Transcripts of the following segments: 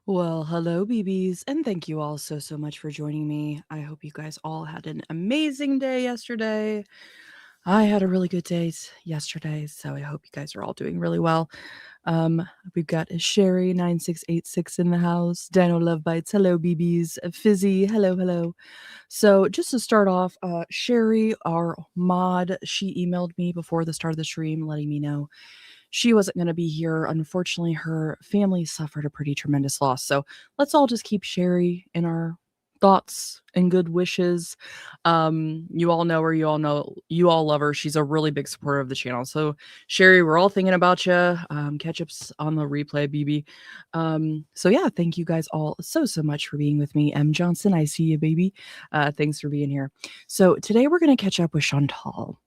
Well, hello, BBs, and thank you all so much for joining me. I hope you guys all had an amazing day yesterday. I had a really good day yesterday, so I hope you guys are all doing really well. We've got Sherry9686 in the house, Dino Love Bites, hello, BBs, Fizzy, hello. So, just to start off, Sherry, our mod, she emailed me before the start of the stream letting me know she wasn't going to be here. Unfortunately, her family suffered a pretty tremendous loss. So let's all just keep Sherry in our thoughts and good wishes. You all know her. You all love her. She's a really big supporter of the channel. So Sherry, we're all thinking about you. Catch ups on the replay, BB. So yeah, thank you guys all so much for being with me. M Johnson, I see you, baby. Thanks for being here. So today we're going to catch up with Chantal.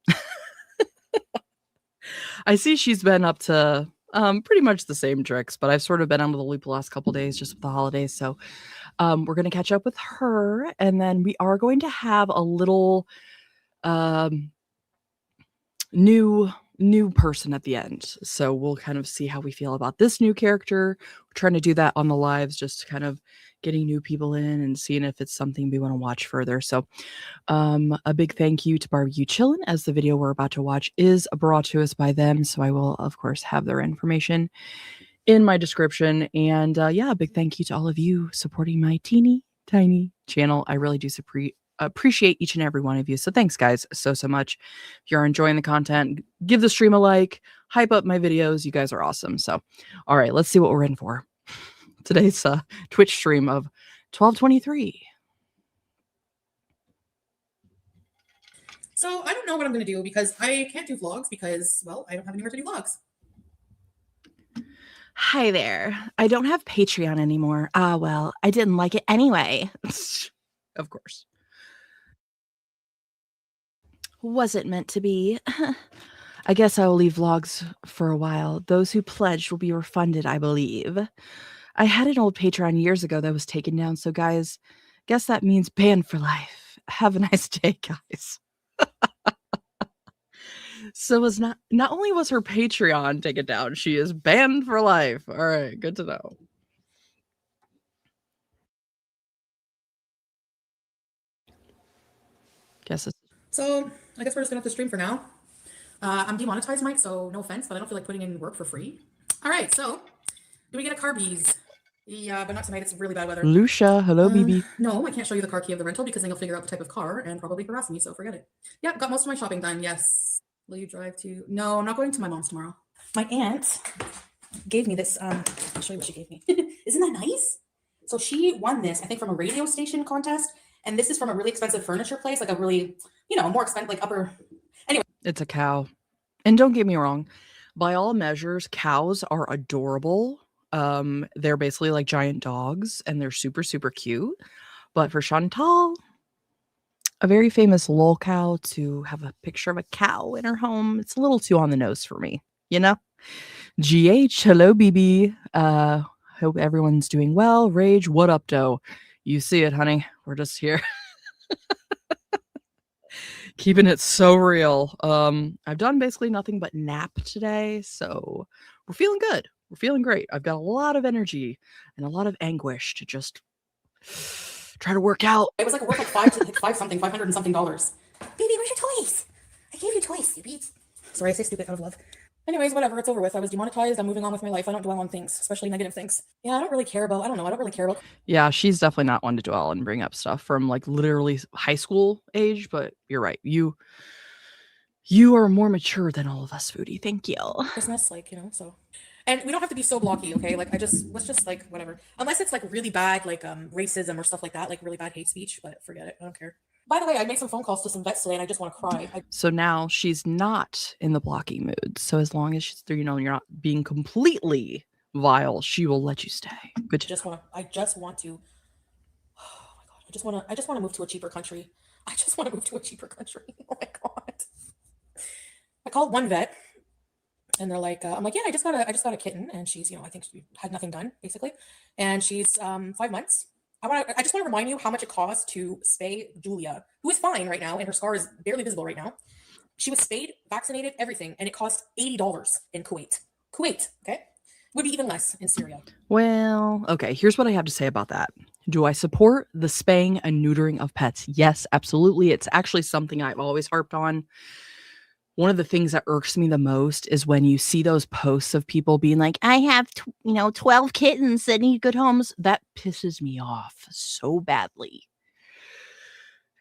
I see she's been up to pretty much the same tricks, but I've sort of been out of the loop the last couple days just with the holidays. So we're going to catch up with her, and then we are going to have a little um, new person at the end. So we'll kind of see how we feel about this new character. We're trying to do that on the lives, just kind of getting new people in and seeing if it's something we want to watch further. So a big thank you to Barbecue Chillin', as the video we're about to watch is brought to us by them. So I will, of course, have their information in my description. And yeah, a big thank you to all of you supporting my teeny tiny channel. I really do appreciate each and every one of you. So thanks, guys, so much. If you're enjoying the content, give the stream a like, hype up my videos. You guys are awesome. So, all right, let's see what we're in for. Today's Twitch stream of 1223. So I don't know what I'm going to do because I can't do vlogs because, well, I don't have anywhere to do vlogs. Hi there. I don't have Patreon anymore. Ah, well, I didn't like it anyway. Of course. Wasn't meant to be. I guess I will leave vlogs for a while. Those who pledged will be refunded, I believe. I had an old Patreon years ago that was taken down, so guys, guess that means banned for life. Have a nice day, guys. So was not only was her Patreon taken down, she is banned for life. All right, good to know. So I guess we're just gonna have to stream for now. I'm demonetized, Mike, so no offense, but I don't feel like putting in work for free. All right, so do we get a car bees? Yeah, but not tonight. It's really bad weather. Lucia, hello, BB. No, I can't show you the car key of the rental because then you'll figure out the type of car and probably harass me, so forget it. Yeah, got most of my shopping done, yes. Will you drive to... No, I'm not going to my mom's tomorrow. My aunt gave me this, I'll show you what she gave me. Isn't that nice? So she won this, I think, from a radio station contest, and this is from a really expensive furniture place, like a really, more expensive, like upper... Anyway. It's a cow. And don't get me wrong, by all measures, cows are adorable. They're basically like giant dogs, and they're super cute. But for Chantal, a very famous lol cow, to have a picture of a cow in her home, it's a little too on the nose for me, you know? GH, hello, BB. Hope everyone's doing well. Rage, what up, doe? You see it, honey. We're just here. Keeping it so real. I've done basically nothing but nap today, so we're feeling good. We're feeling great. I've got a lot of energy and a lot of anguish to just try to work out. It was like worth like $500 and something. Baby, where's your toys? I gave you toys, stupid. Sorry, I say stupid out of love. Anyways, whatever, it's over with. I was demonetized. I'm moving on with my life. I don't dwell on things, especially negative things. Yeah, I don't really care about. Yeah, she's definitely not one to dwell and bring up stuff from like literally high school age, but you're right. You are more mature than all of us, Foodie. Thank you. Christmas, so. And we don't have to be so blocky, okay? Like, let's just like, whatever. Unless it's like really bad, like racism or stuff like that, like really bad hate speech, but forget it. I don't care. By the way, I made some phone calls to some vets today and I just want to cry. So now she's not in the blocking mood. So as long as she's, you're not being completely vile, she will let you stay. Good. I just want to. Oh my God. I just want to move to a cheaper country. Oh my God. I called one vet and they're like, I'm like, yeah, I just got a kitten. And she's, I think she had nothing done basically. And she's 5 months. I just want to remind you how much it costs to spay Julia, who is fine right now, and her scar is barely visible right now. She was spayed, vaccinated, everything, and it cost $80 in Kuwait. Okay? Would be even less in Syria. Well, okay, here's what I have to say about that. Do I support the spaying and neutering of pets? Yes, absolutely. It's actually something I've always harped on. One of the things that irks me the most is when you see those posts of people being like, I have, 12 kittens that need good homes. That pisses me off so badly.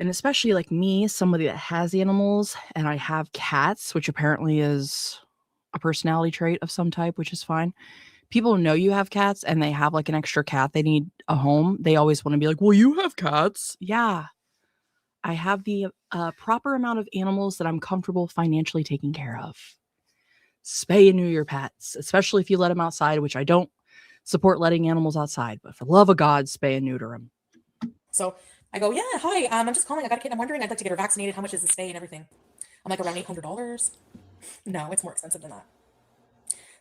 And especially like me, somebody that has animals, and I have cats, which apparently is a personality trait of some type, which is fine. People know you have cats and they have like an extra cat, they need a home. They always want to be like, well, you have cats. Yeah, I have the proper amount of animals that I'm comfortable financially taking care of. Spay and neuter your pets, especially if you let them outside, which I don't support letting animals outside, but for the love of God, spay and neuter them. So I go, yeah, hi, I'm just calling. I got a kid. I'm wondering, I'd like to get her vaccinated. How much is the stay and everything? I'm like, around $800. No, it's more expensive than that.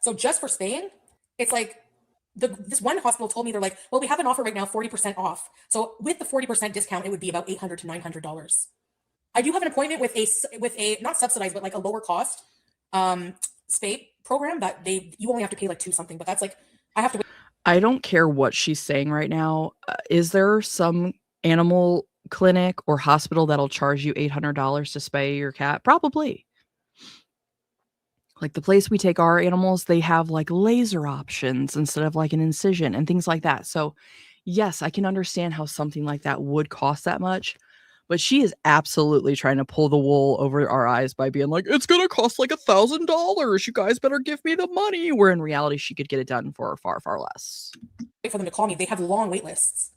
So just for spaying, it's like this one hospital told me, they're like, well, we have an offer right now, 40% off. So with the 40% discount, it would be about $800 to $900. I do have an appointment with a not subsidized, but like a lower cost spay program that you only have to pay like two something, but that's like I have to wait. I don't care what she's saying right now. Is there some animal clinic or hospital that'll charge you $800 to spay your cat? Probably. Like the place we take our animals, they have like laser options instead of like an incision and things like that. So, yes, I can understand how something like that would cost that much. But she is absolutely trying to pull the wool over our eyes by being like, it's going to cost like $1,000. You guys better give me the money. Where in reality, she could get it done for far, far less. Wait for them to call me. They have long wait lists.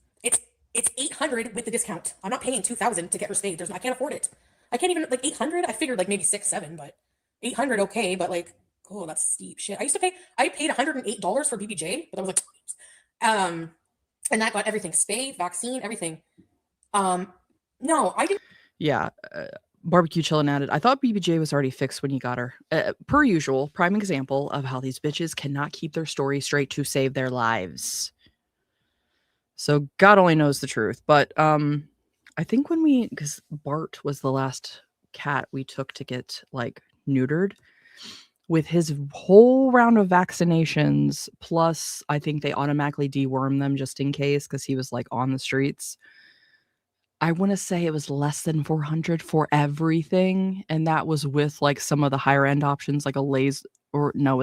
It's 800 with the discount. I'm not paying 2,000 to get her spayed. I can't afford it. I can't even like 800. I figured like maybe 6, 7, but 800 okay. But like, oh, that's steep shit. I paid $108 for BBJ, but I was like, and that got everything, spay, vaccine, everything. No, I didn't. Yeah. Barbecue chillin' added, I thought BBJ was already fixed when you got her. Per usual, prime example of how these bitches cannot keep their story straight to save their lives. So God only knows the truth. But I think because Bart was the last cat we took to get like neutered, with his whole round of vaccinations, plus I think they automatically deworm them just in case because he was like on the streets. I wanna say it was less than 400 for everything, and that was with, like, some of the higher end options, like a laser, or no,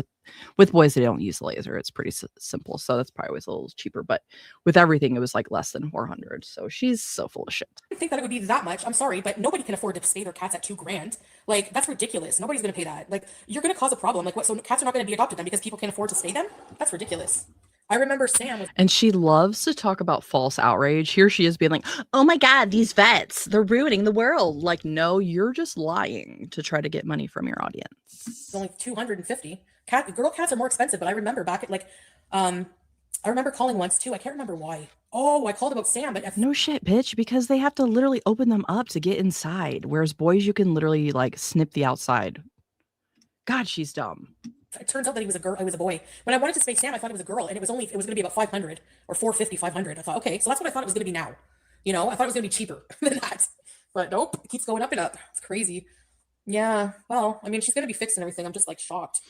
with boys, they don't use laser, it's pretty simple, so that's probably always a little cheaper, but with everything, it was, like, less than 400, so she's so full of shit. Think that it would be that much. I'm sorry, but nobody can afford to spay their cats at 2 grand. Like, that's ridiculous. Nobody's gonna pay that. Like, you're gonna cause a problem. Like, what? So cats are not gonna be adopted then because people can't afford to spay them? That's ridiculous. I remember Sam was. And she loves to talk about false outrage. Here she is being like, "Oh my god, these vets, they're ruining the world." Like, no, you're just lying to try to get money from your audience. Only 250. Girl cats are more expensive, but I remember back at like, I remember calling once too. I can't remember why. Oh, I called about Sam, but No shit, bitch, because they have to literally open them up to get inside, whereas boys, you can literally, like, snip the outside. God, she's dumb. it turns out that he was a girl. I was a boy. When I wanted to spay Sam, I thought it was a girl, and it was going to be about 500 or 450, 500. I thought, okay, so that's what I thought it was going to be now. I thought it was going to be cheaper than that, but nope, it keeps going up and up. It's crazy. Yeah, well, I mean, she's going to be fixed and everything. I'm just like shocked.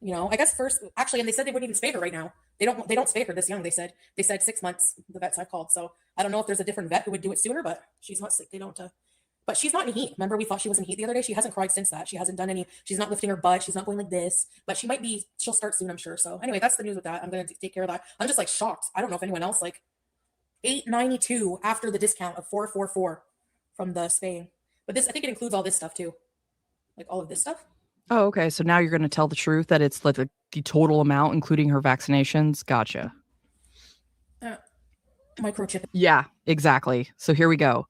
I guess first, actually, and they said they wouldn't even spay her right now. They don't spay her this young. They said 6 months. The vets I called, so I don't know if there's a different vet who would do it sooner, but she's not sick. They don't. But she's not in heat. Remember, we thought she was in heat the other day. She hasn't cried since that. She hasn't done any. She's not lifting her butt. She's not going like this. But she might be. She'll start soon, I'm sure. So anyway, that's the news with that. I'm gonna take care of that. I'm just like shocked. I don't know if anyone else like 892 after the discount of 444 from the spaying. But this, I think it includes all this stuff too, like all of this stuff. Oh, okay, so now you're gonna tell the truth that it's like the total amount, including her vaccinations? Gotcha. Microchip. Yeah, exactly. So here we go.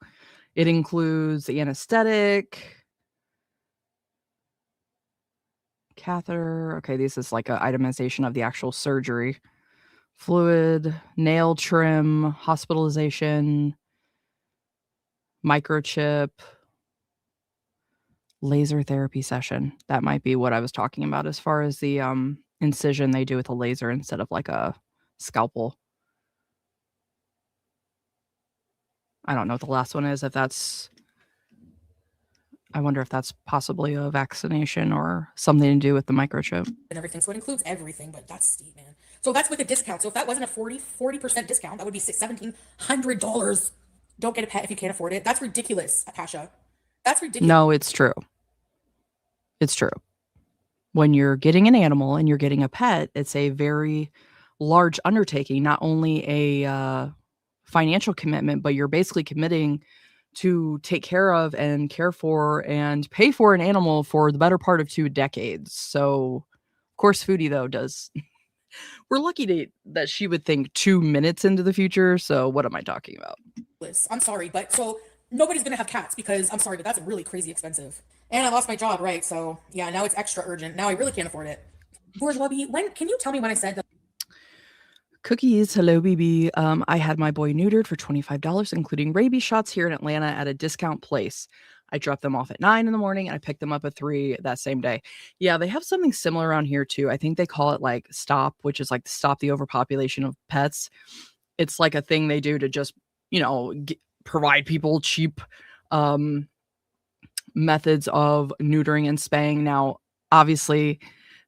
It includes the anesthetic, catheter. Okay, this is like a itemization of the actual surgery. Fluid, nail trim, hospitalization, microchip, laser therapy session. That might be what I was talking about as far as the incision they do with a laser instead of like a scalpel. I don't know what the last one is. I wonder if that's possibly a vaccination or something to do with the microchip. And everything. So it includes everything, but that's steep, man. So that's with a discount. So if that wasn't a 40% discount, that would be $1,700. Don't get a pet if you can't afford it. That's ridiculous, Akasha. That's ridiculous. No, it's true. It's true. When you're getting an animal and you're getting a pet, it's a very large undertaking, not only a financial commitment, but you're basically committing to take care of and care for and pay for an animal for the better part of 2 decades. So, of course, Foodie, though, does we're lucky that she would think 2 minutes into the future, so what am I talking about? I'm sorry, but so nobody's gonna have cats because I'm sorry, but that's really crazy expensive. And I lost my job, right? So yeah, now it's extra urgent. Now I really can't afford it. Bourgeois, when can you tell me when I said that? Cookies, hello, BB. I had my boy neutered for $25, including rabies shots here in Atlanta at a discount place. I dropped them off at 9 in the morning and I picked them up at 3 that same day. Yeah, they have something similar around here too. I think they call it like STOP, which is like stop the overpopulation of pets. It's like a thing they do to just, provide people cheap methods of neutering and spaying. Now, obviously,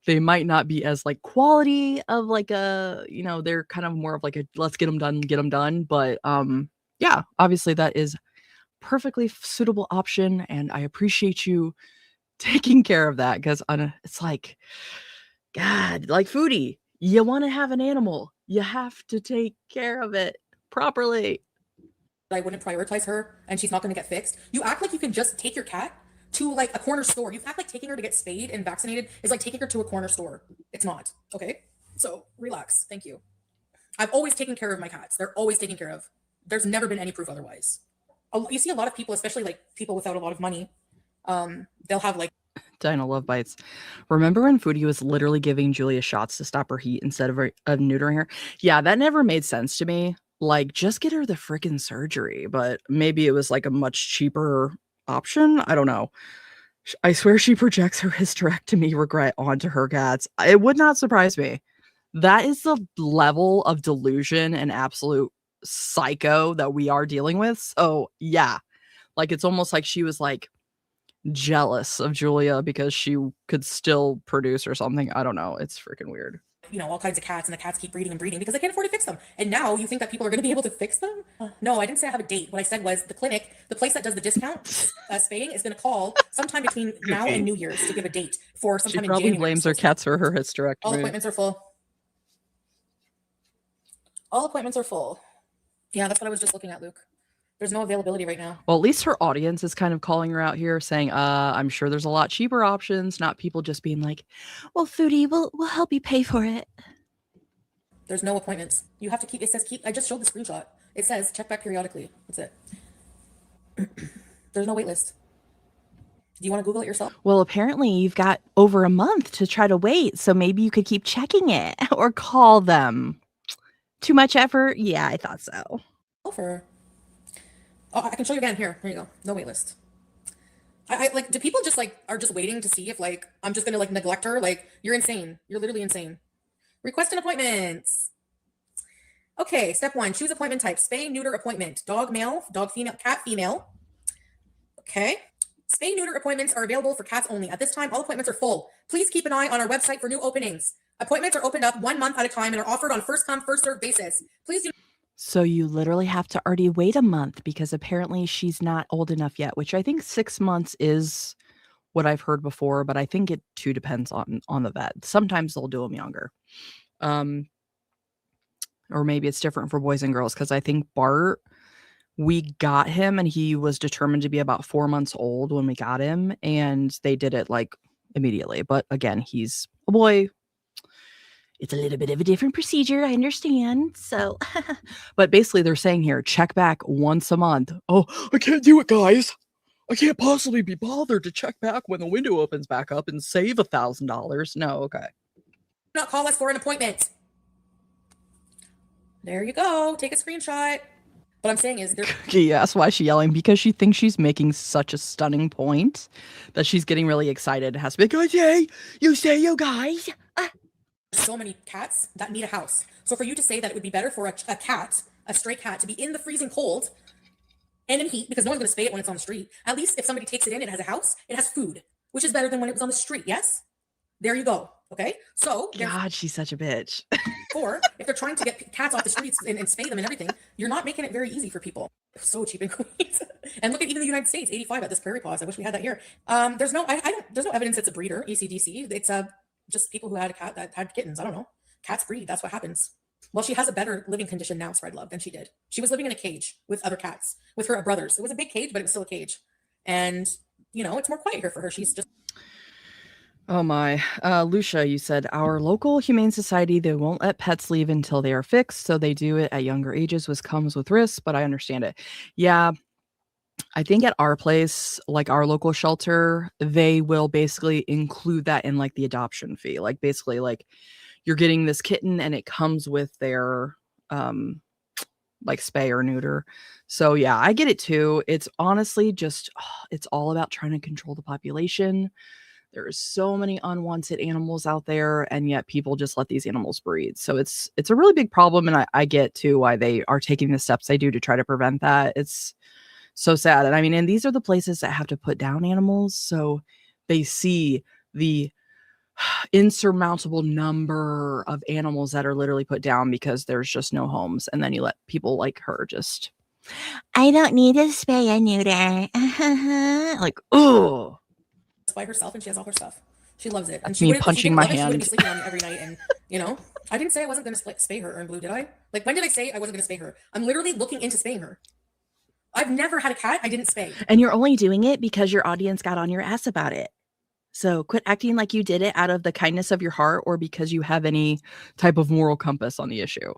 they might not be as like quality of like they're kind of more of like a let's get them done. But yeah, obviously that is perfectly suitable option. And I appreciate you taking care of that because it's like, God, like Foodie, you want to have an animal, you have to take care of it properly. I wouldn't prioritize her and she's not going to get fixed. You act like you can just take your cat to like a corner store. You act like taking her to get spayed and vaccinated is like taking her to a corner store. It's not. Okay. So relax. Thank you. I've always taken care of my cats. They're always taken care of. There's never been any proof otherwise. You see a lot of people, especially like people without a lot of money. They'll have like Dino love bites. Remember when Foodie was literally giving Julia shots to stop her heat instead of neutering her? Yeah, that never made sense to me. Like, just get her the freaking surgery. But maybe it was like a much cheaper option. I don't know. I swear she projects her hysterectomy regret onto her cats. It would not surprise me. That is the level of delusion and absolute psycho that we are dealing with. So, yeah. Like, it's almost like she was like jealous of Julia because she could still produce or something. I don't know. It's freaking weird. All kinds of cats, and the cats keep breeding and breeding because they can't afford to fix them. And now you think that people are going to be able to fix them? No, I didn't say I have a date. What I said was the place that does the discount spaying is going to call sometime between now and New Year's to give a date for sometime in January. She probably blames her cats for her hysterectomy. All appointments are full. All appointments are full. Yeah, that's what I was just looking at, Luke. There's no availability right now. Well, at least her audience is kind of calling her out here saying, I'm sure there's a lot cheaper options, not people just being like, well, Foodie, we'll help you pay for it. There's no appointments. You have to keep, it says keep, I just showed the screenshot. It says check back periodically. That's it. There's no wait list. Do you want to Google it yourself? Well, apparently you've got over a month to try to wait, so maybe you could keep checking it or call them. Too much effort? Yeah, I thought so. Oh, I can show you again. Here you go. No wait list. I like, do people just like are just waiting to see if like I'm just gonna like neglect her? Like, you're insane. You're literally insane. Request an appointment. Okay, step 1, choose appointment type. Spay, neuter appointment. Dog male, dog female, cat female. Okay. Spay, neuter appointments are available for cats only. At this time, all appointments are full. Please keep an eye on our website for new openings. Appointments are opened up 1 month at a time and are offered on first come, first served basis. Please do. So you literally have to already wait a month because apparently she's not old enough yet, which I think 6 months is what I've heard before, but I think it too depends on the vet. Sometimes they'll do them younger. Or maybe it's different for boys and girls because I think Bart, we got him and he was determined to be about 4 months old when we got him, and they did it like immediately. But again, he's a boy. It's a little bit of a different procedure, I understand. So, but basically they're saying here, check back once a month. Oh, I can't do it, guys. I can't possibly be bothered to check back when the window opens back up and save $1,000. No, okay. Not call us for an appointment. There you go. Take a screenshot. What I'm saying is, yes, why is she yelling? Because she thinks she's making such a stunning point that she's getting really excited. It has to be like, okay, you say you guys. So many cats that need a house. So for you to say that it would be better for a cat, a stray cat, to be in the freezing cold and in heat, because no one's going to spay it when it's on the street. At least if somebody takes it in, it has a house, it has food, which is better than when it was on the street. Yes? There you go. Okay, so God, she's such a bitch. therefore, if they're trying to get cats off the streets and spay them and everything, you're not making it very easy for people. So cheap in Queens. And look at even the United States, 85 at this prairie paws. I wish we had that here. There's no, I don't, there's no evidence it's a breeder, ECDC. It's just people who had a cat that had kittens. I don't know. Cats breed. That's what happens. Well, she has a better living condition now, Spread Love, than she did. She was living in a cage with other cats, with her brothers. It was a big cage, but it was still a cage. And, you know, it's more quiet here for her. She's just. Oh my. Lucia, you said our local humane society, they won't let pets leave until they are fixed. So they do it at younger ages, which comes with risks, but I understand it. Yeah. I think at our place, like our local shelter, they will basically include that in like the adoption fee. Like basically like you're getting this kitten and it comes with their like spay or neuter. So yeah, I get it too. It's honestly just it's all about trying to control the population. There's so many unwanted animals out there, and yet people just let these animals breed. So it's a really big problem, and I get too why they are taking the steps they do to try to prevent that. It's so sad. And I mean, and these are the places that have to put down animals, so they see the insurmountable number of animals that are literally put down because there's just no homes, and then you let people like her just, I don't need to spay and neuter. Like, oh, by herself, and she has all her stuff. She loves it. And me punching my She wouldn't be hand. sleeping on me every night. And, you know, I didn't say I wasn't going to spay her, Earn Blue, did I? Like, when did I say I wasn't going to spay her? I'm literally looking into spaying her. I've never had a cat I didn't spay. And you're only doing it because your audience got on your ass about it. So quit acting like you did it out of the kindness of your heart or because you have any type of moral compass on the issue.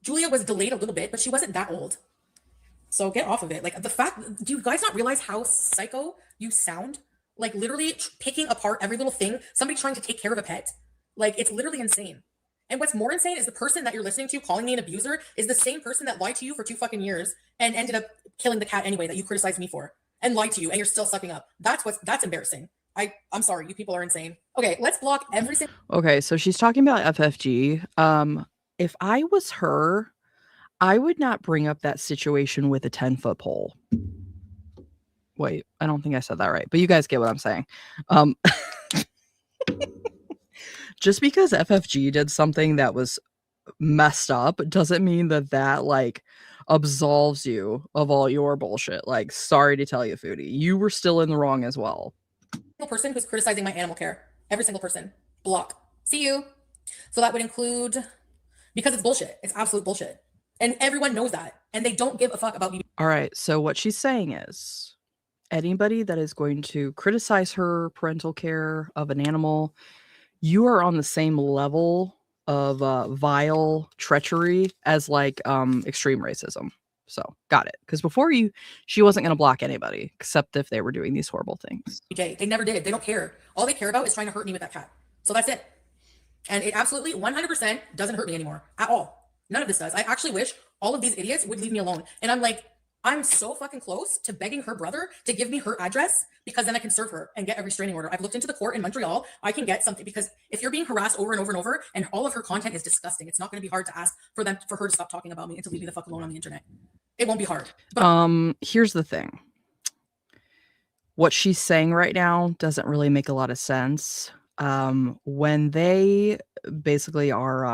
Julia was delayed a little bit, but she wasn't that old. So get off of it. Like, the fact, do you guys not realize how psycho you sound? Like, literally picking apart every little thing, somebody trying to take care of a pet. Like, it's literally insane. And what's more insane is the person that you're listening to calling me an abuser is the same person that lied to you for 2 fucking years and ended up killing the cat anyway that you criticized me for and lied to you, and you're still sucking up. That's embarrassing. I'm sorry, you people are insane. Okay, let's block every single. Okay, so she's talking about FFG. If I was her, I would not bring up that situation with a 10-foot pole. Wait, I don't think I said that right, but you guys get what I'm saying. Just because FFG did something that was messed up doesn't mean that like absolves you of all your bullshit. Like, sorry to tell you, Foodie, you were still in the wrong as well. Person who's criticizing my animal care, every single person, block. See you. So that would include, because it's bullshit. It's absolute bullshit. And everyone knows that. And they don't give a fuck about me. All right. So what she's saying is anybody that is going to criticize her parental care of an animal, you are on the same level of vile treachery as like extreme racism. So got it. Because before she wasn't going to block anybody except if they were doing these horrible things. They never did. They don't care. All they care about is trying to hurt me with that cat. So that's it. And it absolutely 100% doesn't hurt me anymore at all. None of this does. I actually wish all of these idiots would leave me alone. And I'm like, I'm so fucking close to begging her brother to give me her address because then I can serve her and get a restraining order. I've looked into the court in Montreal. I can get something because if you're being harassed over and over and over and all of her content is disgusting, it's not going to be hard to ask for her to stop talking about me and to leave me the fuck alone on the internet. It won't be hard. But here's the thing. What she's saying right now doesn't really make a lot of sense. When they basically are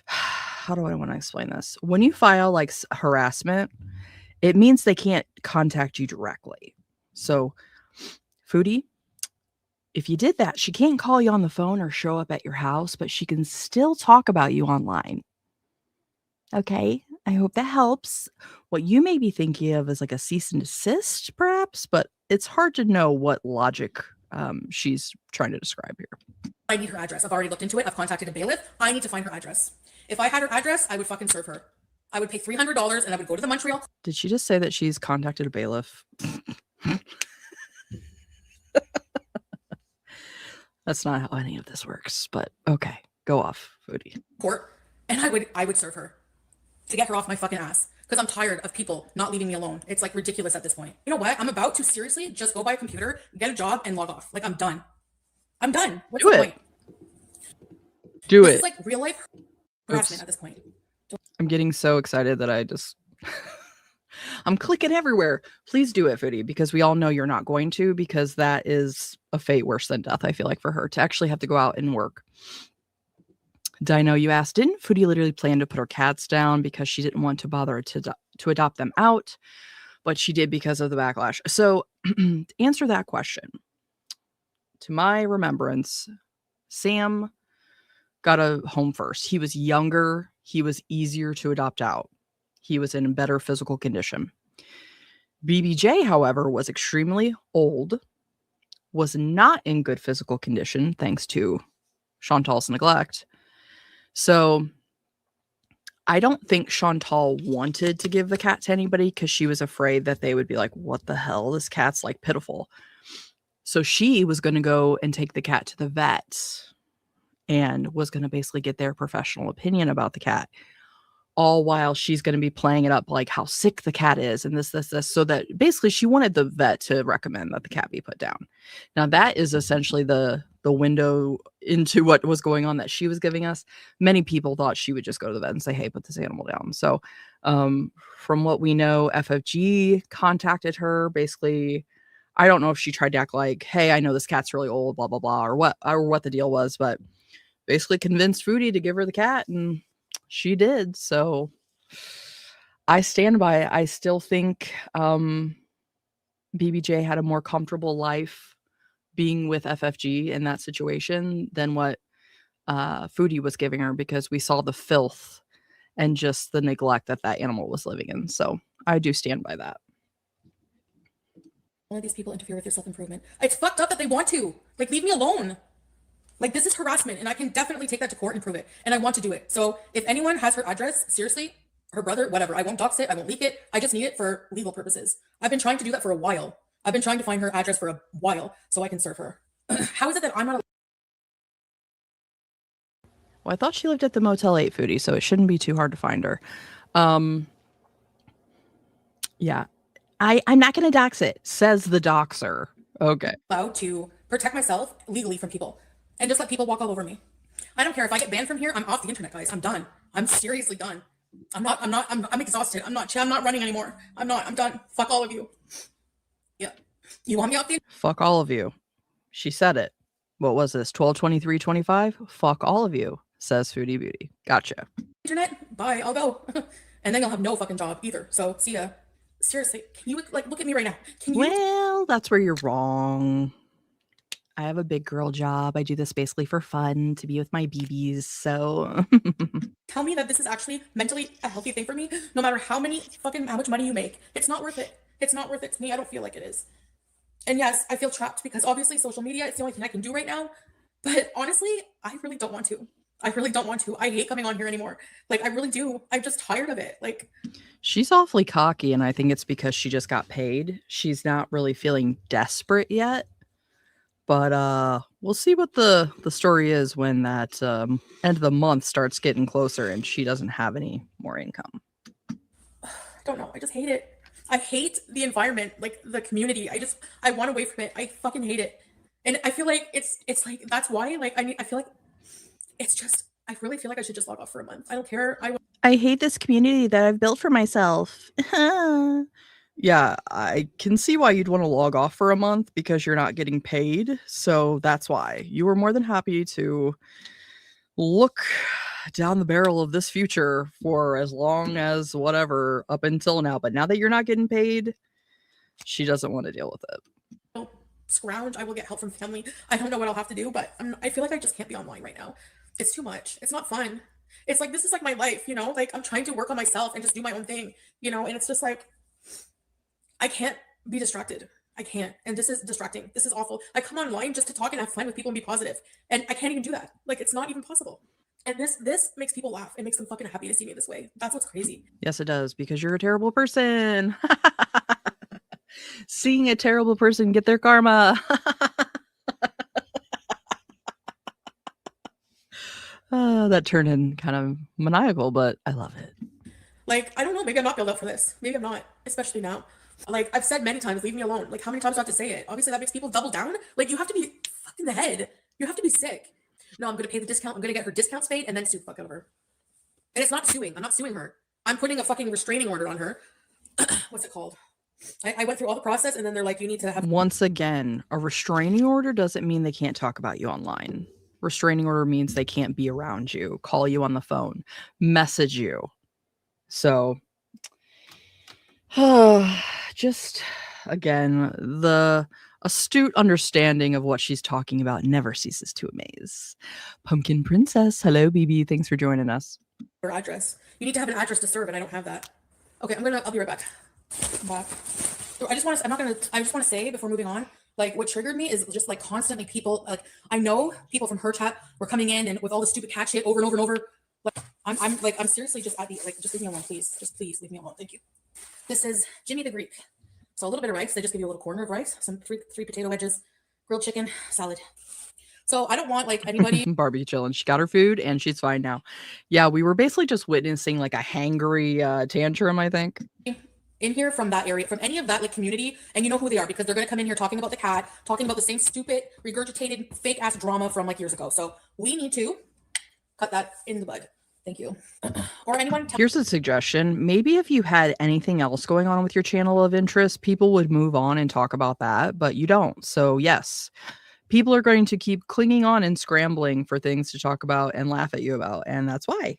how do I want to explain this? When you file like harassment, it means they can't contact you directly. So, Foodie, if you did that, she can't call you on the phone or show up at your house, but she can still talk about you online. Okay, I hope that helps. What you may be thinking of is like a cease and desist, perhaps, but it's hard to know what logic she's trying to describe here. I need her address. I've already looked into it. I've contacted a bailiff. I need to find her address. If I had her address, I would fucking serve her. I would pay $300 and I would go to the Montreal. Did she just say that she's contacted a bailiff? That's not how any of this works, but okay, go off, Foodie. Court, and I would serve her to get her off my fucking ass because I'm tired of people not leaving me alone. It's like ridiculous at this point. You know what? I'm about to seriously just go buy a computer, get a job, and log off. Like, I'm done. I'm done. What's the point? Do this it. Is like real life harassment at this point. I'm getting so excited that I just I'm clicking everywhere. Please do it, Foodie, because we all know you're not going to, because that is a fate worse than death, I feel like, for her to actually have to go out and work. Dino, you asked, didn't Foodie literally plan to put her cats down because she didn't want to bother to adopt them out, but she did because of the backlash? So to answer that question, to my remembrance, Sam got a home first. He was younger. He was easier to adopt out. He was in better physical condition. BBJ, however, was extremely old, was not in good physical condition thanks to Chantal's neglect. So I don't think Chantal wanted to give the cat to anybody because she was afraid that they would be like, what the hell? This cat's like pitiful. So she was going to go and take the cat to the vet and was going to basically get their professional opinion about the cat, all while she's going to be playing it up like how sick the cat is and this, so that basically she wanted the vet to recommend that the cat be put down. Now that is essentially the window into what was going on that she was giving us. Many people thought she would just go to the vet and say, hey, put this animal down. So from what we know, FFG contacted her. Basically, I don't know if she tried to act like, hey, I know this cat's really old, blah, blah, blah, or what the deal was, but basically convinced Foodie to give her the cat, and she did. So I stand by it. I still think BBJ had a more comfortable life being with FFG in that situation than what Foodie was giving her, because we saw the filth and just the neglect that that animal was living in. So I do stand by that. Only these people interfere with your self-improvement. It's fucked up that they want to. Like, leave me alone. Like, this is harassment, and I can definitely take that to court and prove it. And I want to do it. So if anyone has her address, seriously, her brother, whatever, I won't dox it. I won't leak it. I just need it for legal purposes. I've been trying to do that for a while. I've been trying to find her address for a while so I can serve her. How is it that I'm not? Well, I thought she lived at the Motel 8, Foodie, so it shouldn't be too hard to find her. Yeah. I'm not going to dox it, says the doxer. Okay. Allowed to protect myself legally from people and just let people walk all over me. I don't care if I get banned from here. I'm off the internet, guys. I'm done. I'm seriously done. I'm exhausted. I'm not running anymore. I'm done. Fuck all of you. Yeah. You want me off the Fuck all of you. She said it. What was this? 12/23/25? Fuck all of you, says Foodie Beauty. Gotcha. internet? Bye. I'll go. And then you'll have no fucking job either. So see ya. Seriously, can you like look at me right now? Can you? Well, that's where you're wrong. I have a big girl job. I do this basically for fun, to be with my BBs. So Tell me that this is actually mentally a healthy thing for me, no matter how much money you make. It's not worth it. It's not worth it to me. I don't feel like it is. And yes, I feel trapped because obviously social media is the only thing I can do right now. But honestly, I really don't want to. I really don't want to. I hate coming on here anymore. Like, I really do. I'm just tired of it. Like, she's awfully cocky, and I think it's because she just got paid. She's not really feeling desperate yet. But we'll see what the story is when that end of the month starts getting closer and she doesn't have any more income. I don't know. I just hate it. I hate the environment, like the community. I want away from it. I fucking hate it. And I feel like it's like that's why like I feel like it's just I really feel like I should just log off for a month. I don't care. I hate this community that I've built for myself. Yeah, I can see why you'd want to log off for a month because you're not getting paid. So that's why you were more than happy to look down the barrel of this future for as long as whatever up until now. But now that you're not getting paid, she doesn't want to deal with it. Scrounge. I will get help from family. I don't know what I'll have to do, but I feel like I just can't be online right now. It's too much. It's not fun. It's like this is like my life, you know? Like I'm trying to work on myself and just do my own thing, you know? And it's just like I can't be distracted. I can't. And this is distracting. This is awful. I come online just to talk and have fun with people and be positive. And I can't even do that. Like it's not even possible. And this makes people laugh. It makes them fucking happy to see me this way. That's what's crazy. Yes, it does, because you're a terrible person. Seeing a terrible person get their karma. That turned in kind of maniacal, but I love it. Like, I don't know. Maybe I'm not built up for this. Maybe I'm not, especially now. Like, I've said many times, leave me alone. Like, how many times do I have to say it? Obviously, that makes people double down. Like, you have to be fucking the head. You have to be sick. No, I'm going to pay the discount. I'm going to get her discounts paid and then sue fuck over her. And it's not suing. I'm not suing her. I'm putting a fucking restraining order on her what's it called? I went through all the process, and then they're like, you need to have. Once again, a restraining order doesn't mean they can't talk about you online. Restraining order means they can't be around you, call you on the phone, message you. So, just again, the astute understanding of what she's talking about never ceases to amaze. Pumpkin Princess, hello, BB. Thanks for joining us. Your address. You need to have an address to serve, and I don't have that. Okay, I'll be right back. Back. I just want to say before moving on, like what triggered me is just like constantly people, like I know people from her chat were coming in and with all the stupid cat shit over and over and over. Like I'm seriously just at the, like, just leave me alone, please. Just please leave me alone. Thank you. This is Jimmy the Greek. So a little bit of rice. They just give you a little corner of rice, some three potato wedges, grilled chicken, salad. So I don't want like anybody. Barbie chilling. She got her food and she's fine now. Yeah, we were basically just witnessing like a hangry tantrum, I think. In here from that area, from any of that like community, and you know who they are because they're gonna come in here talking about the cat, talking about the same stupid, regurgitated, fake ass drama from like years ago. So we need to cut that in the bud. Thank you. Or anyone. Here's a suggestion. Maybe if you had anything else going on with your channel of interest, people would move on and talk about that, but you don't. So yes, people are going to keep clinging on and scrambling for things to talk about and laugh at you about, and that's why.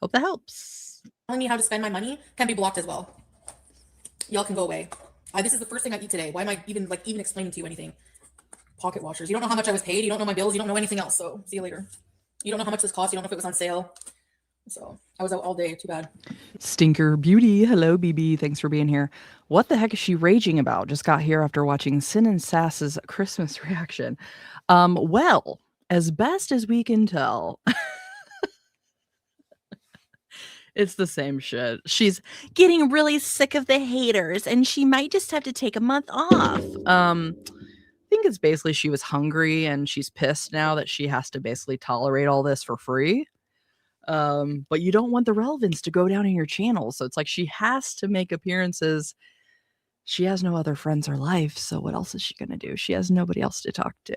Hope that helps. Telling me how to spend my money can be blocked as well. Y'all can go away. This is the first thing I eat today. Why am I even explaining to you anything? Pocket washers. You don't know how much I was paid. You don't know my bills. You don't know anything else. So see you later. You don't know how much this cost. You don't know if it was on sale. So I was out all day. Too bad. Stinker Beauty. Hello, BB. Thanks for being here. What the heck is she raging about? Just got here after watching Sin and Sass's Christmas reaction. Well, as best as we can tell, it's the same shit. She's getting really sick of the haters and she might just have to take a month off. I think it's basically she was hungry and she's pissed now that she has to basically tolerate all this for free. But you don't want the relevance to go down in your channel. So it's like she has to make appearances. She has no other friends or life. So what else is she going to do? She has nobody else to talk to.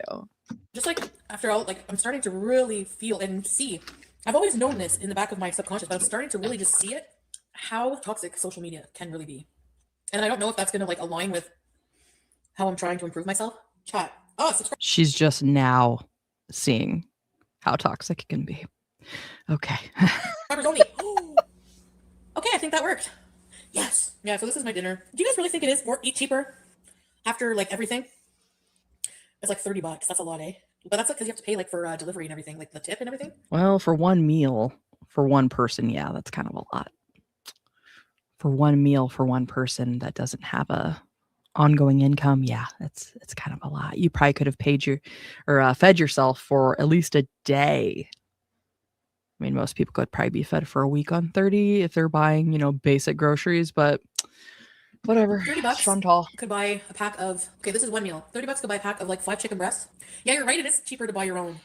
Just like after all, like I'm starting to really feel and see. I've always known this in the back of my subconscious, but I'm starting to really just see it, how toxic social media can really be. And I don't know if that's going to like align with how I'm trying to improve myself. Chat. Oh, subscribe. She's just now seeing how toxic it can be. Okay. Subscribers only. Okay, I think that worked. Yes. Yeah, so this is my dinner. Do you guys really think it is more cheaper after like everything? It's like $30. That's a lot, eh? But that's because you have to pay like for delivery and everything, like the tip and everything. Well, for one meal, for one person, yeah, that's kind of a lot. For one meal for one person that doesn't have a ongoing income, yeah, it's kind of a lot. You probably could have paid fed yourself for at least a day. I mean, most people could probably be fed for a week on 30 if they're buying, basic groceries, but whatever. $30 Chantal could buy a pack of, okay, this is one meal. $30 could buy a pack of like 5 chicken breasts. Yeah, you're right. It is cheaper to buy your own.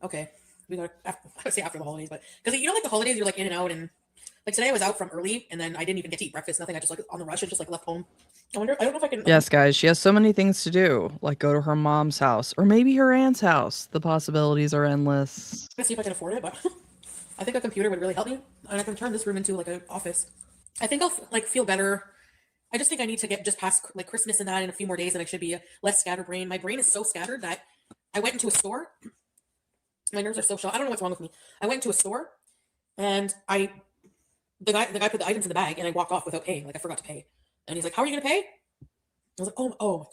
Okay. We got I would say after the holidays, but because like the holidays, you're like in and out, and like today I was out from early and then I didn't even get to eat breakfast, nothing. I just like on the rush and just like left home. I don't know if I can. Yes, guys, she has so many things to do, like go to her mom's house or maybe her aunt's house. The possibilities are endless. Let's see if I can afford it, but I think a computer would really help me, and I can turn this room into like an office. I think I'll like feel better. I just think I need to get just past like Christmas and that in a few more days, and I should be less scatterbrained. My brain is so scattered that I went into a store. My nerves are so shot. I don't know what's wrong with me. I went into a store, and the guy put the items in the bag, and I walked off without paying. Like I forgot to pay, and he's like, "How are you gonna pay?" I was like, "Oh."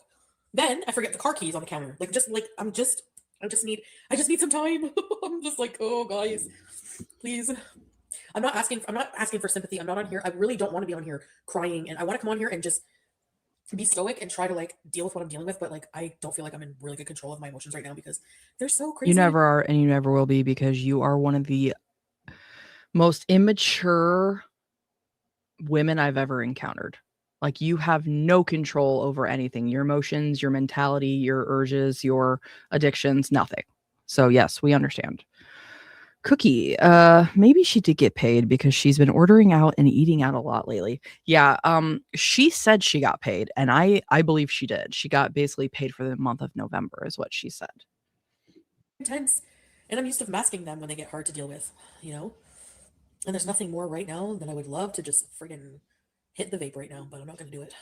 Then I forget the car keys on the counter. Like just like I just need some time. I'm just like, oh guys, please. I'm not asking for sympathy. I'm not on here. I really don't want to be on here crying, and I want to come on here and just be stoic and try to like deal with what I'm dealing with. But like, I don't feel like I'm in really good control of my emotions right now because they're so crazy. You never are, and you never will be, because you are one of the most immature women I've ever encountered. Like, you have no control over anything, your emotions, your mentality, your urges, your addictions, nothing. So yes, we understand. Cookie, maybe she did get paid because she's been ordering out and eating out a lot lately. Yeah, she said she got paid, and I believe she did. She got basically paid for the month of November is what she said. Intense, and I'm used to masking them when they get hard to deal with, And there's nothing more right now than I would love to just friggin' hit the vape right now, but I'm not gonna do it.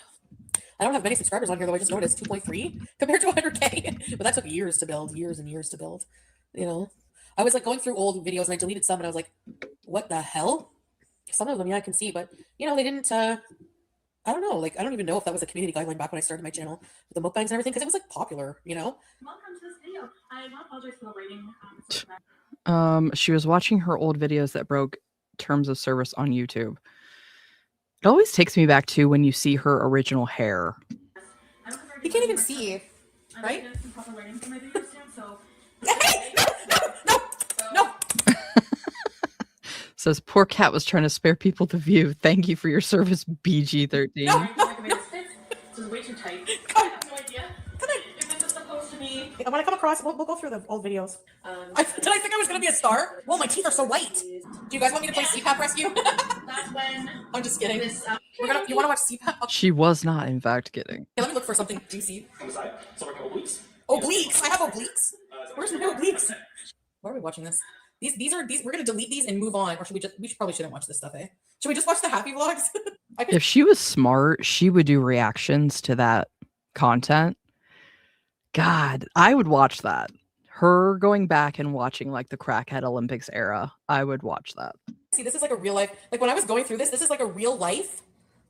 I don't have many subscribers on here though. I just noticed 2.3 compared to 100K. But that took years to build, years and years to build. You know, I was like going through old videos and I deleted some and I was like, what the hell? Some of them, yeah, I can see, but you know, they didn't. I don't know. Like, I don't even know if that was a community guideline back when I started my channel with the mukbangs and everything because it was like popular. You know. Welcome to this video. I want to apologize for the waiting. She was watching her old videos that broke terms of service on YouTube. It always takes me back to when you see her original hair. You can't even see, right? No. Says poor cat was trying to spare people the view. Thank you for your service, BG13. No. This is way too tight. I have no idea. If this is supposed to be. When I come across, we'll go through the old videos. Did I think I was gonna be a star? Well, my teeth are so white. Do you guys want me to play CPAP Rescue? That's when. I'm just kidding. You want to watch CPAP? She was not, in fact, kidding. Let me look for something juicy. Obliques. I have obliques. Where's my obliques? Why are we watching this? These are we're gonna delete these and move on, or should we probably shouldn't watch this stuff, eh? Should we just watch the happy vlogs? If she was smart, she would do reactions to that content. God, I would watch that. Her going back and watching like the Crackhead Olympics era, I would watch that. See, this is like a real life. Like when I was going through this is like a real life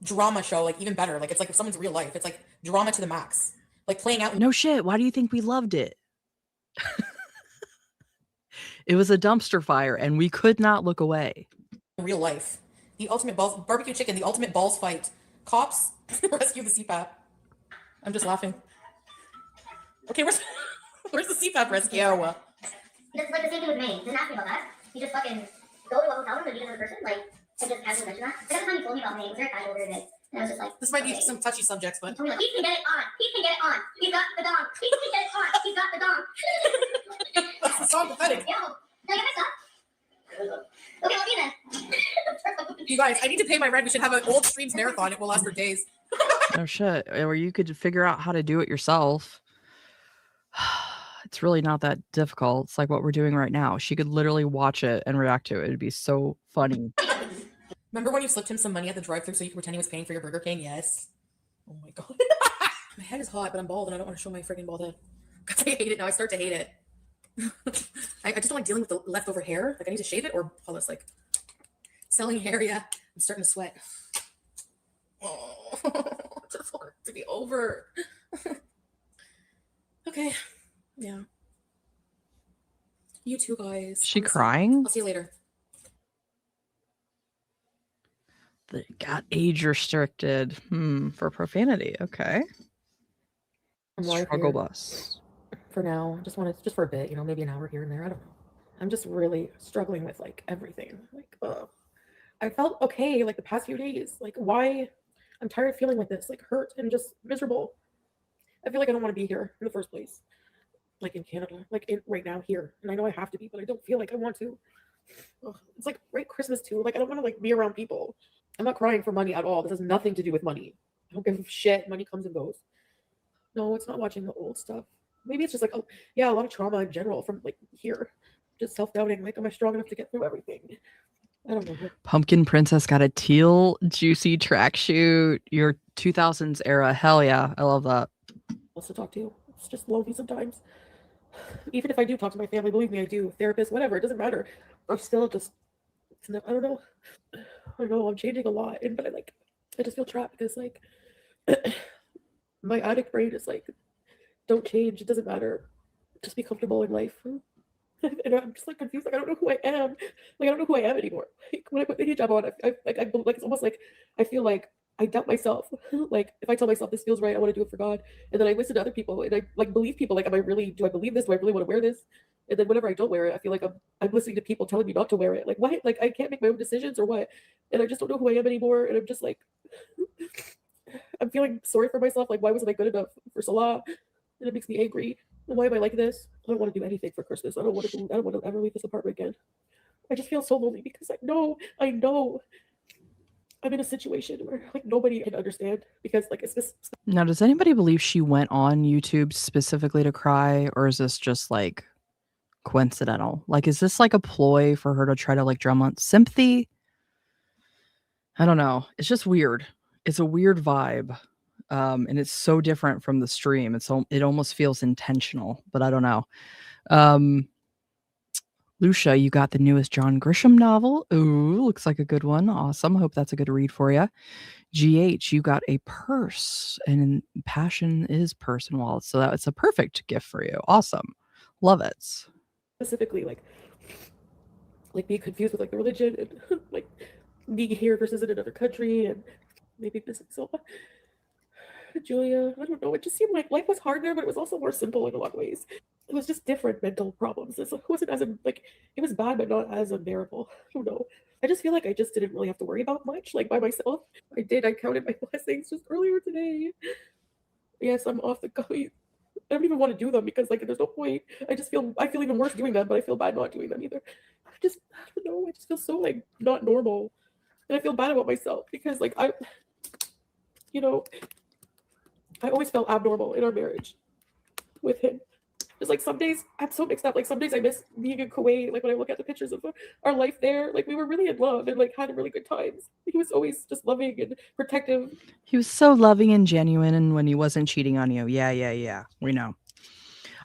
drama show. Like even better. Like it's like if someone's real life, it's like drama to the max. Like playing out. No shit. Why do you think we loved it? It was a dumpster fire, and we could not look away. Real life. The ultimate balls, barbecue chicken, the ultimate balls fight. Cops rescue the CPAP. I'm just laughing. Okay, where's the CPAP rescue? It's like the same thing with Maine. Didn't ask me about that. You just fucking go to a hotel room and meet another person, like, and just casually mention that. The other time you told me about Maine, it was very casual, very vague. And I was just like, this might be some touchy subjects, but. He told me, like, he can get it on. He can get it on. He's got the dong. He can get it on. He's got the dong. That's so pathetic. Yo, did I get my stuff? Okay, I'll be then. You guys, I need to pay my rent. We should have an old streams marathon. It will last for days. No shit. Or you could figure out how to do it yourself. It's really not that difficult. It's like what we're doing right now. She could literally watch it and react to it. It'd be so funny. Remember when you slipped him some money at the drive-thru so you could pretend he was paying for your Burger King? Yes. Oh my god. My head is hot, but I'm bald and I don't want to show my freaking bald head. Because I hate it now. I start to hate it. I just don't like dealing with the leftover hair. Like I need to shave it or all this like selling hair. Yeah, I'm starting to sweat. Oh, I just want it to be over. Okay. Yeah. You too, guys. Is she crying? I'll see you later. They got age restricted. For profanity. Okay. Struggle bus. For now, just for a bit, you know, maybe an hour here and there. I don't know. I'm just really struggling with like everything. Like, I felt okay like the past few days. Like, why? I'm tired of feeling like this, like hurt and just miserable. I feel like I don't want to be here in the first place. Like in Canada, like right now here, and I know I have to be, but I don't feel like I want to. It's like right Christmas too. Like I don't want to like be around people. I'm not crying for money at all. This has nothing to do with money. I don't give a shit. Money comes and goes. No, it's not watching the old stuff. Maybe it's just like, oh yeah, a lot of trauma in general from like here. Just self-doubting. Like, am I strong enough to get through everything? I don't know. Pumpkin Princess got a teal juicy tracksuit. Your 2000s era. Hell yeah. I love that. Wants to talk to you. It's just lonely sometimes. Even if I do talk to my family, believe me, I do. Therapist, whatever. It doesn't matter. I'm still just, I don't know. I know I'm changing a lot, but I just feel trapped because like my addict brain is like, don't change. It doesn't matter. Just be comfortable in life. And I'm just like confused. Like I don't know who I am. Like I don't know who I am anymore. Like when I put the hijab on, I it's almost like I feel like I doubt myself. Like if I tell myself this feels right, I want to do it for God. And then I listen to other people and I like believe people. Like, do I believe this? Do I really want to wear this? And then whenever I don't wear it, I feel like I'm listening to people telling me not to wear it. Like what? Like I can't make my own decisions or what? And I just don't know who I am anymore. And I'm just like, I'm feeling sorry for myself. Like why wasn't I good enough for Salah? And it makes me angry. Why am I like this? I don't want to do anything for Christmas. I don't want to ever leave this apartment again. I just feel so lonely because I know I'm in a situation where like nobody can understand because like it's just. Now, does anybody believe she went on YouTube specifically to cry, or is this just like coincidental? Like, is this like a ploy for her to try to like drum on sympathy? I don't know. It's just weird. It's a weird vibe. And it's so different from the stream. It almost feels intentional, but I don't know. Um, Lucia, you got the newest John Grisham novel. Ooh, looks like a good one. Awesome. Hope that's a good read for you. GH, you got a purse, and passion is purse and wallet. So that's a perfect gift for you. Awesome. Love it. Specifically, like being confused with like the religion and like being here versus in another country and maybe missing so much. Julia, I don't know. It just seemed like life was hard there, but it was also more simple in a lot of ways. It was just different mental problems. It wasn't as like it was bad, but not as unbearable. I don't know. I just feel like I just didn't really have to worry about much, like by myself. I did. I counted my blessings just earlier today. Yes, I'm off the gummy. I don't even want to do them because like there's no point. I feel even worse doing them, but I feel bad not doing them either. I don't know. I just feel so like not normal, and I feel bad about myself because like you know, I always felt abnormal in our marriage with him. It's like some days I'm so mixed up. Like some days I miss being in Kuwait. Like when I look at the pictures of our life there, like we were really in love and like had really good times. He was always just loving and protective. He was so loving and genuine, and when he wasn't cheating on you. Yeah. We know.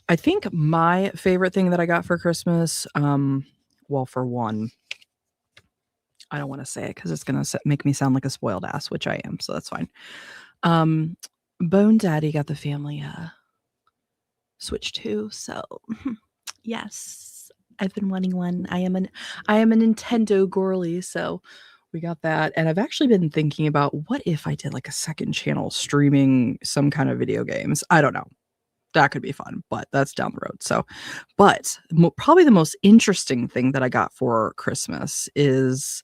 I think my favorite thing that I got for Christmas, well, for one, I don't want to say it because it's going to make me sound like a spoiled ass, which I am, so that's fine. Bone Daddy got the family Switch 2, so yes, I've been wanting one. I am a Nintendo girly, so we got that. And I've actually been thinking about what if I did like a second channel streaming some kind of video games. I don't know. That could be fun, but that's down the road. So, but probably the most interesting thing that I got for Christmas is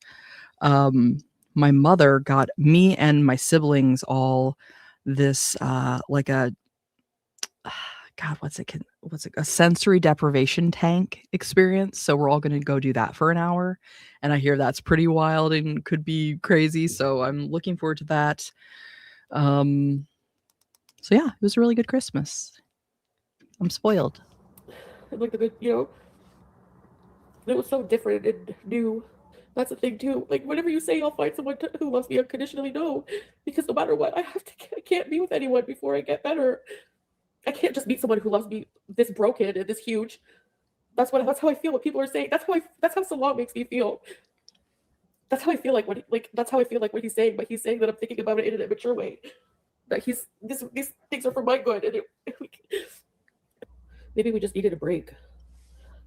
my mother got me and my siblings all this like a God, what's it? A sensory deprivation tank experience. So we're all going to go do that for an hour, and I hear that's pretty wild and could be crazy. So I'm looking forward to that. So yeah, it was a really good Christmas. I'm spoiled. And like the good, it was so different and new. That's the thing too. Like whenever you say I'll find someone who loves me unconditionally, no, because no matter what, I can't be with anyone before I get better. I can't just meet someone who loves me this broken and this huge. That's how I feel when people are saying. That's how Salam makes me feel. That's how I feel like that's how I feel like what he's saying. But he's saying that I'm thinking about it in an immature way. That these things are for my good, and maybe we just needed a break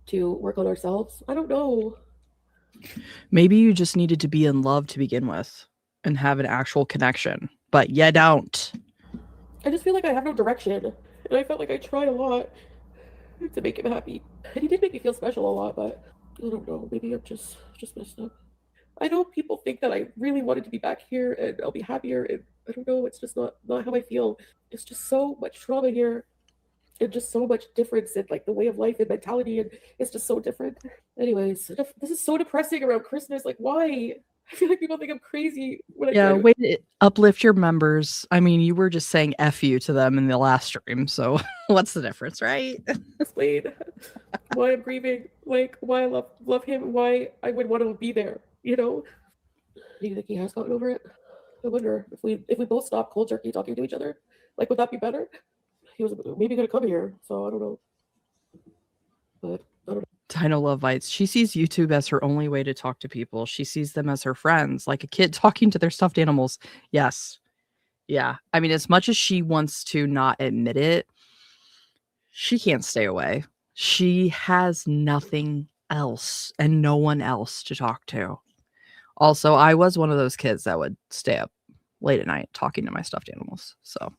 to work on ourselves. I don't know. Maybe you just needed to be in love to begin with and have an actual connection, but you don't. I just feel like I have no direction, and I felt like I tried a lot to make him happy, and he did make me feel special a lot. But I don't know. Maybe I'm just messed up. I know people think that I really wanted to be back here and I'll be happier, and I don't know. It's just not how I feel. It's just so much trauma here, and just so much difference in like the way of life and mentality, and it's just so different. Anyways, this is so depressing around Christmas. Like, why? I feel like people think I'm crazy when I try to... way to uplift your members. I mean, you were just saying F you to them in the last stream, so what's the difference, right? Explain why I'm grieving, like why I love him, why I would want to be there, Do you think he has gotten over it? I wonder if we both stop cold turkey talking to each other, like would that be better? He was maybe gonna come here, so I don't know. But I don't know. Dino Love Bites. She sees YouTube as her only way to talk to people. She sees them as her friends, like a kid talking to their stuffed animals. Yes. Yeah. I mean, as much as she wants to not admit it, she can't stay away. She has nothing else and no one else to talk to. Also, I was one of those kids that would stay up late at night talking to my stuffed animals. So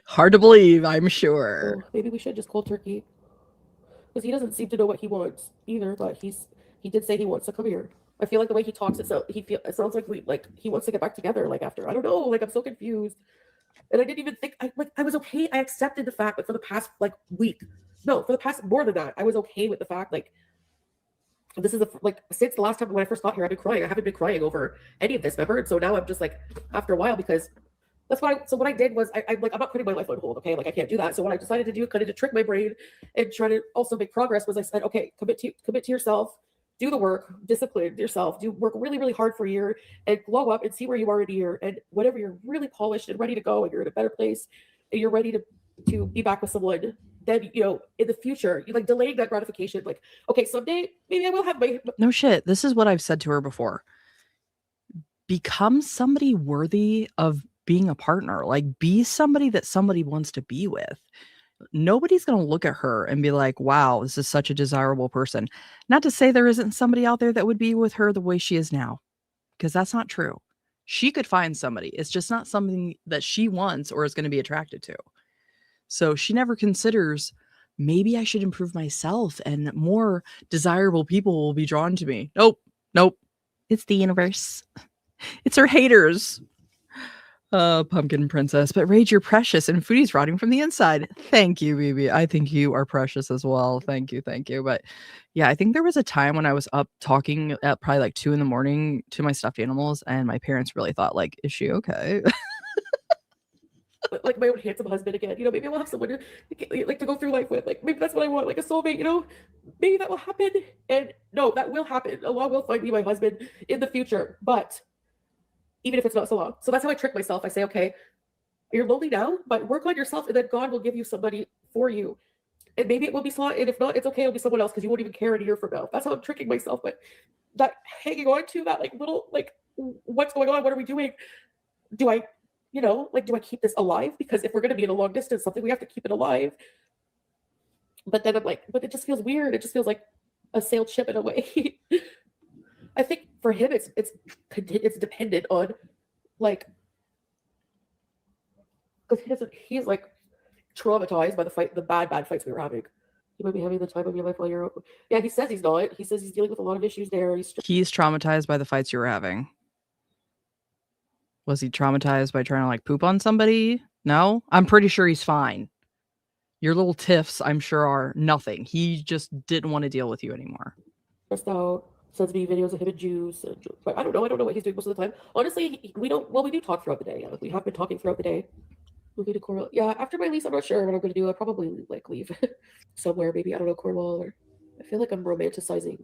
hard to believe, I'm sure. So maybe we should just cold turkey. Because he doesn't seem to know what he wants either, but he did say he wants to come here. I feel like the way he talks, it sounds like he wants to get back together. Like after, I don't know, like I'm so confused. And I didn't even think I was okay. I accepted the fact that for the past week, no, for the past more than that, I was okay with the fact this is since the last time when I first got here, I've been crying. I haven't been crying over any of this, remember? And so now I'm just like after a while because what I did was I'm not putting my life on hold, okay? Like I can't do that. So what I decided to do, kind of to trick my brain and try to also make progress, was I said, okay, commit to yourself. do the work, discipline yourself, do work really, really hard for a year and glow up and see where you are in a year. And whenever you're really polished and ready to go and you're in a better place and you're ready to be back with someone, then, you know, in the future, you like delaying that gratification. Like, okay, someday maybe I will have my. No shit. This is what I've said to her before. Become somebody worthy of being a partner. Like, be somebody that somebody wants to be with. Nobody's going to look at her and be like, wow, this is such a desirable person. Not to say there isn't somebody out there that would be with her the way she is now, because that's not true. She could find somebody. It's just not something that she wants or is going to be attracted to. So she never considers, maybe I should improve myself and more desirable people will be drawn to me. Nope. Nope. It's the universe. It's her haters. Pumpkin princess, but Rage, you're precious and Foodie's rotting from the inside. Thank you, BB. I think you are precious as well. Thank you. But yeah, I think there was a time when I was up talking at probably like 2 a.m. to my stuffed animals, and my parents really thought, like, is she okay? Like my own handsome husband again, you know, maybe we'll have someone to, like, to go through life with. Like, maybe that's what I want, like a soulmate, you know, maybe that will happen. And no, that will happen. Allah will find me my husband in the future, but even if it's not so long. So that's how I trick myself. I say, okay, you're lonely now, but work on yourself, and then God will give you somebody for you. And maybe it will be Salah, and if not, it's okay, it'll be someone else, because you won't even care a year from now. That's how I'm tricking myself. But that hanging on to that, like, little, like, what's going on? What are we doing? Do I, you know, like, do I keep this alive? Because if we're going to be in a long distance something, we have to keep it alive. But then I'm like, but it just feels weird. It just feels like a sailed ship in a way. I think for him, it's dependent on, like, because he's like traumatized by the bad fights we were having. You might be having the time of your life while you're. Yeah, he says he's not. He says he's dealing with a lot of issues there. He's traumatized by the fights you were having. Was he traumatized by trying to like poop on somebody? No, I'm pretty sure he's fine. Your little tiffs, I'm sure, are nothing. He just didn't want to deal with you anymore. Stressed out. Sends me videos of him and juice. But I don't know what he's doing most of the time. Honestly, we do talk throughout the day. Yeah, we have been talking throughout the day. Moving to Cornwall. Yeah, after my lease, I'm not sure what I'm going to do. I'll probably like leave somewhere. Maybe, I don't know, Cornwall, or I feel like I'm romanticizing.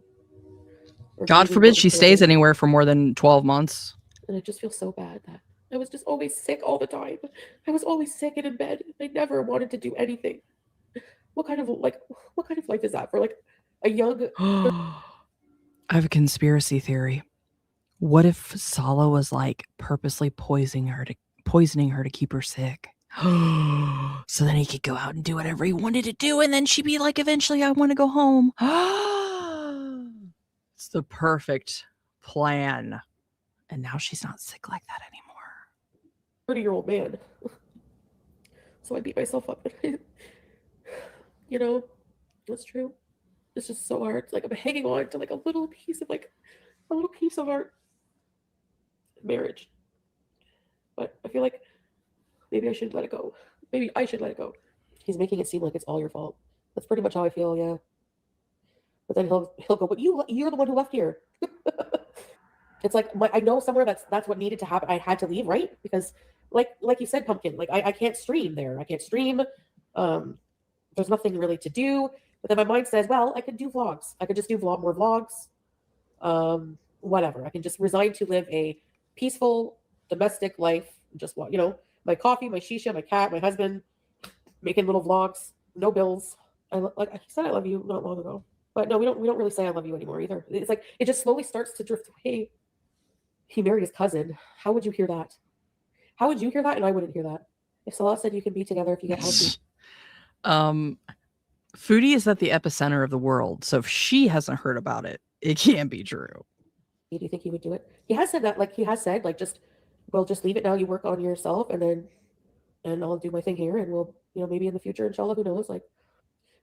God forbid she stays anywhere for more than 12 months. And I just feel so bad that I was just always sick all the time. I was always sick and in bed. I never wanted to do anything. What kind of life is that for, like, a young? I have a conspiracy theory. What if Sala was like purposely poisoning her to keep her sick? So then he could go out and do whatever he wanted to do, and then she'd be like, eventually I want to go home. It's the perfect plan. And now she's not sick like that anymore. 30-year-old man. So I beat myself up. You know, that's true. It's just so hard. Like, I'm hanging on to like a little piece of our marriage. But I feel like maybe I should let it go. Maybe I should let it go. He's making it seem like it's all your fault. That's pretty much how I feel, yeah. But then he'll go, but you're the one who left here. It's like, I know somewhere that's what needed to happen. I had to leave, right? Because like you said, Pumpkin, like I can't stream there. I can't stream. There's nothing really to do. But then my mind says, well, I could do vlogs. I could just do more vlogs. Whatever. I can just resign to live a peaceful domestic life. Just, you know, my coffee, my shisha, my cat, my husband, making little vlogs, no bills. Like I said, I love you not long ago. But no, we don't really say I love you anymore either. It's like it just slowly starts to drift away. He married his cousin. How would you hear that? How would you hear that? And I wouldn't hear that. If Salah said you can be together if you get healthy. Foodie is at the epicenter of the world. So if she hasn't heard about it, it can't be true. Do you think he would do it? He has said that, like, we'll just leave it now. You work on yourself, and I'll do my thing here, and we'll, you know, maybe in the future, inshallah, who knows? Like,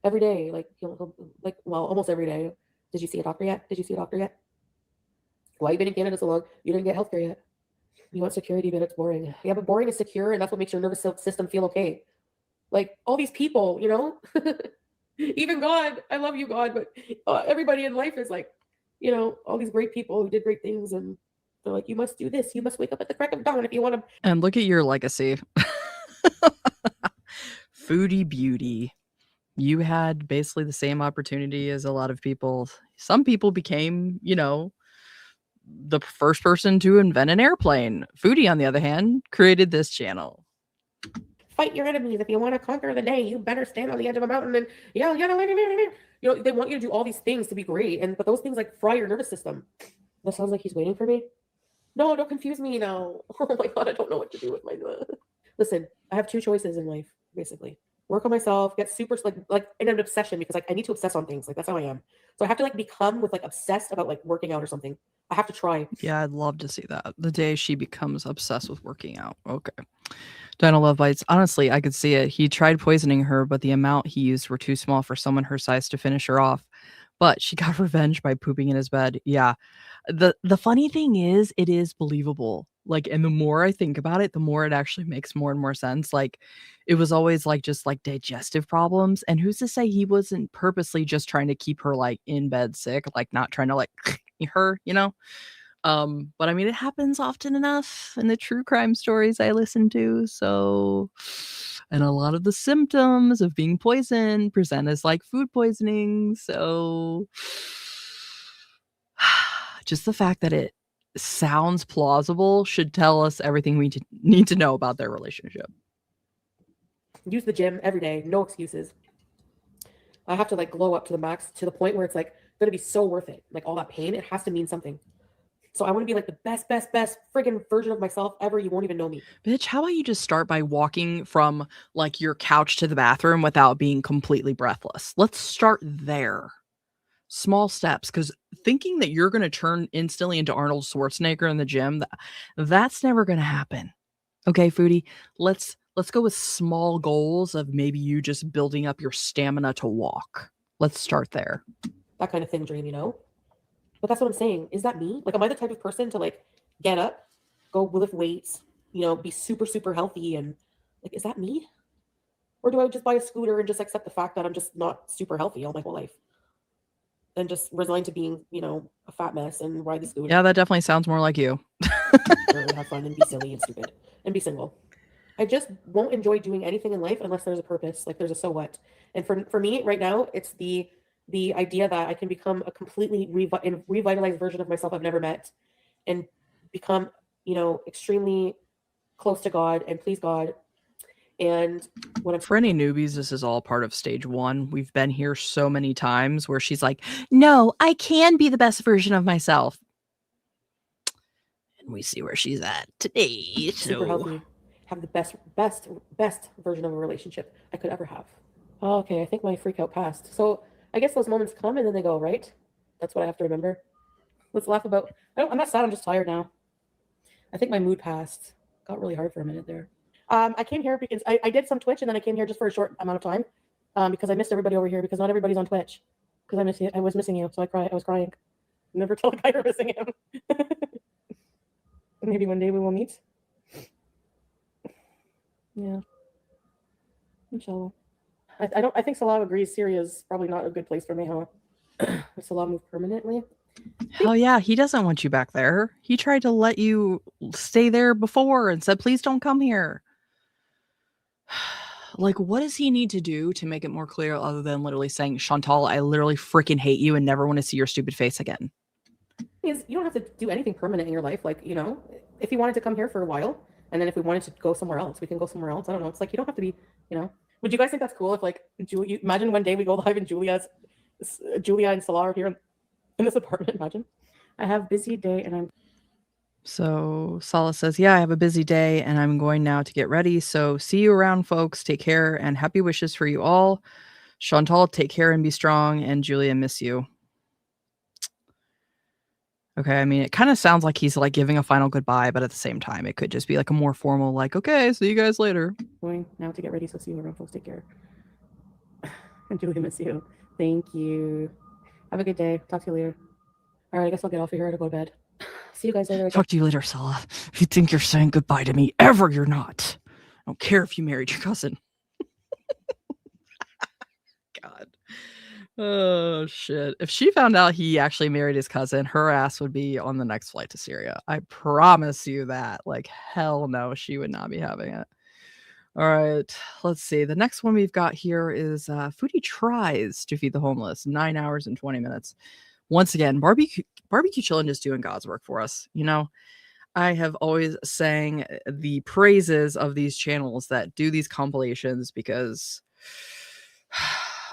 every day, like, he'll like, well, almost every day. Did you see a doctor yet? Why you been in Canada so long? You didn't get healthcare yet. You want security, but it's boring. Yeah, but boring is secure, and that's what makes your nervous system feel okay. Like, all these people, you know, even God, I love you, God, but everybody in life is like, you know, all these great people who did great things, and they're like, you must do this. You must wake up at the crack of dawn if you want to. And look at your legacy. Foodie beauty. You had basically the same opportunity as a lot of people. Some people became, the first person to invent an airplane. Foodie, on the other hand, created this channel. Fight your enemies. If you want to conquer the day, you better stand on the edge of a mountain and yell. They want you to do all these things to be great, but those things like fry your nervous system. That sounds like he's waiting for me. No, don't confuse me now. Oh my god, I don't know what to do with my. Listen, I have two choices in life, basically. Work on myself, get super like in an obsession because like I need to obsess on things. Like that's how I am. So I have to like become with like obsessed about like working out or something. I have to try. Yeah, I'd love to see that. The day she becomes obsessed with working out. Okay. Dino Love Bites. Honestly, I could see it. He tried poisoning her, but the amount he used were too small for someone her size to finish her off. But she got revenge by pooping in his bed. Yeah. The funny thing is, it is believable. Like, and the more I think about it, the more it actually makes more and more sense. Like, it was always like just like digestive problems. And who's to say he wasn't purposely just trying to keep her like in bed sick, like not trying to like her, but I mean, it happens often enough in the true crime stories I listen to. So, and a lot of the symptoms of being poisoned present as like food poisoning. So, just the fact that it sounds plausible should tell us everything we need to know about their relationship. Use the gym every day, no excuses. I have to like glow up to the max to the point where it's like going to be so worth it. Like all that pain, it has to mean something. So I want to be like the best friggin' version of myself ever. You won't even know me. Bitch, how about you just start by walking from like your couch to the bathroom without being completely breathless? Let's start there. Small steps, because thinking that you're going to turn instantly into Arnold Schwarzenegger in the gym, that's never going to happen. Okay, Foodie, let's go with small goals of maybe you just building up your stamina to walk. Let's start there. That kind of thing, dream, But that's what I'm saying. Is that me? Like, am I the type of person to like get up, go lift weights, be super, super healthy? And like, is that me? Or do I just buy a scooter and just accept the fact that I'm just not super healthy all my whole life? And just resign to being, a fat mess and ride the scooter. Yeah, that definitely sounds more like you. Have fun and be silly and stupid and be single. I just won't enjoy doing anything in life unless there's a purpose, like there's a so what. And for me right now, it's the idea that I can become a completely revitalized version of myself I've never met and become, extremely close to God and please God. And for any newbies, this is all part of stage 1. We've been here so many times where she's like, no, I can be the best version of myself. And we see where she's at today. Super healthy. Have the best version of a relationship I could ever have. Oh, okay, I think my freak out passed. So I guess those moments come and then they go, right? That's what I have to remember. Let's laugh about. I'm not sad. I'm just tired now. I think my mood passed. Got really hard for a minute there. I came here because I did some Twitch and then I came here just for a short amount of time because I missed everybody over here because not everybody's on Twitch. Because I was missing you, so I was crying. Never tell a guy you're missing him. Maybe one day we will meet. Yeah. Inshallah. I think Salah agrees Syria is probably not a good place for me, huh? Salah moved permanently. Hell yeah, he doesn't want you back there. He tried to let you stay there before and said, please don't come here. Like, what does he need to do to make it more clear other than literally saying, Chantal, I literally freaking hate you and never want to see your stupid face again? Because you don't have to do anything permanent in your life. Like, if he wanted to come here for a while, and then if we wanted to go somewhere else, we can go somewhere else. I don't know. It's like, you don't have to be, Would you guys think that's cool if, like, imagine one day we go live and Julia and Salah are here in this apartment? Imagine. I have a busy day and I'm... So Salah says, yeah, I have a busy day and I'm going now to get ready. So see you around, folks. Take care and happy wishes for you all. Chantal, take care and be strong. And Julia, miss you. Okay, I mean, it kind of sounds like he's like giving a final goodbye, but at the same time, it could just be like a more formal, like, okay, see you guys later. Going now to get ready, so see you around, folks. Take care. And Julia, miss you. Thank you. Have a good day. Talk to you later. All right, I guess I'll get off of here to go to bed. See you guys later. Talk to you later, Salah. If you think you're saying goodbye to me ever, you're not. I don't care if you married your cousin. God. Oh, shit. If she found out he actually married his cousin, her ass would be on the next flight to Syria. I promise you that. Like, hell no, she would not be having it. All right, let's see. The next one we've got here is Foodie tries to feed the homeless 9 hours and 20 minutes. Once again, barbecue chillin' is doing God's work for us. You know, I have always sang the praises of these channels that do these compilations because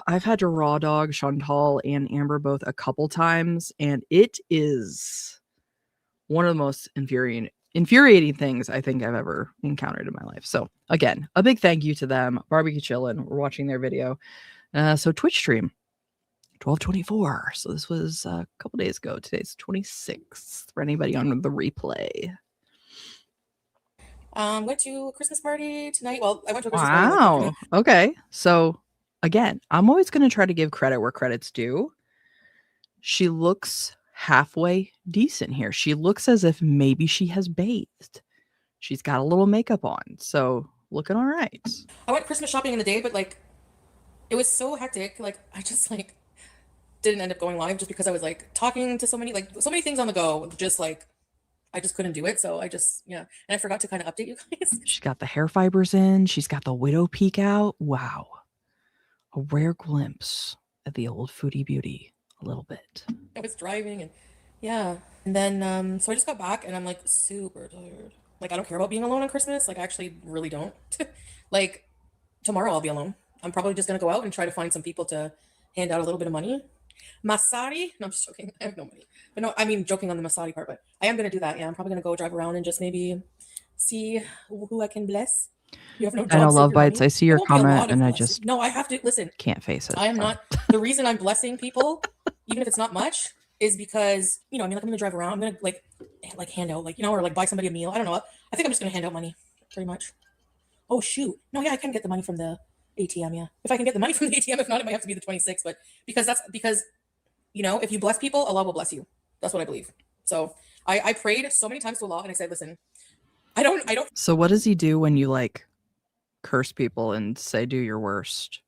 I've had to raw dog Chantal and Amber both a couple times, and it is one of the most infuriating things I think I've ever encountered in my life. So again, a big thank you to them. Barbecue Chillin'. We're watching their video. So Twitch stream 12/24. So this was a couple days ago. Today's 26th for anybody on the replay. Went to a Christmas party tonight. Well, I went to a Christmas party. Wow. Okay. So again, I'm always going to try to give credit where credit's due. She looks halfway decent here. She looks as if maybe she has bathed. She's got a little makeup on. So looking all right. I went Christmas shopping in the day, but like it was so hectic. Like I just like didn't end up going live just because I was like talking to so many things on the go. Just like I just couldn't do it. So I just, yeah. And I forgot to kind of update you guys. She's got the hair fibers in. She's got the widow peak out. Wow. A rare glimpse at the old foodie beauty a little bit. I was driving and yeah. And then, so I just got back and I'm like super tired. Like I don't care about being alone on Christmas. Like I actually really don't. Like tomorrow I'll be alone. I'm probably just going to go out and try to find some people to hand out a little bit of money. Masari? No, I'm just joking. I have no money. But no, I mean, joking on the Masari part, but I am going to do that. Yeah, I'm probably going to go drive around and just maybe see who I can bless. You have no job. I know, Love Bites. Money. I see your comment and I just no, I have to listen. Can't face it. I am not. The reason I'm blessing people, even if it's not much, is because, you know, I mean, like I'm going to drive around. I'm going to like hand out, like, you know, or like buy somebody a meal. I don't know. I think I'm just going to hand out money pretty much. Oh, shoot. No, yeah, I can get the money from the ATM. Yeah. If I can get the money from the ATM, if not, it might have to be the 26th, but because you know, if you bless people, Allah will bless you. That's what I believe. So I prayed so many times to Allah and I said, listen, I don't. So what does he do when you like curse people and say, do your worst?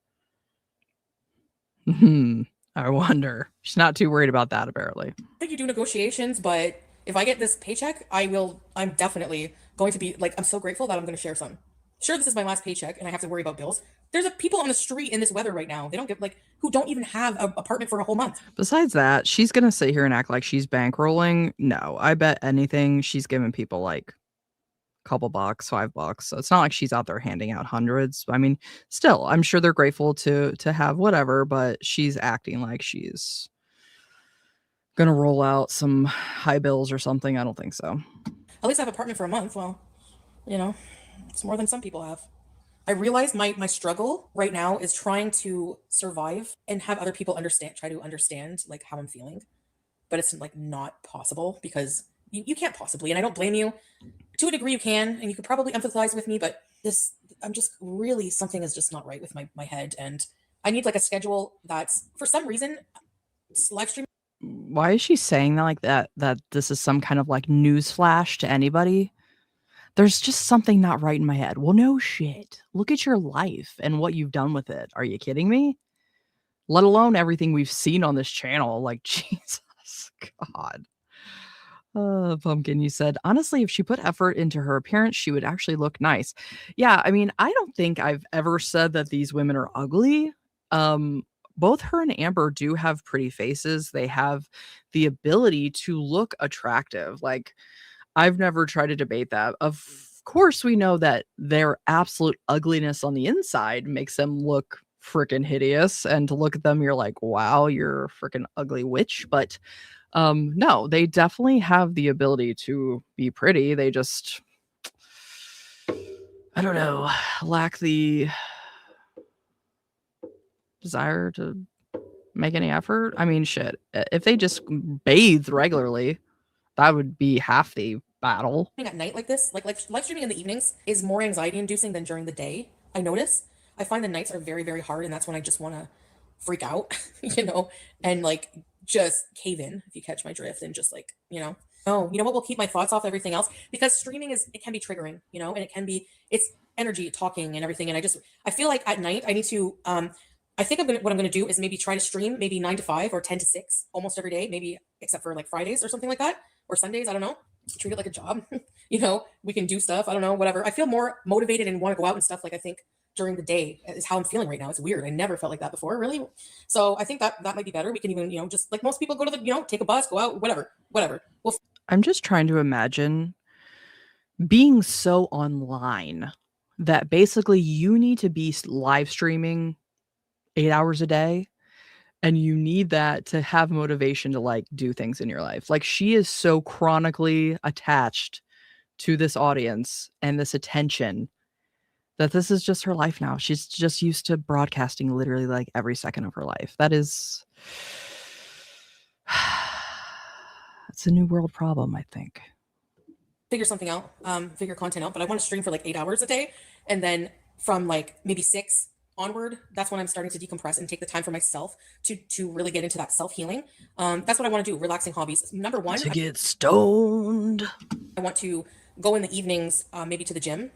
I wonder. She's not too worried about that, apparently. I think you do negotiations, but if I get this paycheck, I'm definitely going to be like, I'm so grateful that I'm going to share some. Sure, this is my last paycheck and I have to worry about bills. There's people on the street in this weather right now. They don't get who don't even have an apartment for a whole month. Besides that, she's going to sit here and act like she's bankrolling. No, I bet anything she's giving people like a couple bucks, $5. So it's not like she's out there handing out hundreds. I mean, still, I'm sure they're grateful to have whatever, but she's acting like she's going to roll out some high bills or something. I don't think so. At least I have an apartment for a month. Well, you know, it's more than some people have. I realize my struggle right now is trying to survive and have other people try to understand like how I'm feeling, but it's like not possible because you can't possibly, and I don't blame you. To a degree you can, and you could probably empathize with me, but I'm just really, something is just not right with my head, and I need like a schedule that's, for some reason, live stream. Why is she saying that like that this is some kind of like news flash to anybody? There's just something not right in my head. Well, no shit. Look at your life and what you've done with it. Are you kidding me? Let alone everything we've seen on this channel. Like, Jesus, God. Pumpkin, you said, honestly, if she put effort into her appearance, she would actually look nice. Yeah, I mean, I don't think I've ever said that these women are ugly. Both her and Amber do have pretty faces. They have the ability to look attractive. Like, I've never tried to debate that. Of course, we know that their absolute ugliness on the inside makes them look freaking hideous. And to look at them, you're like, wow, you're a freaking ugly witch. But no, they definitely have the ability to be pretty. They just, I don't know, lack the desire to make any effort. I mean, shit, if they just bathed regularly, that would be half the battle. At night like this, like live streaming in the evenings is more anxiety inducing than during the day. I notice. I find the nights are very, very hard, and that's when I just want to freak out, you know, and like just cave in, if you catch my drift, and just like, you know, oh, you know what will keep my thoughts off everything else, because streaming it can be triggering, you know, and it's energy talking and everything, and I feel like at night I need to I think what I'm gonna do is maybe try to stream maybe 9 to 5 or 10 to 6 almost every day, maybe except for like Fridays or something like that, or Sundays. I don't know. Treat it like a job. you know, we can do stuff. I don't know, whatever. I feel more motivated and want to go out and stuff. Like I think during the day is how I'm feeling right now. It's weird. I never felt like that before, really. So I think that might be better. We can even, you know, just like most people go to the, you know, take a bus, go out, whatever. We'll I'm just trying to imagine being so online that basically you need to be live streaming 8 hours a day, and you need that to have motivation to, like, do things in your life. Like, she is so chronically attached to this audience and this attention that this is just her life now. She's just used to broadcasting literally, like, every second of her life. That is it's a new world problem, I think. figure something out, figure content out, but I want to stream for like 8 hours a day. And then from like maybe 6 onward, that's when I'm starting to decompress and take the time for myself to really get into that self-healing. That's what I want to do. Relaxing hobbies. Number one, To get stoned. I want to go in the evenings, maybe to the gym,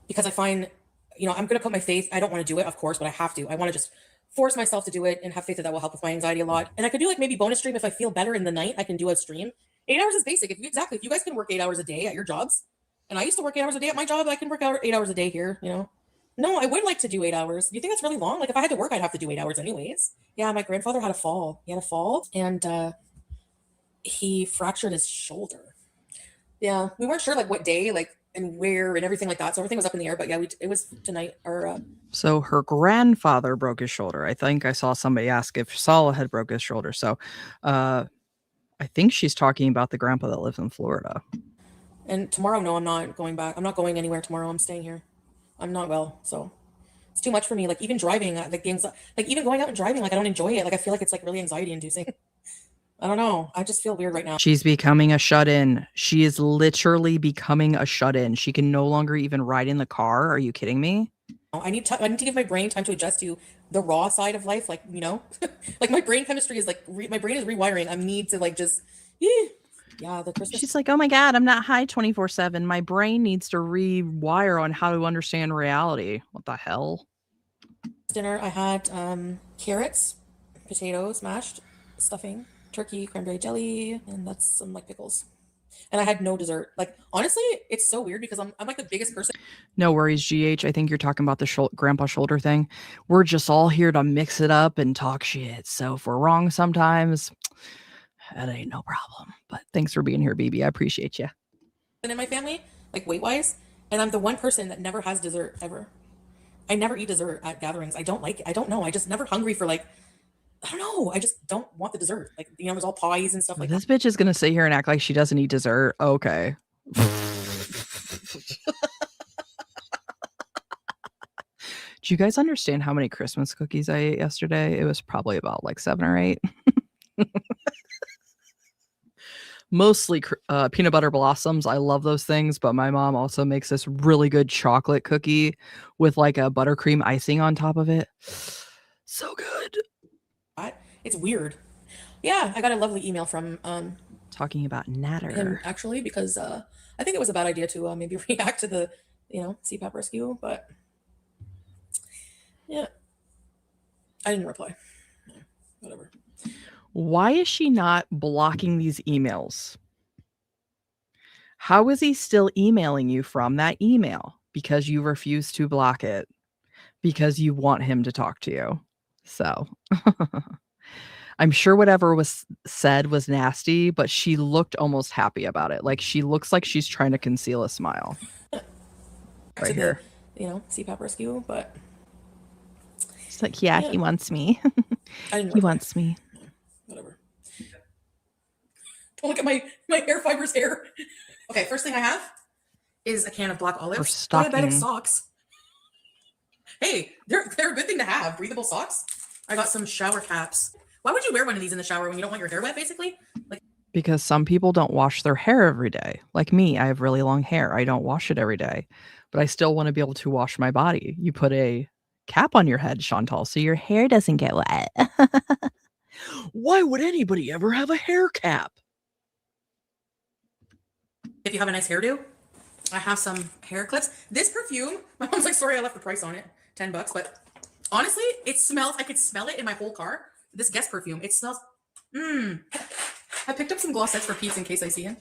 because I find, you know, I'm going to put my faith. I don't want to do it, of course, but I have to. I want to just force myself to do it and have faith that that will help with my anxiety a lot. And I could do like maybe bonus stream if I feel better in the night. I can do a stream. 8 hours is basic. If you guys can work 8 hours a day at your jobs, and I used to work 8 hours a day at my job, I can work out 8 hours a day here. You know, no, I would like to do 8 hours. Do you think that's really long? Like if I had to work, I'd have to do 8 hours anyways. Yeah, my grandfather had a fall. He had a fall, and he fractured his shoulder. Yeah, we weren't sure like what day, like and where, and everything like that. So everything was up in the air. But yeah, it was tonight or. So her grandfather broke his shoulder. I think I saw somebody ask if Salah had broke his shoulder. So I think she's talking about the grandpa that lives in Florida. And tomorrow, no, I'm not going back. I'm not going anywhere tomorrow. I'm staying here. I'm not well, so it's too much for me. Like even driving, like like even going out and driving, like I don't enjoy it. Like I feel like it's like really anxiety inducing. I don't know. I just feel weird right now. She's becoming a shut-in. She is literally becoming a shut-in. She can no longer even ride in the car. Are you kidding me? I need to give my brain time to adjust to the raw side of life. Like, you know, like my brain chemistry is like, my brain is rewiring. I need to like just, yeah, the Christmas. She's like, oh my God, I'm not high 24/7. My brain needs to rewire on how to understand reality. What the hell? Dinner, I had carrots, potatoes, mashed, stuffing, turkey, cranberry jelly, and that's some like pickles. And I had no dessert. Like, honestly, it's so weird because I'm like the biggest person. No worries, GH. I think you're talking about the grandpa shoulder thing. We're just all here to mix it up and talk shit. So if we're wrong sometimes, that ain't no problem. But thanks for being here, BB. I appreciate you. And in my family, like weight-wise, and I'm the one person that never has dessert ever. I never eat dessert at gatherings. I don't like it. I don't know. I just never hungry for like, I don't know. I just don't want the dessert. Like, you know, there's all pies and stuff like this bitch is going to sit here and act like she doesn't eat dessert. Okay. Do you guys understand how many Christmas cookies I ate yesterday? It was probably about like 7 or 8. Mostly peanut butter blossoms. I love those things, but my mom also makes this really good chocolate cookie with like a buttercream icing on top of it. So good. It's weird. Yeah, I got a lovely email from talking about Natter him actually, because I think it was a bad idea to maybe react to the, you know, CPAP rescue, but yeah, I didn't reply. Yeah, whatever. Why is she not blocking these emails? How is he still emailing you from that email? Because you refuse to block it. Because you want him to talk to you. So I'm sure whatever was said was nasty, but she looked almost happy about it. Like she looks like she's trying to conceal a smile. Right here. You know, CPAP rescue, but it's like, yeah, he wants me. He wants me. Whatever. Don't look at my hair fibers hair. Okay, first thing I have is a can of black olives. Diabetic socks. Hey, they're a good thing to have. Breathable socks. I got some shower caps. Why would you wear one of these in the shower when you don't want your hair wet, basically? Like, because some people don't wash their hair every day. Like me, I have really long hair. I don't wash it every day, but I still want to be able to wash my body. You put a cap on your head, Chantal, so your hair doesn't get wet. Why would anybody ever have a hair cap? If you have a nice hairdo, I have some hair clips. This perfume, my mom's like, sorry, I left the price on it, $10, but honestly, it smells, I could smell it in my whole car. This Guess perfume, it smells, I picked up some glossettes for Pete's in case I see him.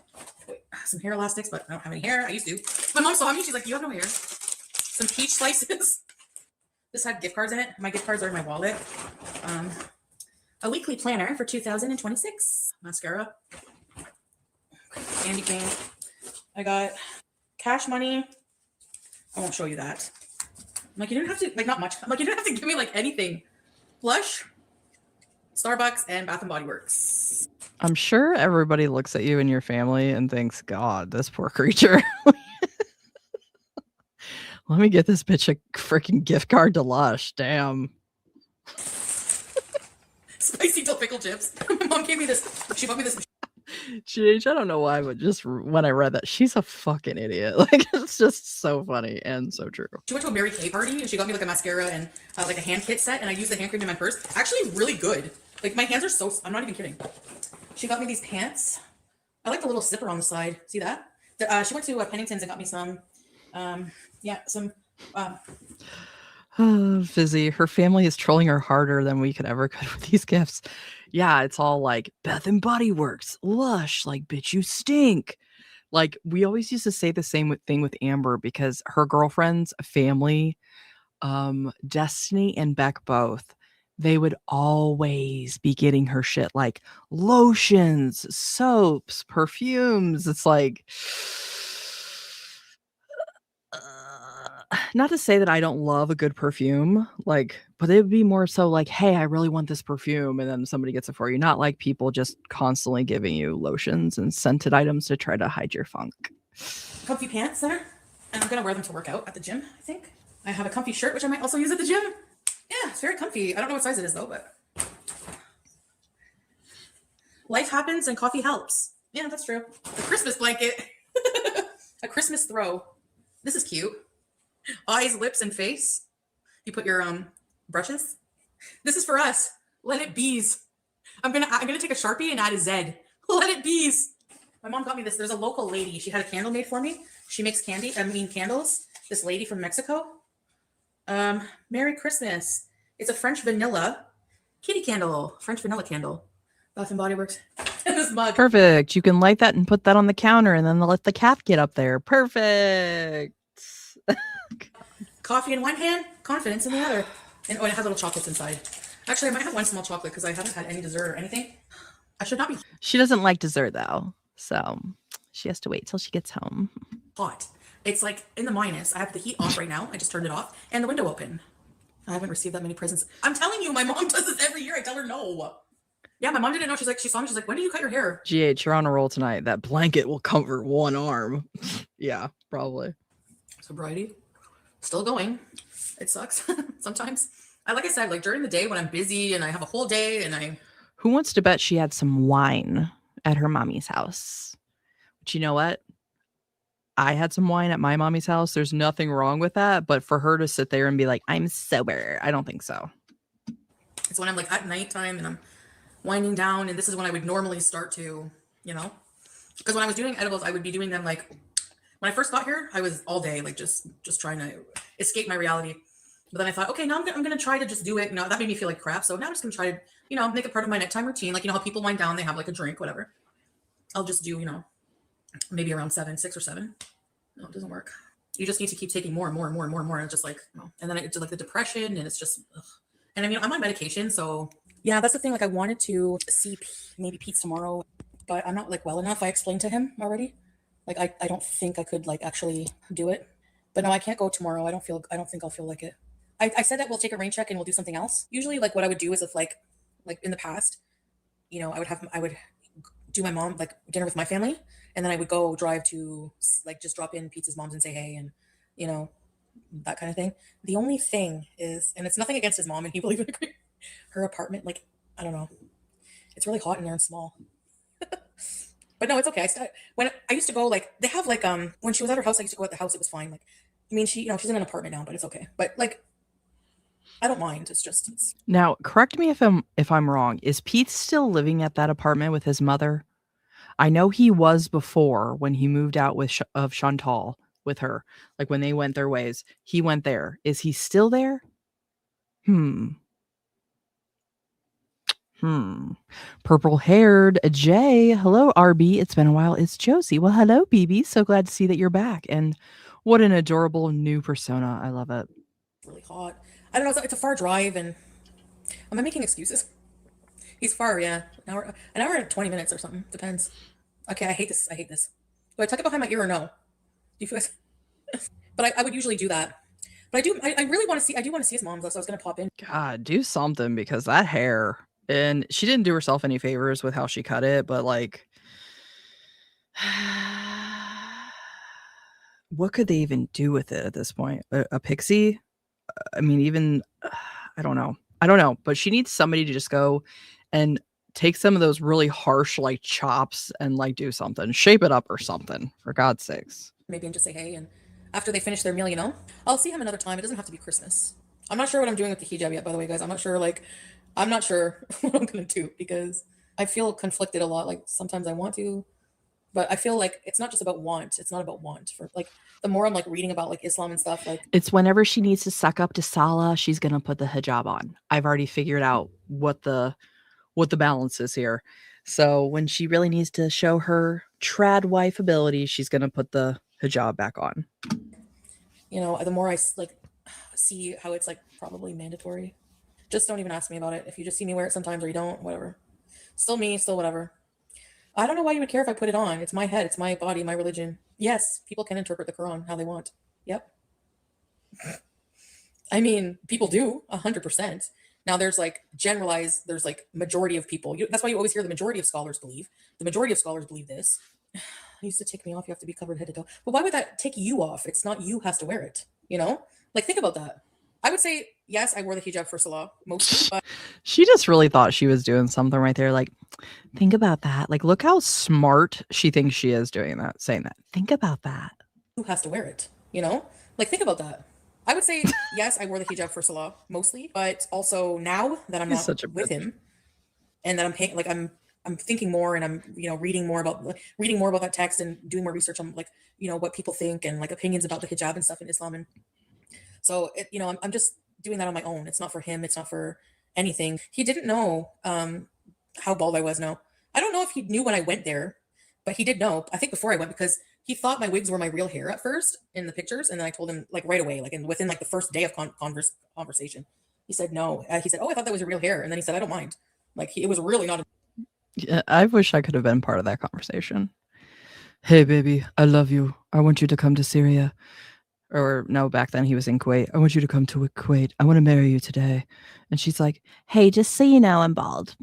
Wait. some hair elastics, but I don't have any hair. I used to. My mom saw me. She's like, "You have no hair." Some peach slices. This had gift cards in it. My gift cards are in my wallet. A weekly planner for 2026. Mascara. Candy cane. I got cash money. I won't show you that. I'm like, you don't have to, like, not much. I'm like, you don't have to give me like anything. Blush, Starbucks, and Bath and Body Works. I'm sure everybody looks at you and your family and thinks, God, this poor creature. Let me get this bitch a freaking gift card to Lush. Damn. Spicy dill pickle chips. My mom gave me this. She bought me this. GH, I don't know why, but just when I read that, she's a fucking idiot. Like, it's just so funny and so true. She went to a Mary Kay party and she got me like a mascara and like a hand kit set, and I used the hand cream in my purse. Actually, really good. Like, my hands are so, I'm not even kidding. She got me these pants. I like the little zipper on the side. See that? She went to Pennington's and got me some, Fizzy, her family is trolling her harder than we could with these gifts. Yeah, it's all like Bath and Body Works, Lush, like, bitch, you stink. Like, we always used to say the same thing with Amber because her girlfriend's family, Destiny and Beck both, they would always be getting her shit like lotions, soaps, perfumes. It's like, not to say that I don't love a good perfume, like, but it would be more so like, hey, I really want this perfume, and then somebody gets it for you. Not like people just constantly giving you lotions and scented items to try to hide your funk. Comfy pants there, and I'm gonna wear them to work out at the gym. I think I have a comfy shirt which I might also use at the gym. Yeah, it's very comfy. I don't know what size it is though, but life happens and coffee helps. Yeah, that's true. A Christmas blanket. A Christmas throw. This is cute. Eyes, lips, and face. You put your brushes. This is for us. Let it bees. I'm gonna take a Sharpie and add a Z. Let it bees. My mom got me this. There's a local lady. She had a candle made for me. She makes candles. This lady from Mexico. Merry Christmas. It's a French vanilla kitty candle. French vanilla candle. Bath and Body Works. And this mug. Perfect. You can light that and put that on the counter, and then let the cat get up there. Perfect. Coffee in one hand, confidence in the other. And it has little chocolates inside. Actually, I might have one small chocolate because I haven't had any dessert or anything. I should not be She doesn't like dessert though, so she has to wait till she gets home. hot. It's like in the minus. I have the heat off right now. I just turned it off and the window open. I haven't received that many presents. I'm telling you, my mom does this every year. I tell her no. Yeah, my mom didn't know. She's like, she saw me. She's like, when did you cut your hair? GH, you're on a roll tonight. That blanket will cover one arm. Yeah, probably. Sobriety. Still going. It sucks sometimes. Like I said, like during the day when I'm busy and I have a whole day and Who wants to bet she had some wine at her mommy's house? But you know what? I had some wine at my mommy's house. There's nothing wrong with that. But for her to sit there and be like, I'm sober, I don't think so. It's when I'm like at nighttime and I'm winding down, and this is when I would normally start to, because when I was doing edibles, I would be doing them like when I first got here, I was all day like just trying to escape my reality. But then I thought, okay, now I'm gonna try to just do it. That made me feel like crap. So now I'm just gonna try to, make it part of my nighttime routine. Like, how people wind down, they have like a drink, whatever. I'll just do, maybe around 6 or 7. No, it doesn't work. You just need to keep taking more and more and more and more and more. And just like, and then it's like the depression, and it's just, ugh. And I mean, I'm on medication, so yeah, that's the thing. Like, I wanted to see maybe Pete's tomorrow, but I'm not like well enough. I explained to him already. Like, I don't think I could like actually do it. But no, I can't go tomorrow. I don't think I'll feel like it. I said that we'll take a rain check and we'll do something else. Usually, like what I would do is if like in the past, I would do my mom like dinner with my family, and then I would go drive to like just drop in Pete's mom's and say hey, and that kind of thing. The only thing is, and it's nothing against his mom, and he will even agree, her apartment, like, I don't know, it's really hot in there and small. But no, it's okay. When I used to go, like, they have like when she was at her house, I used to go at the house. It was fine. Like, I mean, she's in an apartment now, but it's okay. But like, I don't mind. It's Now, correct me if I'm wrong. Is Pete still living at that apartment with his mother? I know he was before when he moved out of Chantal with her. Like when they went their ways, he went there. Is he still there? Purple-haired Jay. Hello, RB. It's been a while. It's Josie. Well, hello, BB. So glad to see that you're back. And what an adorable new persona. I love it. Really hot. I don't know. It's a far drive, and am I making excuses? He's far, yeah. An hour and 20 minutes or something. Depends. Okay, I hate this. I hate this. Do I tuck it behind my ear or no? Do you guys? But I would usually do that. But I do. I really want to see. I do want to see his mom though, so I was gonna pop in. God, do something because that hair. And she didn't do herself any favors with how she cut it, but like, what could they even do with it at this point? A pixie? I mean, even I don't know. I don't know, but she needs somebody to just go and take some of those really harsh like chops and like do something, shape it up or something, for God's sakes. Maybe and just say hey, and after they finish their meal, you know, I'll see him another time. It doesn't have to be Christmas. I'm not sure what I'm doing with the hijab yet, by the way, guys. I'm not sure what I'm gonna do because I feel conflicted a lot. Like sometimes I want to, but I feel like it's not just about want. It's not about want. For like the more I'm like reading about like Islam and stuff, like it's whenever she needs to suck up to Salah, she's gonna put the hijab on. I've already figured out what the balance is here. So when she really needs to show her trad wife ability, she's gonna put the hijab back on. You know, the more I like see how it's like probably mandatory. Just don't even ask me about it. If you just see me wear it sometimes or you don't, whatever. Still me, still whatever. I don't know why you would care if I put it on. It's my head, it's my body, my religion. Yes, people can interpret the Quran how they want. Yep. I mean, people do 100%. Now there's like generalized, there's like majority of people. That's why you always hear the majority of scholars believe. The majority of scholars believe this. It used to take me off. You have to be covered head to toe. But why would that take you off? It's not you has to wear it. You know, like think about that. I would say yes. I wore the hijab for Salah mostly, but she just really thought she was doing something right there. Like, think about that. Like, look how smart she thinks she is doing that, saying that. Think about that. Who has to wear it? You know, like think about that. I would say yes. I wore the hijab for Salah mostly, but also now that I'm not with him, and that I'm paying, like I'm thinking more, and I'm reading more about that text and doing more research on like what people think and like opinions about the hijab and stuff in Islam, and so I'm just doing that on my own. It's not for him. It's not for anything. He didn't know how bald I was. No, I don't know if he knew when I went there, but he did know. I think before I went because he thought my wigs were my real hair at first in the pictures, and then I told him like right away, like within like the first day of conversation, he said no. He said, "Oh, I thought that was your real hair," and then he said, "I don't mind." Like it was really not. Yeah, I wish I could have been part of that conversation. Hey, baby, I love you. I want you to come to Syria. Or no, back then he was in Kuwait. I want you to come to Kuwait. I want to marry you today. And she's like, hey, just so you know, I'm bald.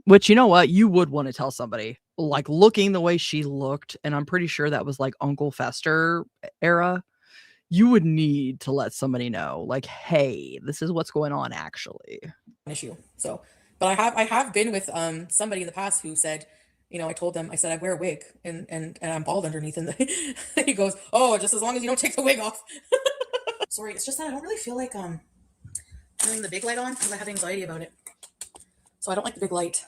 Which, you know what? You would want to tell somebody. Like looking the way she looked, and I'm pretty sure that was like Uncle Fester era. You would need to let somebody know, like, hey, this is what's going on actually. Issue. So, but I have been with somebody in the past who said, I told them, I said, I wear a wig and I'm bald underneath. And he goes, oh, just as long as you don't take the wig off. Sorry, it's just that I don't really feel like turning the big light on because I have anxiety about it. So I don't like the big light.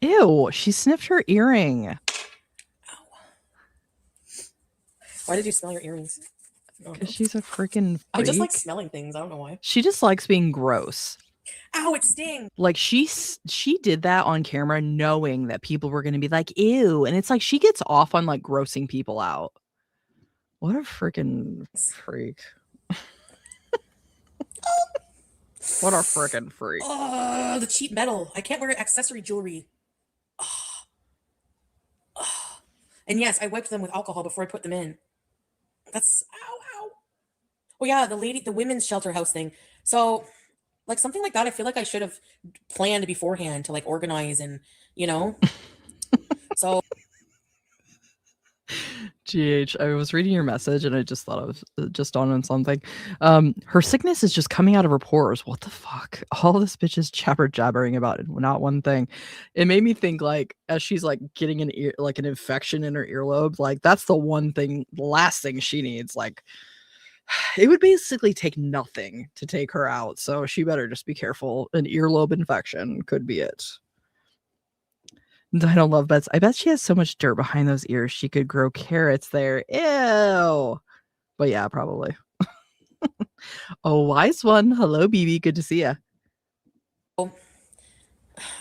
Ew, she sniffed her earring. Ow. Why did you smell your earrings? Because she's a freaking freak. I just like smelling things. I don't know why. She just likes being gross. Ow, it stings. Like she did that on camera knowing that people were going to be like, ew. And it's like she gets off on like grossing people out. What a freaking freak. What a freaking freak. Oh, the cheap metal. I can't wear accessory jewelry. Oh. Oh. And yes, I wiped them with alcohol before I put them in. That's ow. Oh yeah, the women's shelter house thing. So like something like that, I feel like I should have planned beforehand to like organize and so GH, I was reading your message and I just thought of just on something. Her sickness is just coming out of her pores. What the fuck? All this bitch is jabbering about it, not one thing. It made me think like as she's like getting an infection in her earlobe, like that's the last thing she needs. Like it would basically take nothing to take her out, so she better just be careful. An earlobe infection could be it. I don't love bets. I bet she has so much dirt behind those ears she could grow carrots there. Ew. But yeah, probably. Oh, wise one. Hello, BB. Good to see you.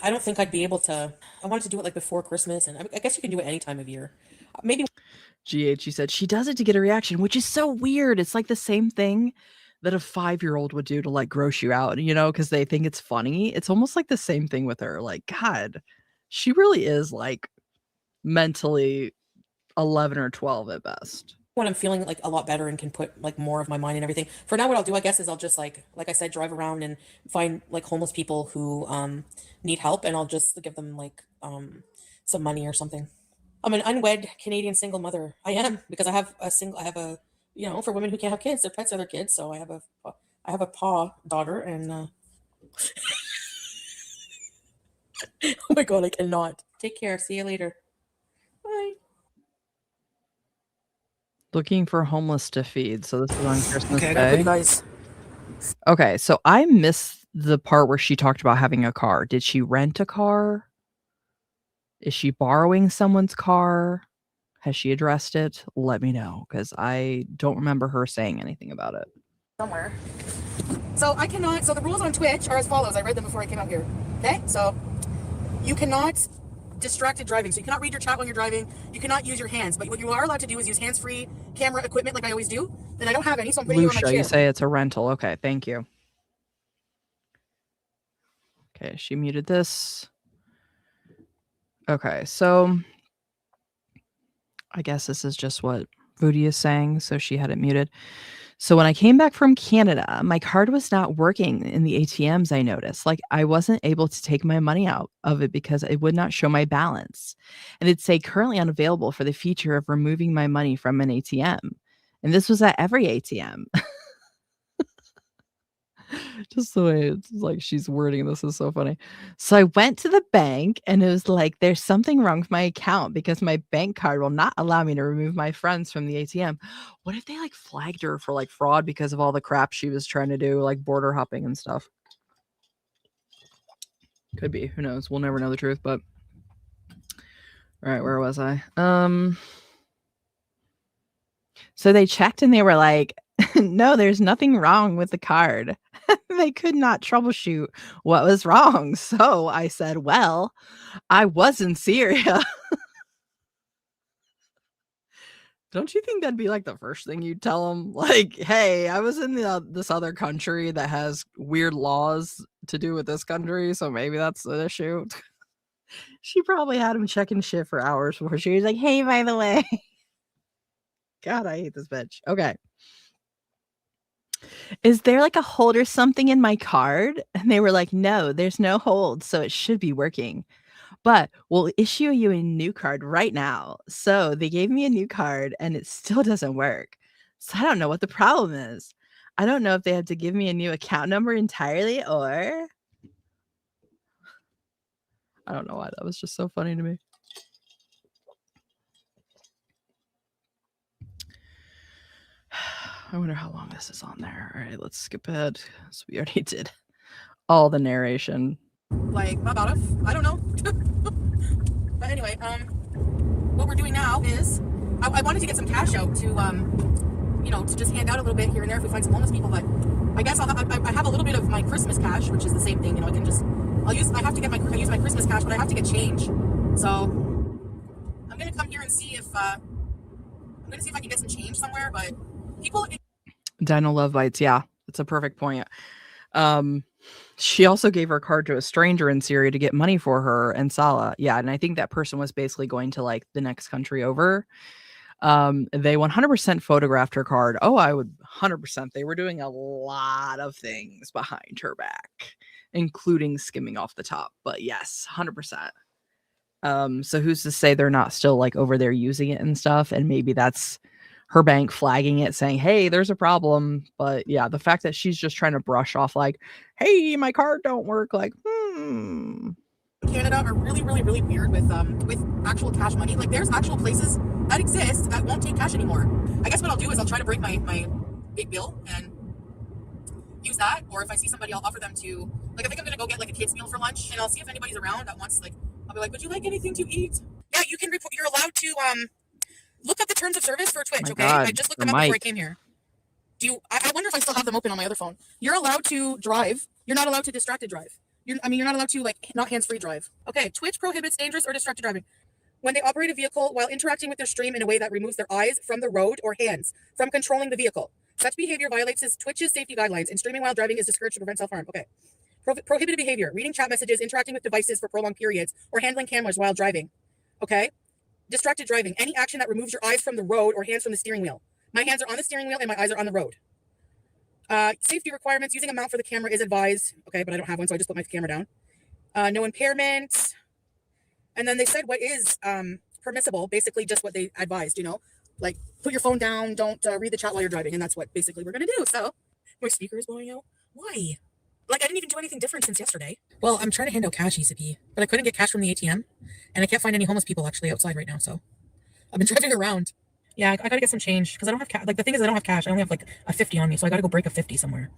I don't think I'd be able to. I wanted to do it like before Christmas, and I guess you can do it any time of year. Maybe GH, she said she does it to get a reaction, which is so weird. It's like the same thing that a 5-year-old would do to like gross you out, because they think it's funny. It's almost like the same thing with her. Like, God, she really is like mentally 11 or 12 at best. when I'm feeling like a lot better and can put like more of my mind and everything. For now, what I'll do, I guess, is I'll just like I said, drive around and find like homeless people who need help, and I'll just give them like some money or something. I'm an unwed Canadian single mother. I am, because I have a for women who can't have kids, their pets are their kids. So I have a paw daughter, and oh my god, I cannot. Take care. See you later. Bye. Looking for homeless to feed. So this is on Christmas Okay, I gotta put Day. you guys. Okay, so I missed the part where she talked about having a car. Did she rent a car? Is she borrowing someone's car? Has she addressed it? Let me know, because I don't remember her saying anything about it. Somewhere. So I cannot. So the rules on Twitch are as follows. I read them before I came out here. Okay, so you cannot distracted driving. So you cannot read your chat while you're driving. You cannot use your hands. But what you are allowed to do is use hands-free camera equipment, like I always do. Then I don't have any, so I'm putting you on my Lucia, chair. you say it's a rental. Okay, thank you. Okay, she muted this. Okay, so I guess this is just what Voodie is saying, so she had it muted. So when I came back from Canada, my card was not working in the ATMs, I noticed. Like, I wasn't able to take my money out of it because it would not show my balance. And it'd say currently unavailable for the feature of removing my money from an ATM. And this was at every ATM. Just the way it's like she's wording this is so funny. So I went to the bank and it was like, there's something wrong with my account because my bank card will not allow me to remove my funds from the ATM. What if they like flagged her for like fraud because of all the crap she was trying to do, like border hopping and stuff? Could be. Who knows? We'll never know the truth, but all right, where was I? So they checked and they were like, no, there's nothing wrong with the card. They could not troubleshoot what was wrong. So I said, well, I was in Syria. Don't you think that'd be like the first thing you'd tell them? Like, hey, I was in this other country that has weird laws to do with this country, so maybe that's the issue. She probably had him checking shit for hours before she was like, hey, by the way. God, I hate this bitch. Okay. Is there like a hold or something in my card? And they were like, no, there's no hold, so it should be working. But we'll issue you a new card right now. So they gave me a new card and it still doesn't work. So I don't know what the problem is. I don't know if they have to give me a new account number entirely or I don't know why. That was just so funny to me. I wonder how long this is on there. All right, let's skip ahead. So we already did all the narration. Like about it. I don't know. But anyway, what we're doing now is I wanted to get some cash out to to just hand out a little bit here and there if we find some homeless people. But I guess I have a little bit of my Christmas cash, which is the same thing. I use my Christmas cash, but I have to get change. So I'm gonna come here and see if I can get some change somewhere. But people. Dino Love Bites, yeah, it's a perfect point. She also gave her card to a stranger in Syria to get money for her and Salah. Yeah, and I think that person was basically going to like the next country over. They 100% photographed her card. Oh, I would 100%. They were doing a lot of things behind her back, including skimming off the top. But yes, 100%. So who's to say they're not still like over there using it and stuff? And maybe that's her bank flagging it saying, hey, there's a problem. But yeah, the fact that she's just trying to brush off like, hey, my card don't work. Like, Canada are really, really, really weird with actual cash money. Like there's actual places that exist that won't take cash anymore. I guess what I'll do is I'll try to break my big bill and use that. Or if I see somebody, I'll offer them to, like, I think I'm going to go get like a kid's meal for lunch, and I'll see if anybody's around that wants, like, I'll be like, would you like anything to eat? Yeah, you can report, you're allowed to, look up the terms of service for Twitch, okay? God, I just looked them up before I came here. I wonder if I still have them open on my other phone. You're allowed to drive. You're not allowed to distracted drive. You're not allowed to, like, not hands-free drive. Okay, Twitch prohibits dangerous or distracted driving when they operate a vehicle while interacting with their stream in a way that removes their eyes from the road or hands from controlling the vehicle. Such behavior violates Twitch's safety guidelines, and streaming while driving is discouraged to prevent self-harm. Okay. Prohibited behavior, reading chat messages, interacting with devices for prolonged periods, or handling cameras while driving. Okay. Distracted driving, any action that removes your eyes from the road or hands from the steering wheel. My hands are on the steering wheel and my eyes are on the road. Safety requirements, using a mount for the camera is advised. Okay, but I don't have one, so I just put my camera down. No impairment. And then they said what is permissible, basically just what they advised, you know, like put your phone down, don't read the chat while you're driving. And that's what basically we're going to do. So my speaker is blowing out. Why? Like, I didn't even do anything different since yesterday. Well, I'm trying to hand out cash, ECP, but I couldn't get cash from the ATM. And I can't find any homeless people actually outside right now. So I've been driving around. Yeah, I got to get some change because I don't have cash. Like, the thing is, I don't have cash. I only have like a 50 on me. So I got to go break a 50 somewhere.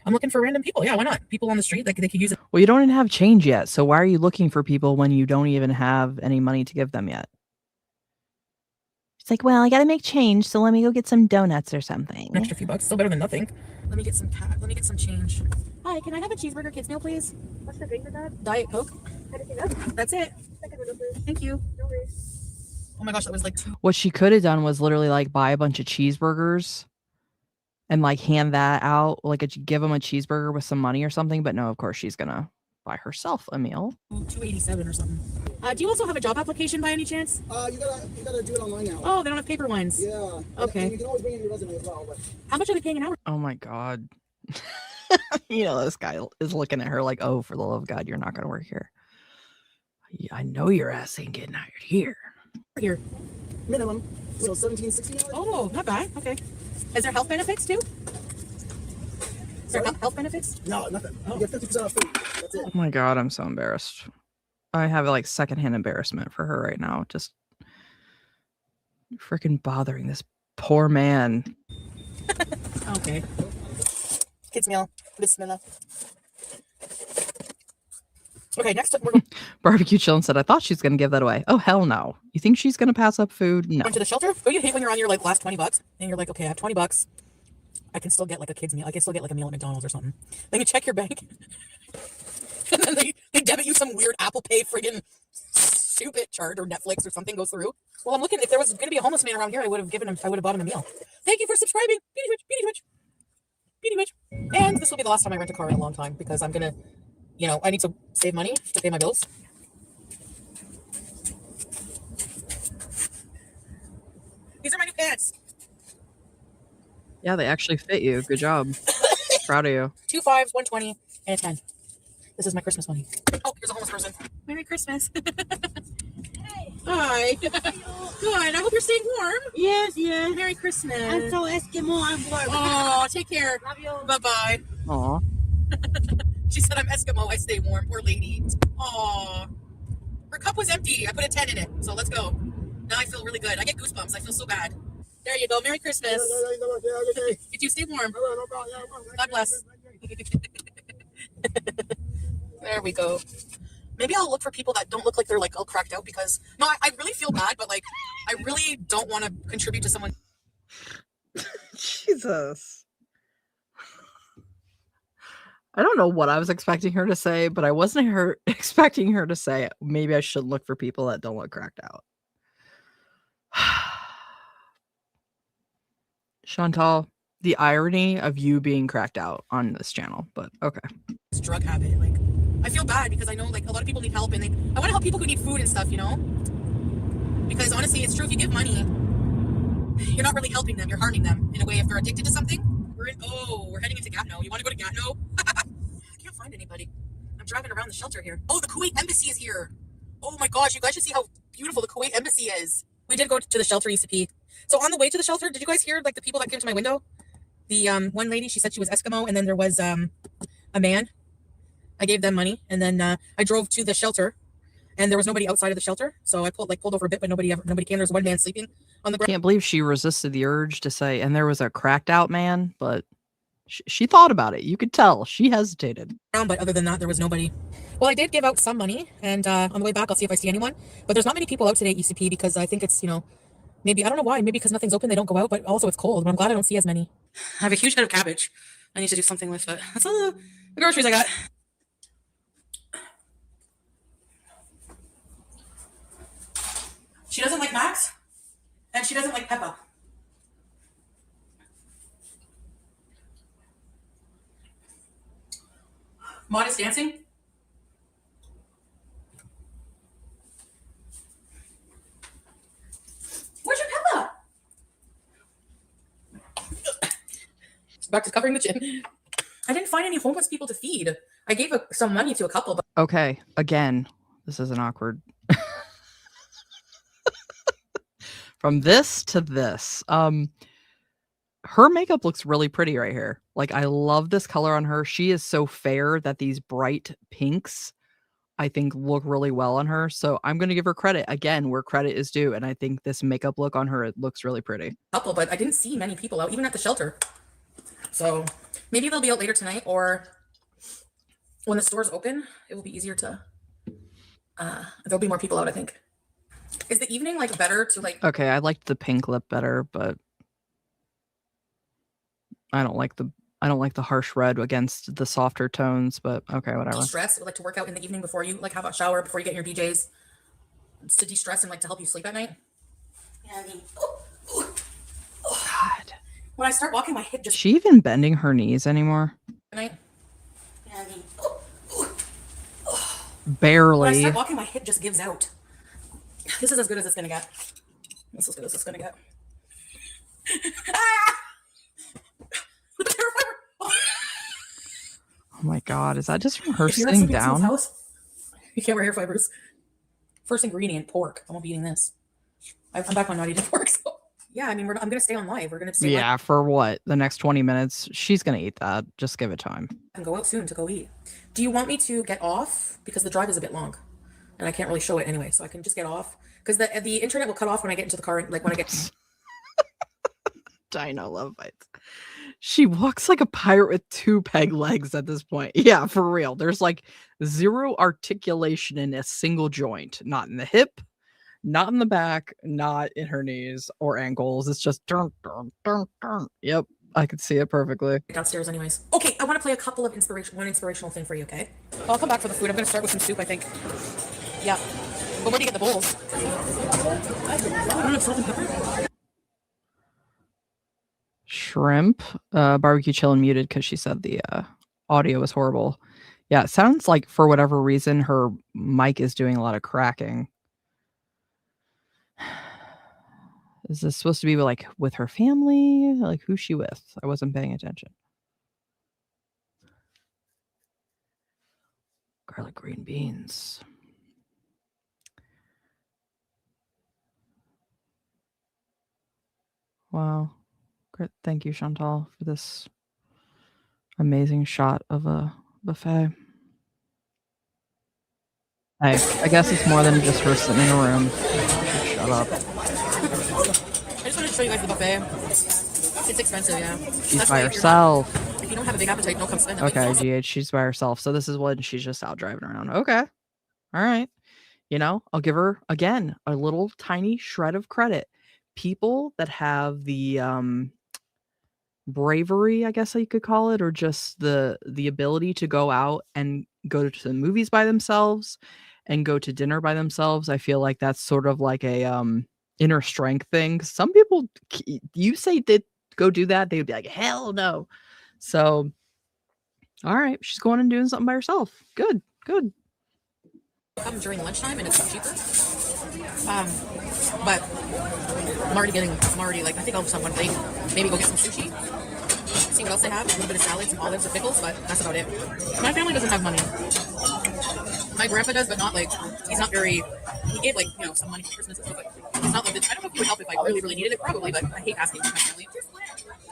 I'm looking for random people. Yeah, why not? People on the street, like, they could use it. Well, you don't even have change yet. So why are you looking for people when you don't even have any money to give them yet? It's like, well, I got to make change. So let me go get some donuts or something. An extra few bucks. Still better than nothing. Let me get some Let me get some change. Hi, can I have a cheeseburger kids meal, please? What's the drink with that? Diet Coke. Anything else? That's it. Second order, please. Thank you. No worries. Oh my gosh, that was like 2. What she could have done was literally like buy a bunch of cheeseburgers and like hand that out, like give them a cheeseburger with some money or something. But no, of course, she's going to buy herself a meal. $2.87 or something. Do you also have a job application by any chance? You gotta do it online now. Oh, they don't have paper ones. Yeah. Okay. And you can always bring in your resume as well. But How much are they paying an hour? Oh my God. You know, this guy is looking at her like, oh, for the love of God, you're not going to work here. I know your ass ain't getting hired here. Here. minimum, so $17.60. Oh, not bad. Okay. Is there health benefits too? Is there health benefits? No, nothing. Oh. You get 50% off food. That's it. Oh my God, I'm so embarrassed. I have like secondhand embarrassment for her right now. Just freaking bothering this poor man. Okay. Kids meal. Bismillah. Okay, next we're going Barbecue Chillin said, I thought she's going to give that away. Oh, hell no. You think she's going to pass up food? No. to the shelter. Oh, you hate when you're on your like last $20 and you're like, okay, I have $20. I can still get like a kid's meal. I can still get like a meal at McDonald's or something. Then you check your bank. And then they debit you some weird Apple Pay friggin' stupid chart or Netflix or something goes through. Well, I'm looking, if there was going to be a homeless man around here, I would have bought him a meal. Thank you for subscribing. Beauty Twitch. And this will be the last time I rent a car in a long time because I'm going to, you know, I need to save money to pay my bills. These are my new pants. Yeah, they actually fit you. Good job. Proud of you. 2 5s, 120, and a 10. This is my Christmas money. Oh, here's a homeless person. Merry Christmas. Hi. Good. I hope you're staying warm. Yes, yes. Merry Christmas. I'm so Eskimo. I'm warm. Oh, take care. Love you. Bye-bye. Aw. She said I'm Eskimo. I stay warm. Poor lady. Aw. Her cup was empty. I put a 10 in it. So let's go. Now I feel really good. I get goosebumps. I feel so bad. There you go. Merry Christmas. You too. Stay warm. God bless. There we go. Maybe I'll look for people that don't look like they're like all cracked out because no, I really feel bad, but like I really don't want to contribute to someone. Jesus. I don't know what I was expecting her to say, but I wasn't expecting her to say maybe I should look for people that don't look cracked out. Chantal, the irony of you being cracked out on this channel, but okay. This drug habit, like I feel bad because I know like a lot of people need help and I want to help people who need food and stuff, you know, because honestly it's true, if you give money you're not really helping them, you're harming them in a way. If they're addicted to something, we're heading into Gatineau. You want to go to Gatineau? I can't find anybody. I'm driving around the shelter here. Oh, the Kuwait embassy is here. Oh my gosh, you guys should see how beautiful the Kuwait embassy is. We did go to the shelter, ECP. So on the way to the shelter, did you guys hear like the people that came to my window? The one lady, she said she was Eskimo, and then there was a man. I gave them money, and then I drove to the shelter, and there was nobody outside of the shelter. So I pulled over a bit, but nobody came. There's one man sleeping on the ground. Can't believe she resisted the urge to say, and there was a cracked out man, but she thought about it. You could tell she hesitated. But other than that, there was nobody. Well, I did give out some money, and on the way back, I'll see if I see anyone. But there's not many people out today, ECP, because I think it's, you know, maybe, I don't know why, maybe because nothing's open, they don't go out, but also it's cold. But I'm glad I don't see as many. I have a huge head of cabbage I need to do something with, but that's all the groceries I got. She doesn't like Max, and she doesn't like Peppa. Modest dancing. Where's your Peppa? Back to covering the chin. I didn't find any homeless people to feed. I gave some money to a couple, but Okay, again, this is an awkward. From this to this, her makeup looks really pretty right here. Like, I love this color on her. She is so fair that these bright pinks, I think, look really well on her. So I'm going to give her credit again where credit is due. And I think this makeup look on her, it looks really pretty. couple, but I didn't see many people out, even at the shelter. So maybe they'll be out later tonight, or when the stores open, it will be easier to. There'll be more people out, I think. Is the evening like better to like? Okay, I liked the pink lip better, but I don't like the harsh red against the softer tones, but okay, whatever. De-stress, like to work out in the evening before you like have a shower, before you get in your BJs, to de-stress and like to help you sleep at night. God. When I start walking, my hip Is just she even bending her knees anymore? at night. When I Barely. start walking, my hip just gives out. This is as good as it's gonna get. This is as good as it's gonna get. Ah! Oh my God, is that just from her If you're at sitting somebody else's down? house, you can't wear hair fibers. First ingredient, pork. I won't be eating this. I'm back on not eating pork. So yeah, I mean, I'm gonna stay on live. We're gonna stay live Yeah, for what? The next 20 minutes? She's gonna eat that. Just give it time. and go out soon to go eat. Do you want me to get off because the drive is a bit long, and I can't really show it anyway, so I can just get off because the internet will cut off when I get into the car. Like when I get. Dino love bites. She walks like a pirate with 2 peg legs at this point. Yeah, for real. There's like zero articulation in a single joint. Not in the hip, not in the back, not in her knees or ankles. It's just dun, dun, dun, dun. Yep, I could see it perfectly. Downstairs anyways. Okay, I want to play a couple of one inspirational thing for you, okay? I'll come back for the food. I'm going to start with some soup, I think. Yeah. But where do you get the bowls? Shrimp, barbecue chill and muted because she said the audio was horrible. Yeah, it sounds like for whatever reason her mic is doing a lot of cracking. Is this supposed to be like with her family? Like who's she with? I wasn't paying attention. Garlic green beans. Wow. Great. Thank you, Chantal, for this amazing shot of a buffet. Hey, I guess it's more than just her sitting in a room. Shut up. I just wanted to show you guys the buffet. It's expensive, yeah. She's That's by why if you're herself. if you don't have a big appetite, don't come spend it. Okay, GH, she's by herself. So this is when she's just out driving around. Okay. All right. You know, I'll give her, again, a little tiny shred of credit. People that have the bravery, I guess you could call it, or just the ability to go out and go to the movies by themselves and go to dinner by themselves. I feel like that's sort of like a inner strength thing. Some people, you say did go do that, they would be like, hell no. So, all right, she's going and doing something by herself. Good. Come during lunchtime and it's cheaper. But I'm already like, I think I'll just have one thing. Maybe go get some sushi. See what else they have. A little bit of salad, some olives or pickles, but that's about it. My family doesn't have money. My grandpa does, but not like, he's not very, he gave like, you know, some money for Christmas and stuff, but it's not like, I don't know if he would help if I really, really needed it, probably, but I hate asking my family.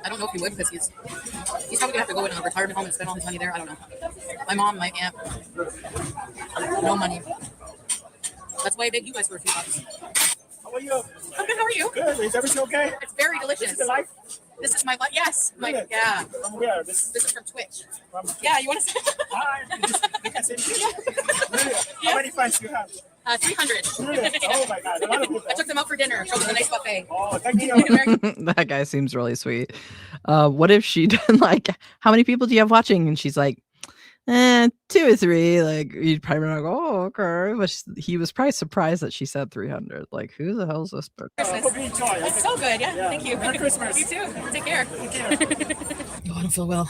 I don't know if he would because he's probably gonna have to go in a retirement home and spend all his money there. I don't know. My mom, my aunt, no money. That's why I beg you guys for a few bucks. How are you? I'm good. How are you? Good. Is everything okay? It's very delicious. This is the life? This is my life. Yes. Really? Yeah. From where? This This is from Twitch. from Yeah. You want to say? Hi. You can say it. Really? How many fans do you have? 300. Oh my God. A lot of people. I took them out for dinner. Showed them a nice buffet. Oh, thank you. That guy seems really sweet. What if she done like, how many people do you have watching? And she's like, 2 or 3. Like, you'd probably be like, oh, okay. But he was probably surprised that she said 300. Like, who the hell is this person? Hope you enjoy. It's so good. Yeah. Thank you. Merry Christmas. You too. Take care. Oh, I don't feel well.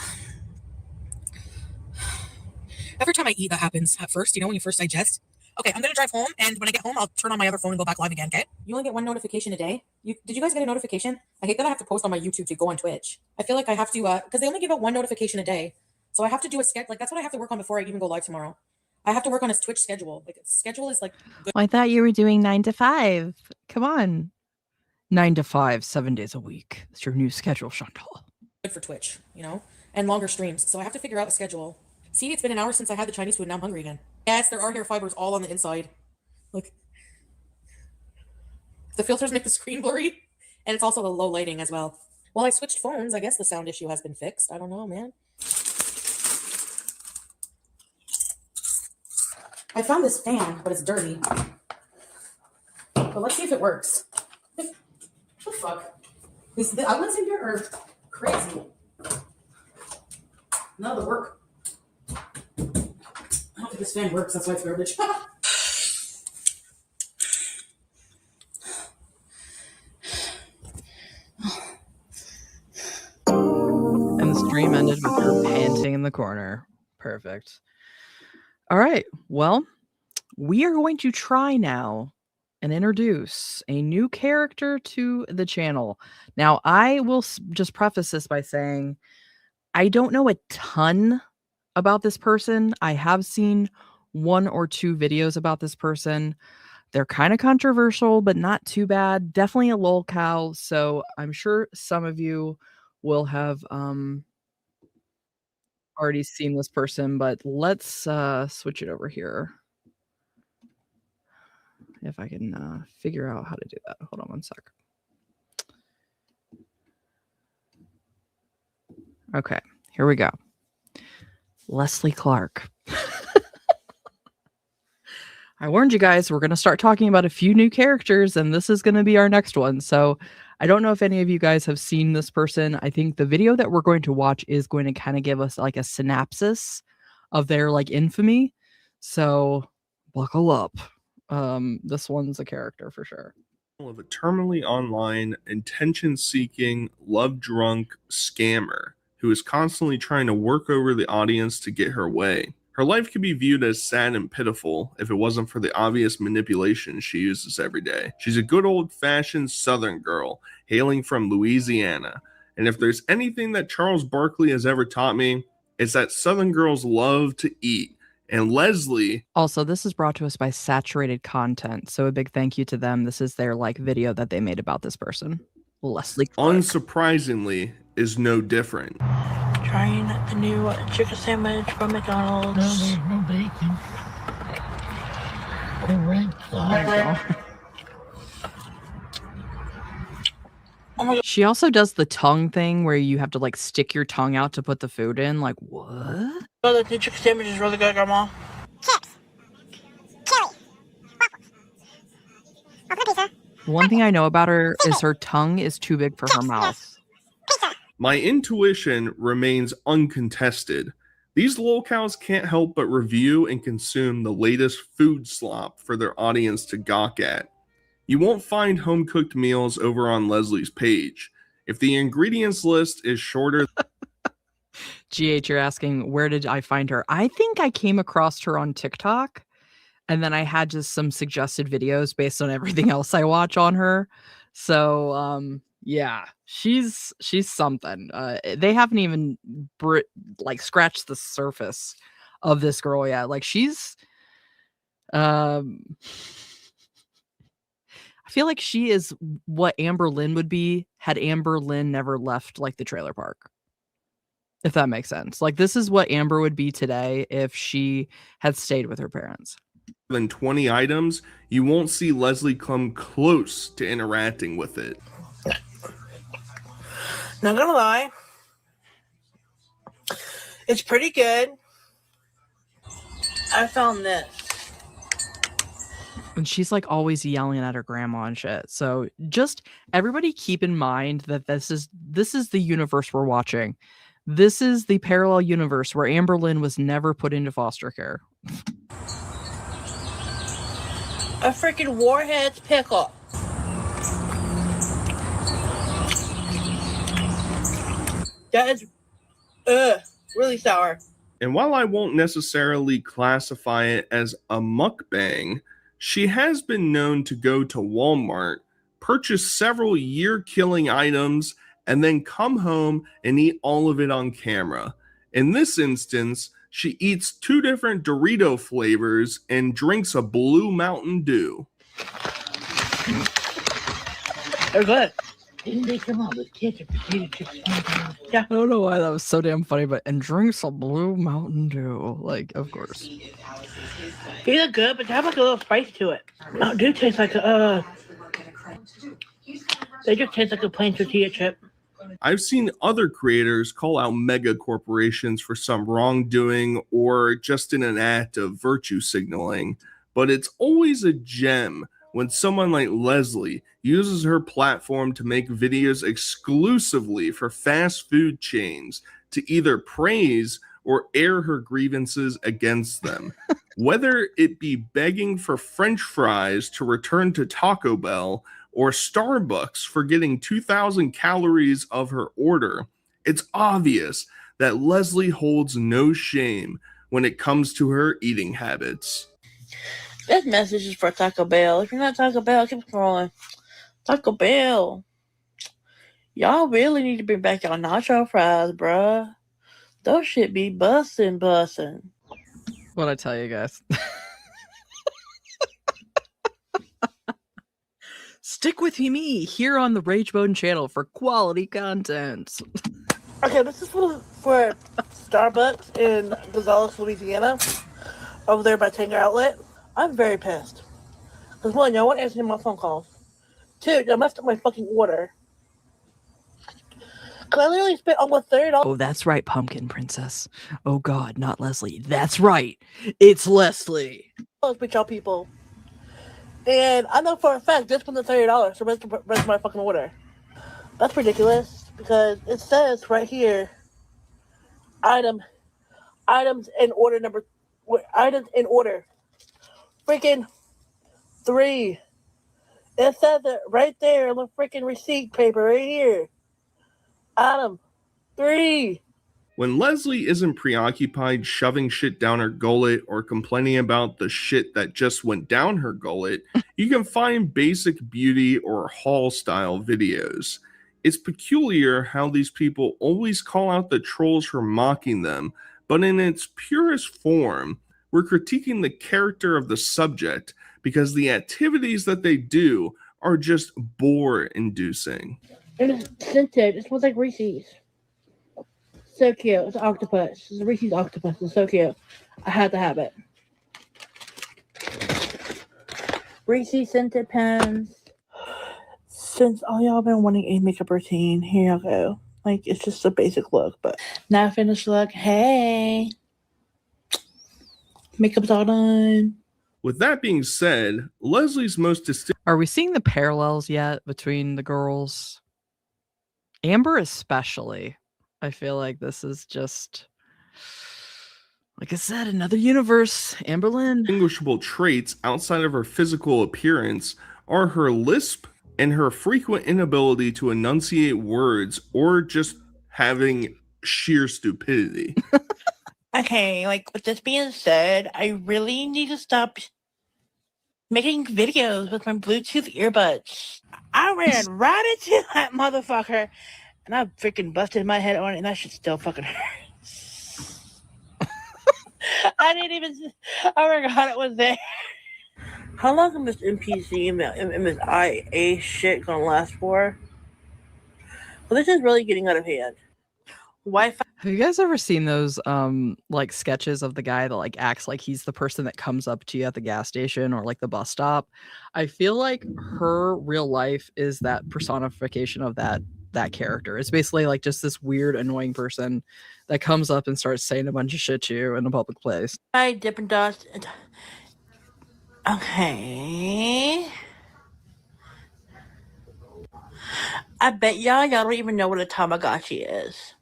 Every time I eat, that happens at first. You know, when you first digest. Okay, I'm gonna drive home, and when I get home, I'll turn on my other phone and go back live again. Okay? You only get 1 notification a day. Did you guys get a notification? I hate that I have to post on my YouTube to go on Twitch. I feel like I have to because they only give out 1 notification a day, so I have to do a schedule. Like that's what I have to work on before I even go live tomorrow. I have to work on his Twitch schedule. Like schedule is like good. Well, I thought you were doing 9 to 5. Come on. 9 to 5, 7 days a week. That's your new schedule, Chantal. Good for Twitch, you know, and longer streams. So I have to figure out a schedule. See, it's been an hour since I had the Chinese food. Now I'm hungry again. Yes, there are hair fibers all on the inside. Look, the filters make the screen blurry, and it's also the low lighting as well. Well, I switched phones. I guess the sound issue has been fixed. I don't know, man. I found this fan, but it's dirty. But let's see if it works. What the fuck? Is the outlets in here are crazy? None of the work. I don't think this fan works. That's why it's garbage. And the stream ended with her panting in the corner. Perfect. All right. Well, we are going to try now and introduce a new character to the channel. Now, I will just preface this by saying I don't know a ton about this person. I have seen 1 or 2 videos about this person. They're kind of controversial, but not too bad. Definitely a lol cow. So I'm sure some of you will have already seen this person, but let's switch it over here. If I can figure out how to do that. Hold on 1 sec. Okay, here we go. Leslie Clark. I warned you guys, we're going to start talking about a few new characters, and this is going to be our next one. So I don't know if any of you guys have seen this person. I think the video that we're going to watch is going to kind of give us like a synopsis of their like infamy. So buckle up. This one's a character for sure. Of a terminally online, attention-seeking, love-drunk scammer who is constantly trying to work over the audience to get her way. Her life could be viewed as sad and pitiful if it wasn't for the obvious manipulation she uses every day. She's a good old-fashioned Southern girl, hailing from Louisiana. And if there's anything that Charles Barkley has ever taught me, it's that Southern girls love to eat. And Leslie... Also, this is brought to us by Saturated Content, so a big thank you to them. This is their like video that they made about this person. Leslie Clark. unsurprisingly, is no different. Trying the new chicken sandwich from McDonald's. No, there's no bacon. Oh my god. She also does the tongue thing where you have to like stick your tongue out to put the food in. Like, what? Oh, the new chicken sandwich is really good, Grandma. Chips. Chili. Waffles. I'll put pizza. One thing I know about her is her tongue is too big for her mouth. Pizza. My intuition remains uncontested. These lolcows can't help but review and consume the latest food slop for their audience to gawk at. You won't find home-cooked meals over on Leslie's page. If the ingredients list is shorter... GH, you're asking, where did I find her? I think I came across her on TikTok, and then I had just some suggested videos based on everything else I watch on her. So, yeah, she's something. They haven't even scratched the surface of this girl yet. Like, she's... I feel like she is what Amber Lynn would be had Amber Lynn never left like the trailer park. If that makes sense. Like, this is what Amber would be today if she had stayed with her parents. Than 20 items, you won't see Leslie come close to interacting with it. Not gonna lie. It's pretty good. I found this. And she's like always yelling at her grandma and shit. So just everybody keep in mind that this is the universe we're watching. This is the parallel universe where Amber Lynn was never put into foster care. A freaking Warheads pickle. That is, really sour. And while I won't necessarily classify it as a mukbang, she has been known to go to Walmart, purchase several year-killing items, and then come home and eat all of it on camera. In this instance, she eats 2 different Dorito flavors and drinks a blue Mountain Dew. They're good. Didn't they come out with ketchup, potato chips? Yeah. I don't know why that was so damn funny, but and drinks a blue Mountain Dew. Like, of course. These are good, but they have like a little spice to it. Mountain Dew tastes like a, they just taste like a plain tortilla chip. I've seen other creators call out mega corporations for some wrongdoing or just in an act of virtue signaling, but it's always a gem when someone like Leslie uses her platform to make videos exclusively for fast food chains to either praise or air her grievances against them. Whether it be begging for French fries to return to Taco Bell or Starbucks for getting 2,000 calories of her order, it's obvious that Leslie holds no shame when it comes to her eating habits. This message is for Taco Bell. If you're not Taco Bell, keep scrolling. Taco Bell. Y'all really need to bring back y'all nacho fries, bruh. Those shit be bussin'. What I tell you guys. Stick with me here on the Rage Bone channel for quality content. Okay, this is for Starbucks in Gonzales, Louisiana, over there by Tanger Outlet. I'm very pissed. Because 1, y'all won't answer my phone calls. 2, y'all messed up my fucking order. Because I literally spent almost $30. Oh, that's right, Pumpkin Princess. Oh God, not Leslie. That's right. It's Leslie. With y'all people. And I know for a fact this was the $30 for the rest of my fucking order. That's ridiculous because it says right here, items in order freaking 3. It says it right there on the freaking receipt paper right here. Item 3. When Leslie isn't preoccupied shoving shit down her gullet or complaining about the shit that just went down her gullet, you can find basic beauty or haul style videos. It's peculiar how these people always call out the trolls for mocking them, but in its purest form, we're critiquing the character of the subject because the activities that they do are just bore-inducing. And it's scented. It smells like Reese's. So cute. It's an octopus. It's a Reese's octopus. It's so cute. I had to have it. Reese's scented pens. Since all y'all been wanting a makeup routine, here y'all go. Like, it's just a basic look, but now finished look. Hey. Makeup's all done. With that being said, Leslie's most distinct. Are we seeing the parallels yet between the girls? Amber especially. I feel like this is just, like I said, another universe. Amber Lynn. Distinguishable traits outside of her physical appearance are her lisp and her frequent inability to enunciate words or just having sheer stupidity. Okay, like with this being said, I really need to stop making videos with my Bluetooth earbuds. I ran right into that motherfucker and I freaking busted my head on it and that shit still fucking hurts. I didn't even, I forgot it was there. How long is this NPC and this IA shit gonna last for? Well, this is really getting out of hand. Wi-Fi. Have you guys ever seen those like sketches of the guy that like acts like he's the person that comes up to you at the gas station or like the bus stop? I feel like her real life is that personification of that character. It's basically like just this weird, annoying person that comes up and starts saying a bunch of shit to you in a public place. Dippin' Dots. Okay. I bet y'all don't even know what a Tamagotchi is.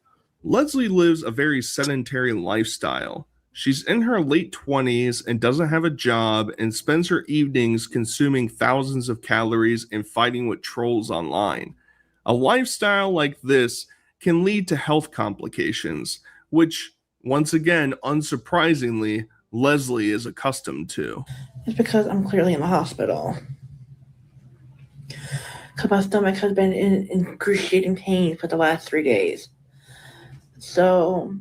Leslie lives a very sedentary lifestyle. She's in her late 20s and doesn't have a job and spends her evenings consuming thousands of calories and fighting with trolls online. A lifestyle like this can lead to health complications, which, once again, unsurprisingly, Leslie is accustomed to. It's because I'm clearly in the hospital. Because my stomach has been in excruciating pain for the last 3 days. So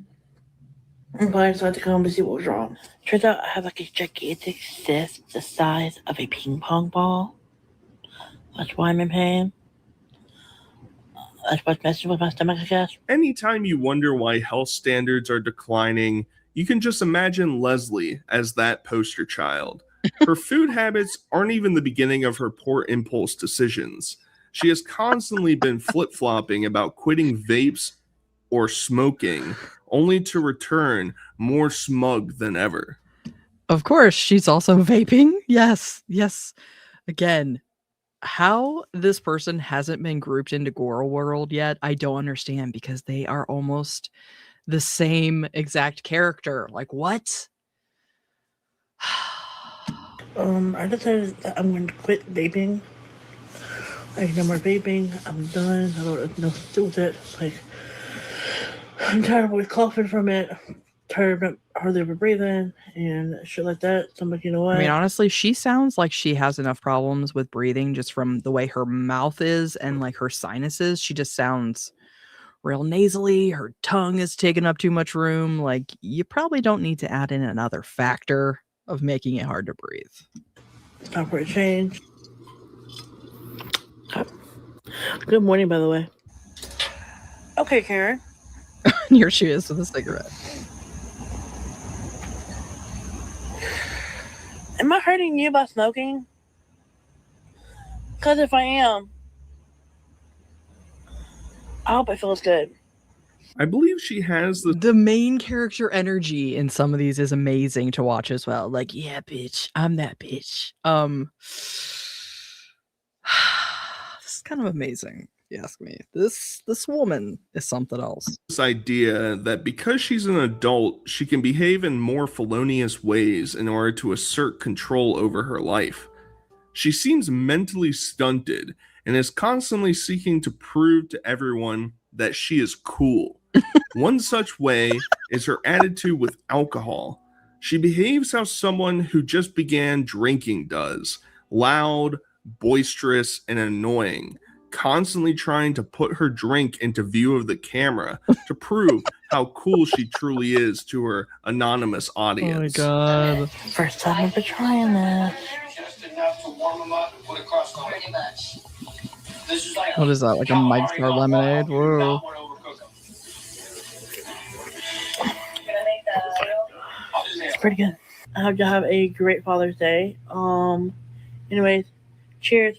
I'm glad I decided to come to see what was wrong. Turns out I have like a gigantic cyst the size of a ping pong ball. That's why I'm in pain. That's what's messing with my stomach, I guess. Anytime you wonder why health standards are declining, you can just imagine Leslie as that poster child. Her food habits aren't even the beginning of her poor impulse decisions. She has constantly been flip-flopping about quitting vapes or smoking, only to return more smug than ever. Of course, she's also vaping. Yes. Again, how this person hasn't been grouped into gorlworld yet, I don't understand, because they are almost the same exact character. Like, what? I decided that I'm going to quit vaping. Like, no more vaping. I'm done. I don't know what to do with it. Like, I'm tired of always coughing from it. Tired of hardly ever breathing and shit like that. So I'm like, you know what? I mean, honestly, she sounds like she has enough problems with breathing just from the way her mouth is and like her sinuses. She just sounds real nasally. Her tongue is taking up too much room. Like, you probably don't need to add in another factor of making it hard to breathe. It's time for a change. Good morning, by the way. Okay, Karen. And here she is with a cigarette. Am I hurting you by smoking? Because if I am, I hope it feels good. I believe she has The main character energy in some of these is amazing to watch as well. Like, yeah, bitch, I'm that bitch. This is kind of amazing, if you ask me. This woman is something else. this idea that because she's an adult, she can behave in more felonious ways in order to assert control over her life. She seems mentally stunted and is constantly seeking to prove to everyone that she is cool. One such way is her attitude with alcohol. She behaves how someone who just began drinking does: loud, boisterous, and annoying, constantly trying to put her drink into view of the camera to prove how cool she truly is to her anonymous audience. Oh my god. First time I've been trying this. Just enough to warm them up and put a crust on it. Pretty much. This is like What is that, like a Mike's Hard Lemonade? Whoa. It's pretty good. I hope you have a great Father's Day. Anyways, cheers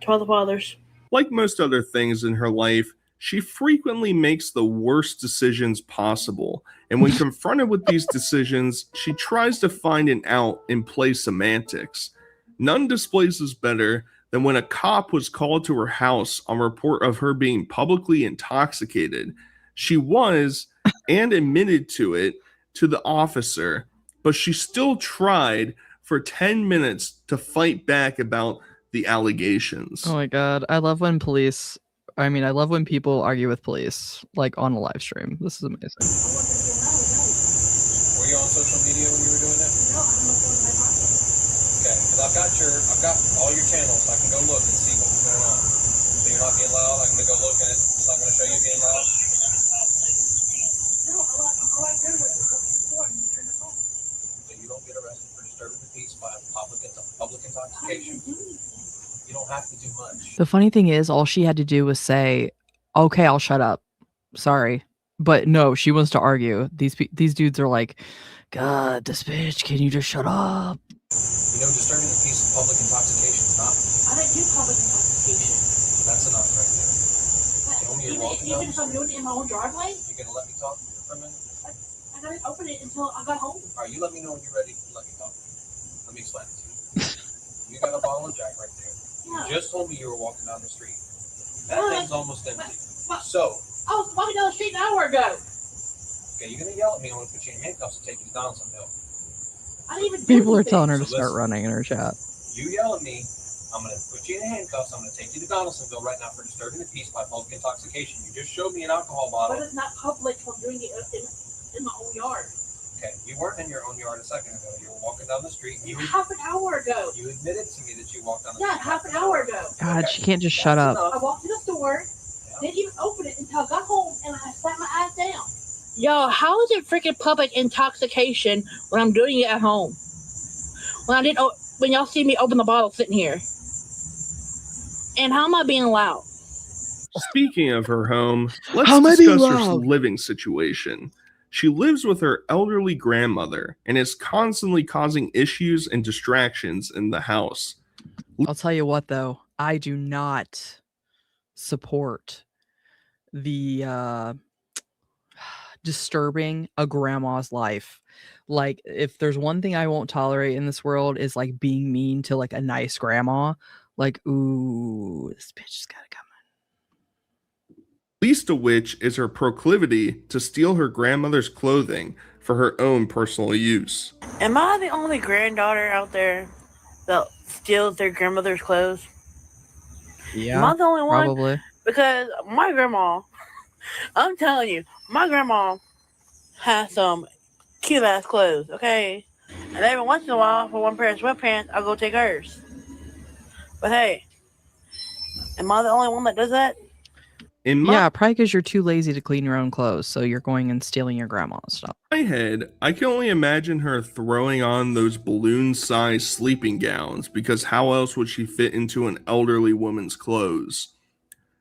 to all the fathers. Like most other things in her life, she frequently makes the worst decisions possible, and when confronted with these decisions, she tries to find an out and play semantics. None displays this better than when a cop was called to her house on report of her being publicly intoxicated. She was, and admitted to it, to the officer, but she still tried for 10 minutes to fight back about the allegations. Oh my god. I love when people argue with police, like on a live stream. This is amazing. Were you on social media when you were doing that? No, I'm on my pocket. Okay, because I've got all your channels. So I can go look and see what's going on. So you're not being loud. I'm gonna go look at it. It's not gonna show you being loud. No, all I did was so you don't get arrested for disturbing the peace by public intoxication. You don't have to do much. The funny thing is, all she had to do was say, okay, I'll shut up. Sorry. But no, she wants to argue. These dudes are like, God, this bitch, can you just shut up? You know, disturbing the peace of public intoxication is not. I don't do public intoxication. That's enough right there. Tell me you're walking up. Even if I'm doing it in my own driveway? You're going to let me talk for a minute? I gotta open it until I got home. All right, you let me know when you're ready to let me talk. Let me explain it to you. You got a bottle of Jack right there. You just told me you were walking down the street. That thing's almost empty. So, I was walking down the street an hour ago. okay, you're gonna yell at me. I'm gonna put you in handcuffs and take you to Donaldsonville. I didn't even do People are anything. telling her to So start listen. running in her chat. You yell at me. I'm gonna put you in handcuffs. I'm gonna take you to Donaldsonville right now for disturbing the peace by public intoxication. You just showed me an alcohol But bottle. it's not public. I'm doing it in my own yard. Okay, you weren't in your own yard a second ago. You were walking down the street. Half an hour ago. You admitted to me that you walked down the Yeah, street. half an hour ago. God, Okay. she can't just shut up. I walked to the store, didn't even open it until I got home, and I sat my ass down. Yo, how is it freaking public intoxication when I'm doing it at home? When y'all see me open the bottle sitting here? And how am I being loud? Speaking of her home, let's How am I being discuss her loud? living situation. She lives with her elderly grandmother and is constantly causing issues and distractions in the house. I'll tell you what, though, I do not support the disturbing a grandma's life. Like, if there's one thing I won't tolerate in this world is like being mean to like a nice grandma. Like, ooh, this bitch has gotta come. Least of which is her proclivity to steal her grandmother's clothing for her own personal use. Am I the only granddaughter out there that steals their grandmother's clothes? Am Yeah, I the only one? probably. Because my grandma, I'm telling you, my grandma has some cute ass clothes, okay? And every once in a while, for one pair of sweatpants, I'll go take hers. But hey, am I the only one that does that? In my Yeah, probably because you're too lazy to clean your own clothes, so you're going and stealing your grandma's stuff. head, I can only imagine her throwing on those balloon-sized sleeping gowns, because how else would she fit into an elderly woman's clothes?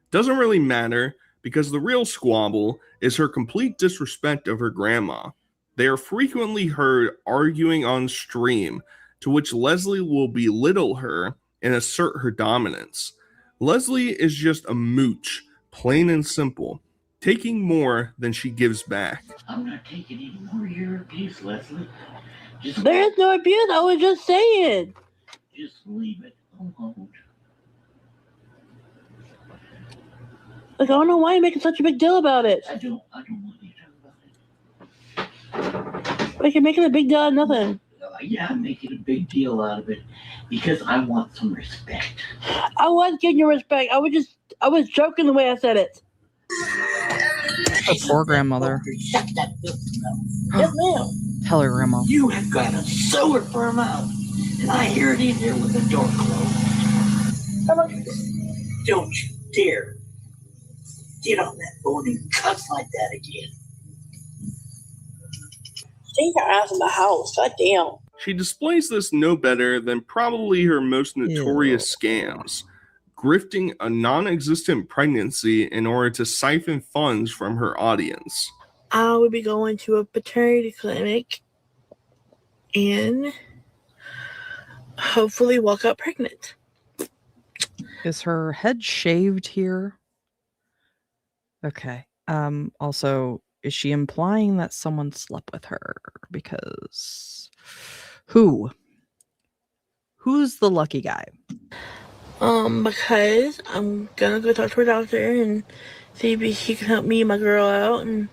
Doesn't really matter, because the real squabble is her complete disrespect of her grandma. They are frequently heard arguing on stream, to which Leslie will belittle her and assert her dominance. Leslie is just a mooch, plain and simple, taking more than she gives back. I'm not taking any more of your abuse, Leslie. Just, There is no abuse, I was just saying. just leave it alone. Like, I don't know why you're making such a big deal about it. I don't want you to talk about it. Like, you're making a big deal out of nothing. Yeah, I'm making a big deal out of it because I want some respect. I was giving you respect. I was joking the way I said it. Her poor grandmother. Shut that filthy mouth. Yes, ma'am. Tell her, grandma. You have got a sword for a mouth, and I hear it in there with the door closed. Don't you dare get on that phone and cuss like that again. Stay your ass in the house. God damn. She displays this no better than probably her most notorious scams, grifting a non-existent pregnancy in order to siphon funds from her audience. I would be going to a paternity clinic and hopefully walk out pregnant. Is her head shaved here? Okay. Also, is she implying that someone slept with her? Because who's the lucky guy? Because I'm gonna go talk to her doctor and see if she can help me and my girl out and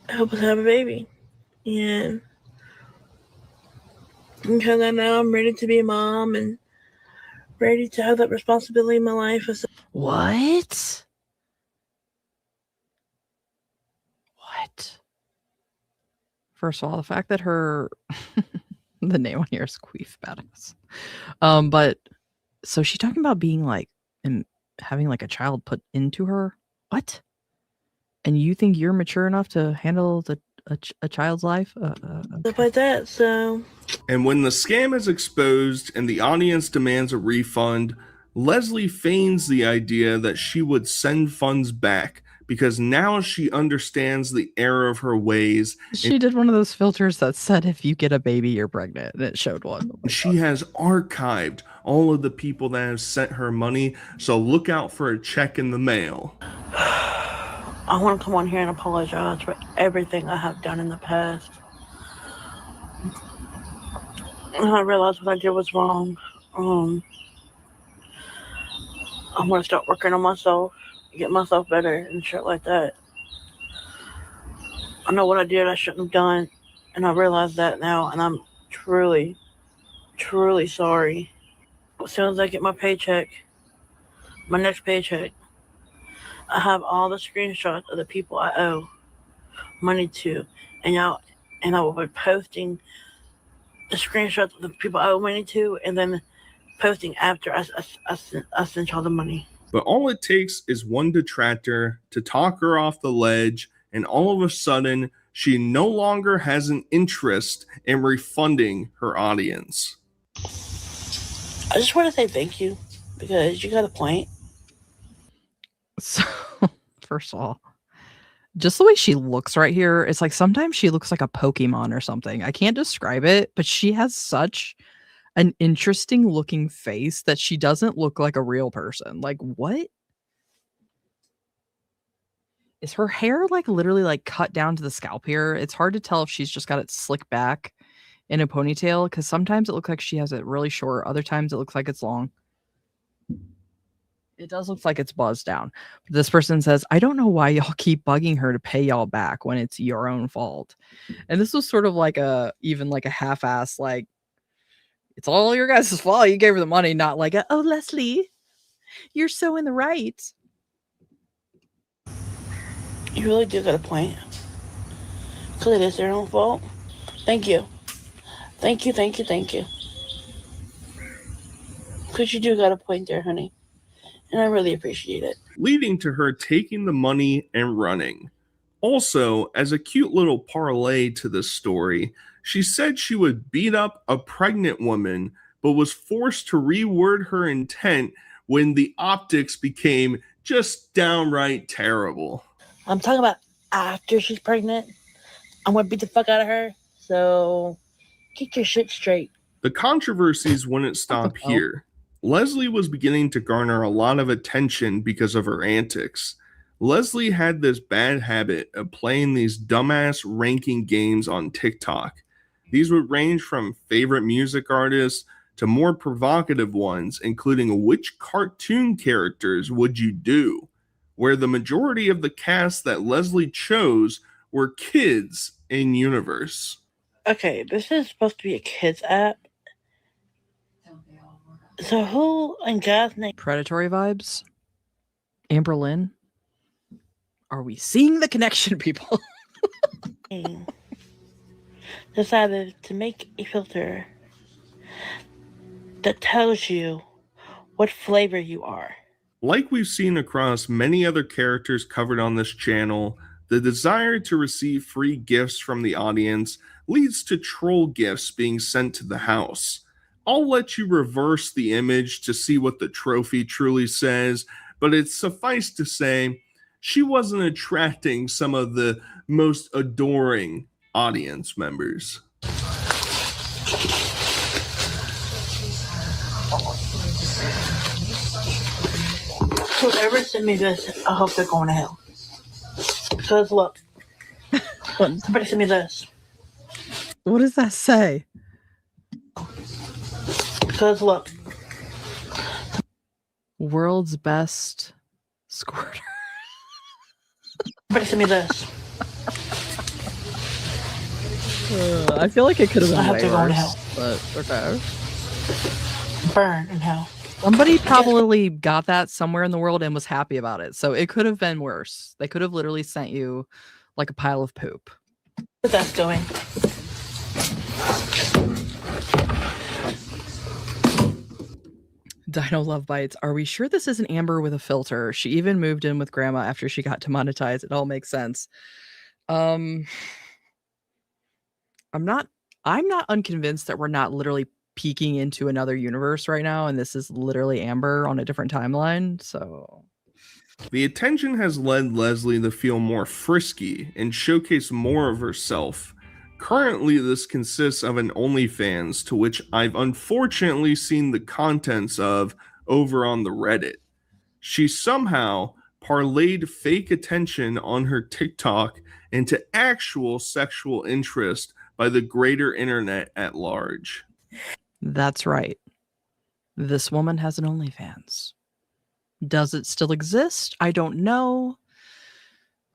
help us have a baby. And because I know I'm ready to be a mom and ready to have that responsibility in my life. What? What? First of all, the fact that her the name on here is Queef Badass. But so she's talking about being like and having like a child put into her. What? And you think you're mature enough to handle a child's life? Stuff like that. So And when the scam is exposed and the audience demands a refund, Leslie feigns the idea that she would send funds back because now she understands the error of her ways. She did one of those filters that said if you get a baby, you're pregnant, and it showed one. She has archived all of the people that have sent her money, so look out for a check in the mail. I want to come on here and apologize for everything I have done in the past. And I realized what I did was wrong. I'm gonna start working on myself, get myself better and shit like that. I know what I did I shouldn't have done, and I realize that now, and I'm truly, truly sorry. As soon as I get my paycheck, my next paycheck, I have all the screenshots of the people I owe money to, and I will be posting the screenshots of the people I owe money to, and then posting after I sent y'all the money. But all it takes is one detractor to talk her off the ledge, and all of a sudden, she no longer has an interest in refunding her audience. I just want to say thank you, because you got a point. So, first of all, just the way she looks right here, it's like sometimes she looks like a Pokemon or something. I can't describe it, but she has such an interesting looking face that she doesn't look like a real person. Like, what? Is her hair like literally like cut down to the scalp here? It's hard to tell if she's just got it slicked back in a ponytail, because sometimes it looks like she has it really short. Other times it looks like it's long. It does look like it's buzzed down. This person says, I don't know why y'all keep bugging her to pay y'all back when it's your own fault. And this was sort of like even like a half-ass, like, it's all your guys' fault. You gave her the money, not like, oh, Leslie, you're so in the right. You really do got a point. Because it is their own fault. Thank you. Thank you. Because you do got a point there, honey. And I really appreciate it. Leading to her taking the money and running. Also, as a cute little parlay to this story, she said she would beat up a pregnant woman, but was forced to reword her intent when the optics became just downright terrible. I'm talking about after she's pregnant. I'm going to beat the fuck out of her. So, get your shit straight. The controversies wouldn't stop here. Leslie was beginning to garner a lot of attention because of her antics. Leslie had this bad habit of playing these dumbass ranking games on TikTok. These would range from favorite music artists to more provocative ones, including which cartoon characters would you do, where the majority of the cast that Leslie chose were kids in universe. Okay, this is supposed to be a kids app. So who in God's name? Predatory vibes? Amber Lynn? Are we seeing the connection, people? Decided to make a filter that tells you what flavor you are. Like we've seen across many other characters covered on this channel, the desire to receive free gifts from the audience leads to troll gifts being sent to the house. I'll let you reverse the image to see what the trophy truly says, but it's suffice to say, she wasn't attracting some of the most adoring audience members. Whoever sent me this, I hope they're going to hell. Because look, somebody sent me this. What does that say? Because look, World's best squirter. somebody sent me this. I feel like it could have been I have way to go to worse, hell. but okay. Burn in hell. Somebody probably got that somewhere in the world and was happy about it. So it could have been worse. They could have literally sent you like a pile of poop. What that's doing. Dino Love Bites. Are we sure this isn't Amber with a filter? She even moved in with grandma after she got demonetized. It all makes sense. I'm not unconvinced that we're not literally peeking into another universe right now, and this is literally Amber on a different timeline. So the attention has led Leslie to feel more frisky and showcase more of herself. Currently, this consists of an OnlyFans, to which I've unfortunately seen the contents of over on the Reddit. She somehow parlayed fake attention on her TikTok into actual sexual interest by the greater internet at large. That's right. This woman has an OnlyFans. Does it still exist? I don't know.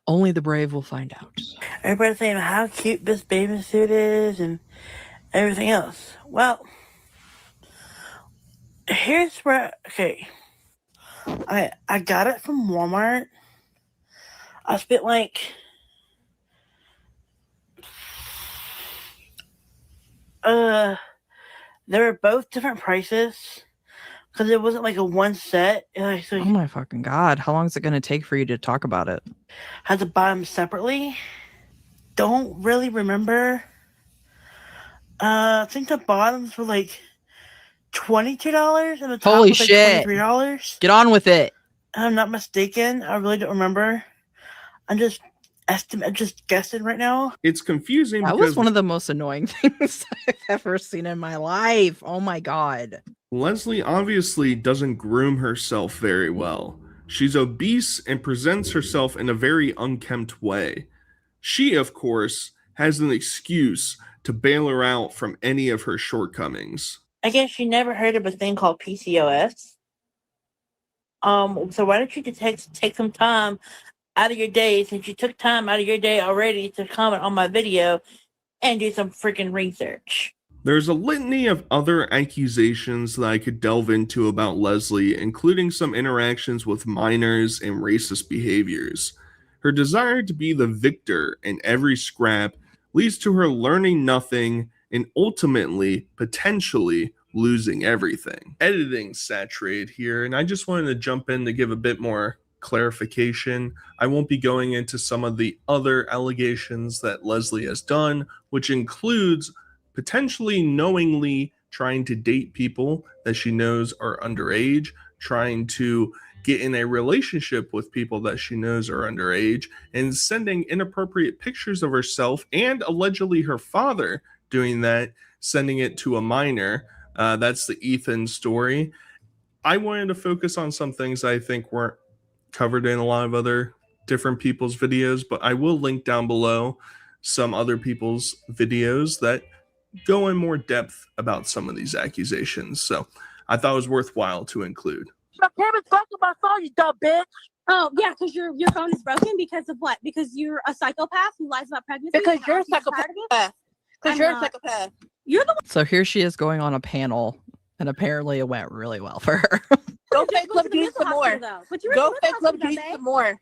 Only the brave will find out. Everybody's saying how cute this bathing suit is and everything else. Well, here's where, okay. I got it from Walmart. I spent like they were both different prices because it wasn't like a one set. So Oh my fucking god. How long is it going to take for you to talk about it? had to buy them separately. Don't really remember. I think the bottoms were like $22 and the top Holy was like shit. $23. Get on with it. If I'm not mistaken. I really don't remember. I'm just guessing right now. It's confusing That because was one of the most annoying things I've ever seen in my life. Oh my god. Leslie obviously doesn't groom herself very well. She's obese and presents herself in a very unkempt way. She, of course, has an excuse to bail her out from any of her shortcomings. I guess you never heard of a thing called PCOS. So why don't you just take some time out of your day, since you took time out of your day already to comment on my video, and do some freaking research. There's a litany of other accusations that I could delve into about Leslie, including some interactions with minors and racist behaviors. Her desire to be the victor in every scrap leads to her learning nothing and ultimately, potentially, losing everything. Editing's saturated here, and I just wanted to jump in to give a bit more clarification. I won't be going into some of the other allegations that Leslie has done, which includes potentially knowingly trying to date people that she knows are underage, trying to get in a relationship with people that she knows are underage, and sending inappropriate pictures of herself and allegedly her father doing that, sending it to a minor. That's the Ethan story. I wanted to focus on some things I think weren't covered in a lot of other different people's videos, but I will link down below some other people's videos that go in more depth about some of these accusations. So I thought it was worthwhile to include. My camera's broken my phone, you dumb bitch. Oh yeah, because your phone is broken because of what? Because you're a psychopath who lies about pregnancy. Because you're a and obviously tired of it? psychopath. Because you're a not. psychopath. You're the one. So here she is going on a panel, and apparently it went really well for her. Go Just fake go to Club the D mental some more. hospital, though. But you're Go at the fake mental Club hospital, D babe. some more.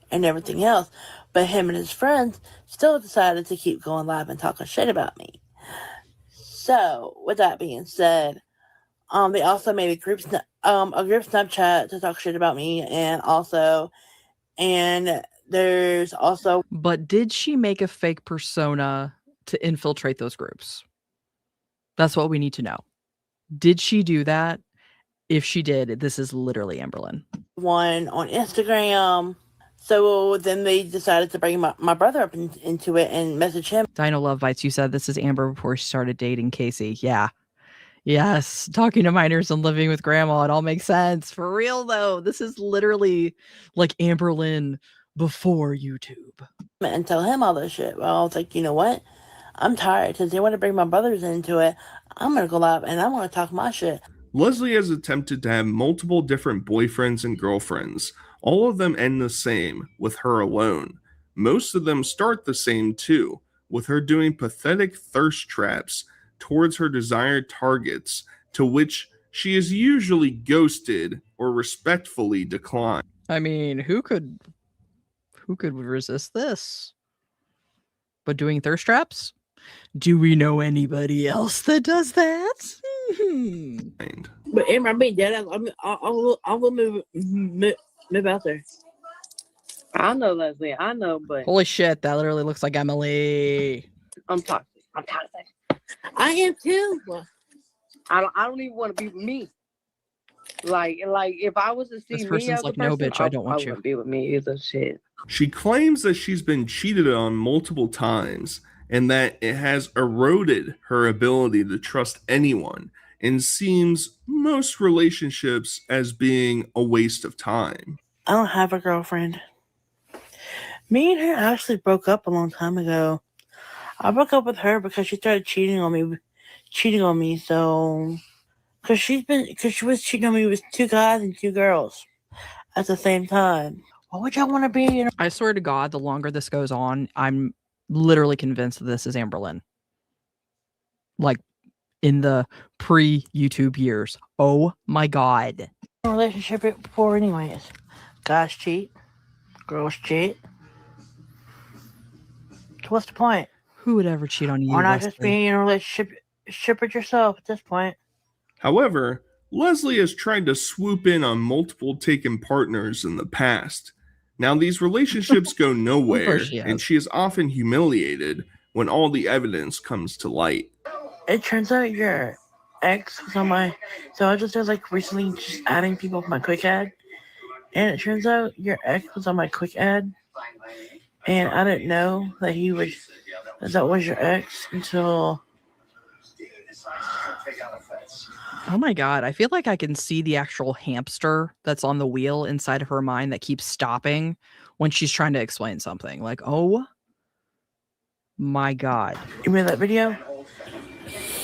And everything else. But him and his friends still decided to keep going live and talking shit about me. So, with that being said, they also made a group Snapchat to talk shit about me, and there's also. But did she make a fake persona to infiltrate those groups? That's what we need to know. Did she do that? If she did, this is literally Amberlynn. One on Instagram. So then they decided to bring my brother up into it and message him. Dino Love Bites, you said this is Amber before she started dating Casey. Yeah. Yes. Talking to minors and living with grandma. It all makes sense. For real, though. This is literally like Amberlynn before YouTube. And tell him all this shit. Well, I was like, you know what? I'm tired because they want to bring my brothers into it. I'm going to go live and I'm going to talk my shit. Leslie has attempted to have multiple different boyfriends and girlfriends. All of them end the same, with her alone. Most of them start the same too, with her doing pathetic thirst traps towards her desired targets, to which she is usually ghosted or respectfully declined. I mean, who could resist this? But doing thirst traps? Do we know anybody else that does that? But Amber, I'm being dead. I will move out there. I know, Leslie. I know, but Holy shit, that literally looks like Emily. I'm toxic. I'm toxic. I am too. I don't even want to be with me. Like if I was to see This me person's as a like, person, no, bitch, I don't want you. wouldn't be with me either. Shit. She claims that she's been cheated on multiple times and that it has eroded her ability to trust anyone, and seems most relationships as being a waste of time. I don't have a girlfriend. Me and her actually broke up a long time ago. I broke up with her because she started cheating on me. cheating on me. So, because she was cheating on me with 2 guys and 2 girls at the same time. Why would y'all want to be in? I swear to God, the longer this goes on, I'm literally convinced that this is Amberlynn. Like, in the pre-YouTube years. Oh my God. A relationship before anyways. Guys cheat. Girls cheat. So what's the point? Who would ever cheat on you, Why not just Leslie? be in a relationship with yourself at this point? However, Leslie has tried to swoop in on multiple taken partners in the past. Now, these relationships go nowhere, she and has. she is often humiliated when all the evidence comes to light. It turns out your ex was on my. So I just was like recently just adding people to my quick ad, and it turns out your ex was on my quick ad, and I didn't know that was your ex until. Oh my God. I feel like I can see the actual hamster that's on the wheel inside of her mind that keeps stopping when she's trying to explain something. Like, oh my God. You made that video?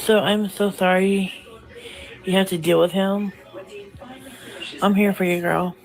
So I'm so sorry you have to deal with him. I'm here for you, girl.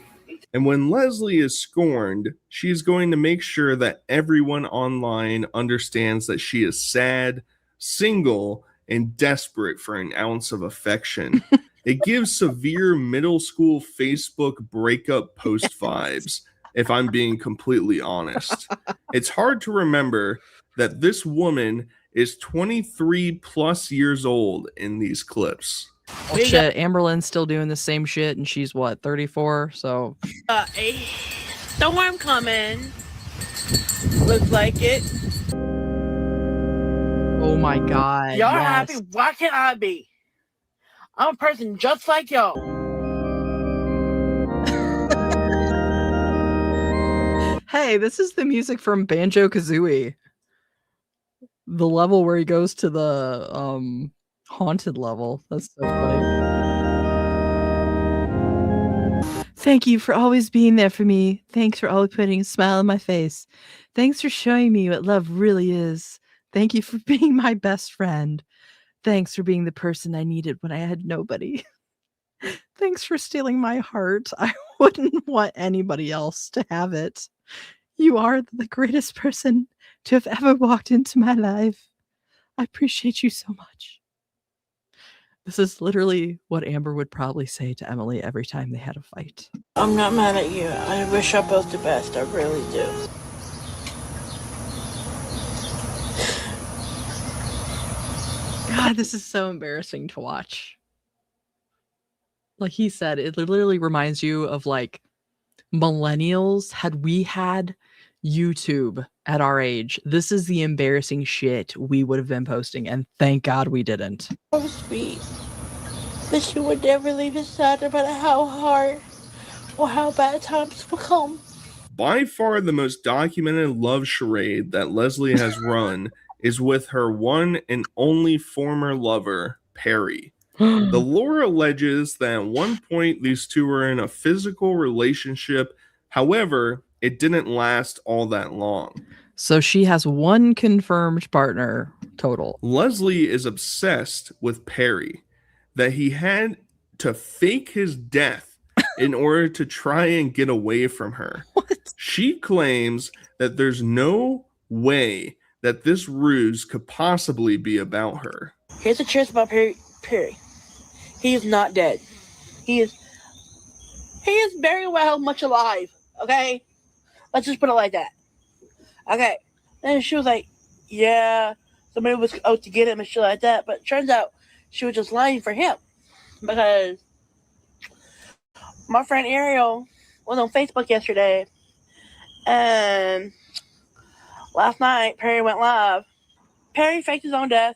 And when Leslie is scorned, she is going to make sure that everyone online understands that she is sad, single, and desperate for an ounce of affection. It gives severe middle school Facebook breakup post vibes, if I'm being completely honest. It's hard to remember that this woman is 23 plus years old in these clips. Well, shit, Amberlynn's still doing the same shit, and she's what, 34? So A storm coming. Looks like it. oh my God. Y'all yes. happy? Why can't I be? I'm a person just like y'all. Hey, this is the music from Banjo-Kazooie. The level where he goes to the haunted level. That's so funny. Thank you for always being there for me. Thanks for always putting a smile on my face. Thanks for showing me what love really is. Thank you for being my best friend. Thanks for being the person I needed when I had nobody. Thanks for stealing my heart. I wouldn't want anybody else to have it. You are the greatest person to have ever walked into my life. I appreciate you so much. This is literally what Amber would probably say to Emily every time they had a fight. I'm not mad at you. I wish y'all both the best. I really do. God, this is so embarrassing to watch. Like he said, it literally reminds you of like millennials. Had we had YouTube at our age, this is the embarrassing shit we would have been posting, and thank God we didn't. So sweet. But she would never leave his side no matter how hard or how bad times will come. By far the most documented love charade that Leslie has run is with her one and only former lover, Perry. The lore alleges that at one point these two were in a physical relationship. However, it didn't last all that long. So she has one confirmed partner total. Leslie is obsessed with Perry, that he had to fake his death in order to try and get away from her. What? She claims that there's no way that this ruse could possibly be about her. Here's the truth about Perry. He is not dead. He is very well much alive. Okay? Let's just put it like that. Okay. And she was like, yeah, somebody was out to get him and shit like that. But it turns out she was just lying for him. Because my friend Ariel was on Facebook yesterday. And last night, Perry went live. Perry faked his own death.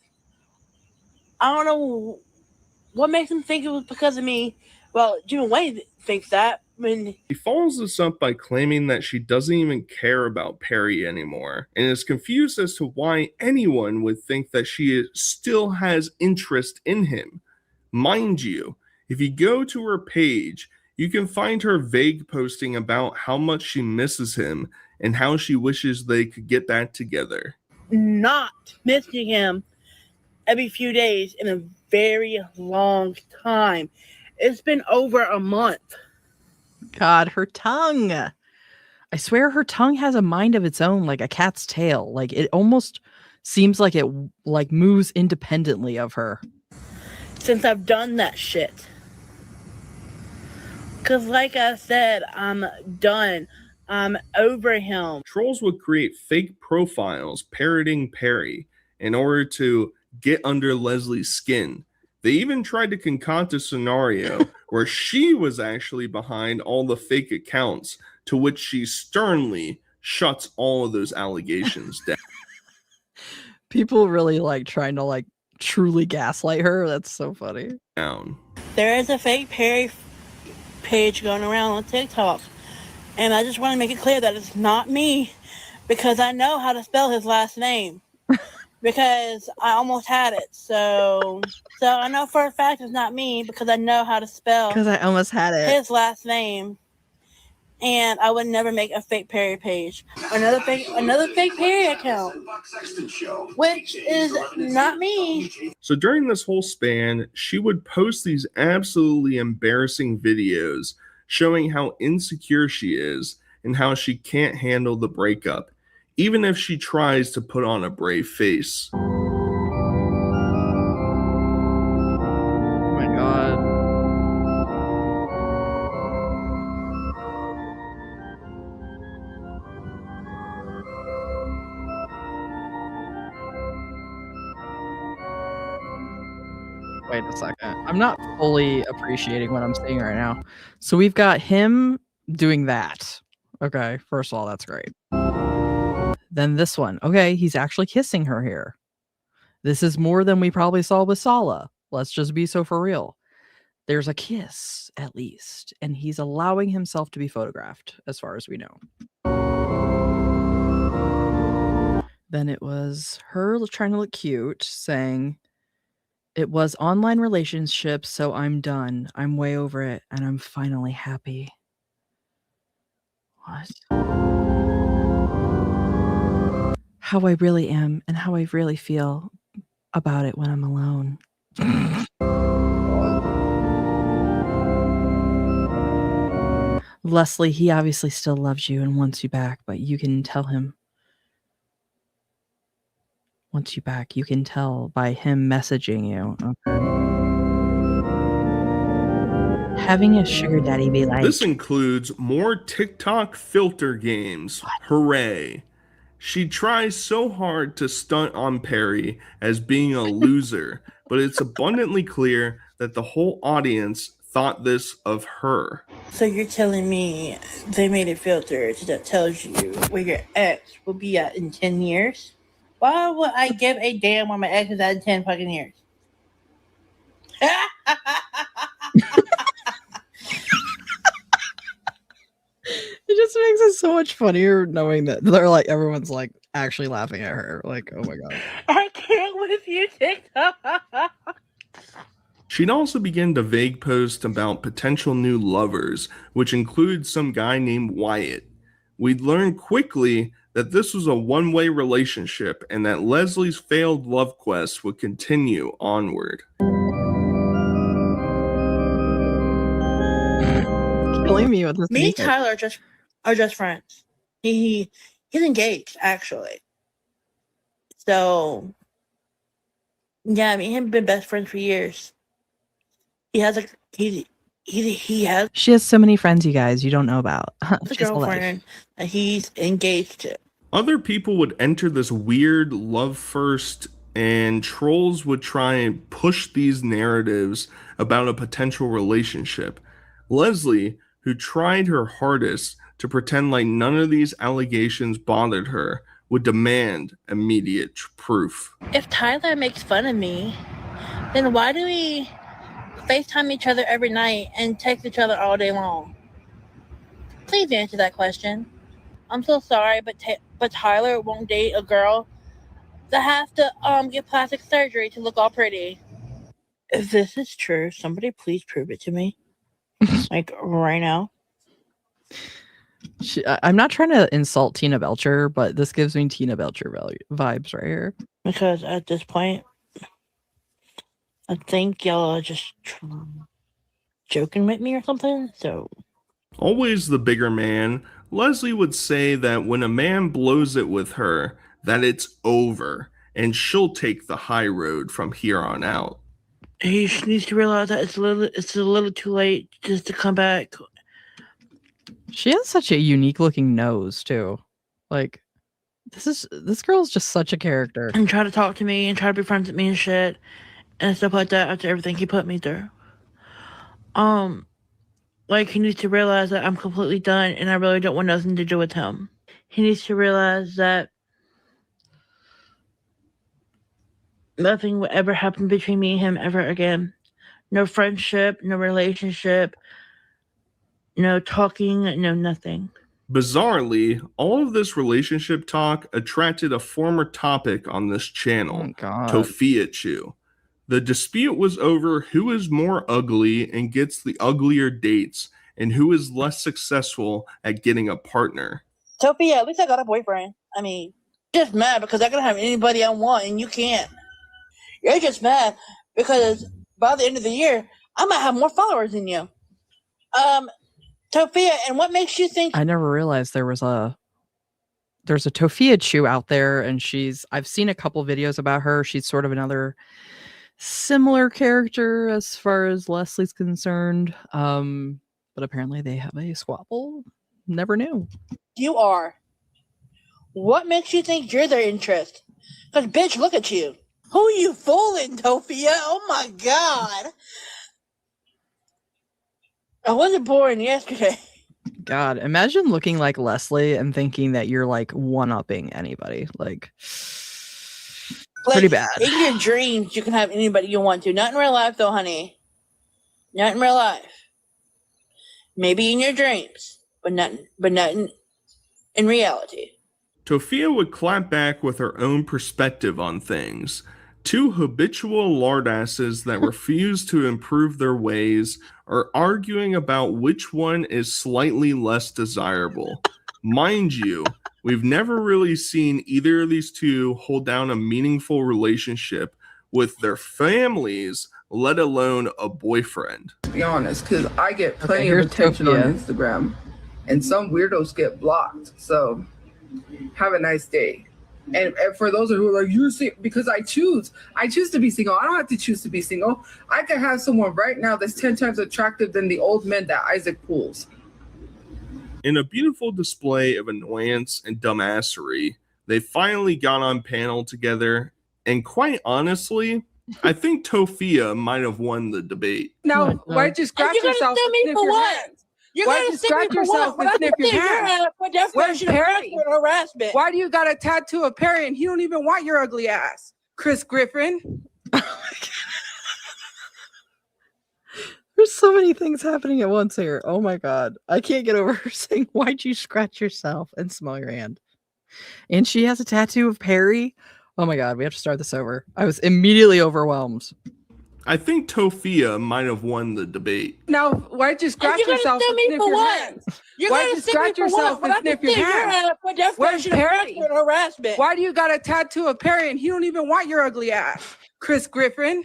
I don't know what makes him think it was because of me. Well, Jim Wayne thinks that. I mean, She follows this up by claiming that she doesn't even care about Perry anymore and is confused as to why anyone would think that she still has interest in him. Mind you, if you go to her page, you can find her vague posting about how much she misses him and how she wishes they could get back together. not missing him every few days in a very long time. It's been over a month. God, her tongue. I swear her tongue has a mind of its own, like a cat's tail. Like it almost seems like it like moves independently of her. Since I've done that shit. Because like I said, I'm done. I'm over him. Trolls would create fake profiles parroting Perry in order to get under Leslie's skin. They even tried to concoct a scenario where she was actually behind all the fake accounts, to which she sternly shuts all of those allegations down. People really like trying to like truly gaslight her. That's so funny. There is a fake Perry page going around on TikTok, and I just want to make it clear that it's not me, because I know how to spell his last name. Because I almost had it, so I know for a fact it's not me, because I know how to spell. Because I almost had it. His last name, and I would never make a fake Perry page, another fake Perry account, which is not me. So during this whole span, she would post these absolutely embarrassing videos showing how insecure she is and how she can't handle the breakup, even if she tries to put on a brave face. Oh my God. Wait a second. I'm not fully appreciating what I'm seeing right now. So we've got him doing that. Okay, first of all, that's great. Then this one. Okay, he's actually kissing her here. This is more than we probably saw with Sala. Let's just be so for real. There's a kiss, at least, and he's allowing himself to be photographed, as far as we know. Then it was her trying to look cute, saying, "It was online relationships, so I'm done. I'm way over it, and I'm finally happy." What? How I really am, and how I really feel about it when I'm alone. Leslie, he obviously still loves you and wants you back, but you can tell him. Wants you back, you can tell by him messaging you. Okay. Having a sugar daddy be like... This includes more TikTok filter games. Hooray. She tries so hard to stunt on Perry as being a loser, but it's abundantly clear that the whole audience thought this of her. So you're telling me they made a filter that tells you where your ex will be at in 10 years? Why would I give a damn where my ex is at in 10 fucking years? It just makes it so much funnier knowing that they're like, everyone's like actually laughing at her. Like, oh my God. I can't with you, TikTok. She'd also begin to vague post about potential new lovers, which includes some guy named Wyatt. We'd learn quickly that this was a one-way relationship and that Leslie's failed love quest would continue onward. Killing me with this. Me and Tyler are just friends. He's engaged, actually. So yeah, me and him have been best friends for years. He has She has so many friends, you guys, you don't know about. a girlfriend that he's engaged to. Other people would enter this weird love first, and trolls would try and push these narratives about a potential relationship. Leslie, who tried her hardest to pretend like none of these allegations bothered her, would demand immediate proof. If Tyler makes fun of me, then why do we FaceTime each other every night and text each other all day long? Please answer that question. I'm so sorry, but Tyler won't date a girl that has to get plastic surgery to look all pretty. If this is true, somebody please prove it to me. Like right now. I'm not trying to insult Tina Belcher, but this gives me Tina Belcher vibes right here. Because at this point, I think y'all are just joking with me or something. So, Always the bigger man, Leslie would say that when a man blows it with her, that it's over, and she'll take the high road from here on out. he just needs to realize that it's a little too late just to come back. She has such a unique looking nose too. Like this girl's just such a character. And try to talk to me and try to be friends with me and shit and stuff like that after everything he put me through. Like, he needs to realize that I'm completely done and I really don't want nothing to do with him. He needs to realize that nothing will ever happen between me and him ever again. No friendship, no relationship, no talking, no nothing. Bizarrely, all of this relationship talk attracted a former topic on this channel, Tofia Chew. The dispute was over who is more ugly and gets the uglier dates, and who is less successful at getting a partner. Sophia, at least I got a boyfriend. I mean, just mad because I can have anybody I want and you can't. You're just mad because by the end of the year, I might have more followers than you. Sophia, and what makes you think... I never realized there's a Tofia Chew out there, and I've seen a couple videos about her. She's sort of another similar character as far as Leslie's concerned. But apparently they have a squabble. Never knew. You are. What makes you think you're their interest? Because, bitch, look at you. Who you fooling, Tofia? Oh, my God. I wasn't born yesterday. God, imagine looking like Leslie and thinking that you're like one-upping anybody. Like pretty bad. In your dreams, you can have anybody you want to. Not in real life, though, honey. Not in real life. Maybe in your dreams, but not in reality. Tofia would clap back with her own perspective on things. Two habitual lardasses that refuse to improve their ways are arguing about which one is slightly less desirable. Mind you, we've never really seen either of these two hold down a meaningful relationship with their families, let alone a boyfriend. To be honest, because I get plenty of attention on Instagram, and some weirdos get blocked. So, have a nice day. And for those who are like, you're single, because I choose to be single. I don't have to choose to be single. I can have someone right now that's 10 times attractive than the old men that Isaac pulls. In a beautiful display of annoyance and dumbassery, they finally got on panel together, and quite honestly, I think Tofia might have won the debate. Now, why'd you scratch yourself and sniff your hands? Why'd you scratch yourself and sniff your hands? Where's Perry? Harassment. Why do you got a tattoo of Perry and he don't even want your ugly ass? Chris Griffin. There's so many things happening at once here. Oh my God. I can't get over her saying, why'd you scratch yourself and smell your hand? And she has a tattoo of Perry. Oh my God, we have to start this over. I was immediately overwhelmed. I think Tofia might have won the debate. Now, why'd you scratch yourself and sniff your hands? Why'd you scratch yourself and sniff your hands? Where's Perry? Harassment. Why do you got a tattoo of Perry and he don't even want your ugly ass? Chris Griffin.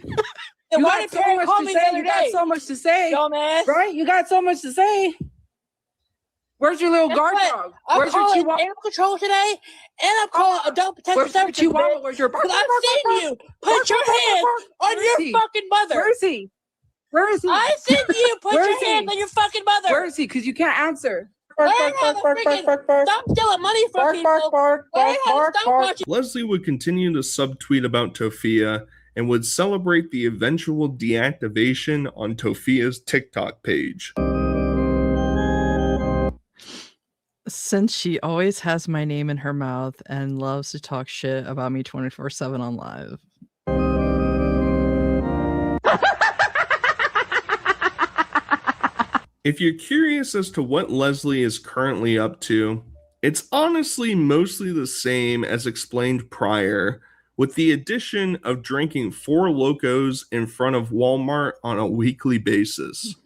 And You why got did Perry call me the other You got day? so much to say. Dumbass. Right? You got so much to say. Where's your little guard dog? I'm Where's your calling chihuahua? animal control today, and I'm calling adult protective Where's your services. chihuahua? Where's your Because I've seen you put your hands on your fucking mother. Where is he? Where is he? I seen you put Where your is he? hands on your fucking mother. Where is he? Because you can't answer. Stop stealing money from people. Stop watching. Leslie would continue to subtweet about Tofia and would celebrate the eventual deactivation on Tofia's TikTok page. Since she always has my name in her mouth and loves to talk shit about me 24/7 on live. If you're curious as to what Leslie is currently up to, it's honestly mostly the same as explained prior, with the addition of drinking 4 Locos in front of Walmart on a weekly basis.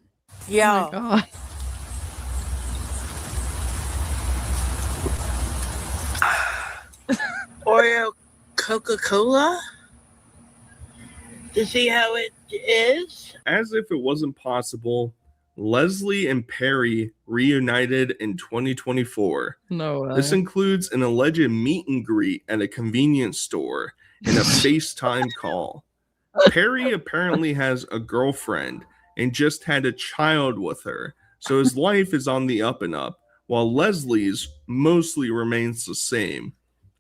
Yeah. Oh my God. Oreo Coca-Cola? to see how it is. As if it wasn't possible, Leslie and Perry reunited in 2024. No way. This includes an alleged meet and greet at a convenience store and a FaceTime call. Perry apparently has a girlfriend and just had a child with her, so his life is on the up and up, while Leslie's mostly remains the same.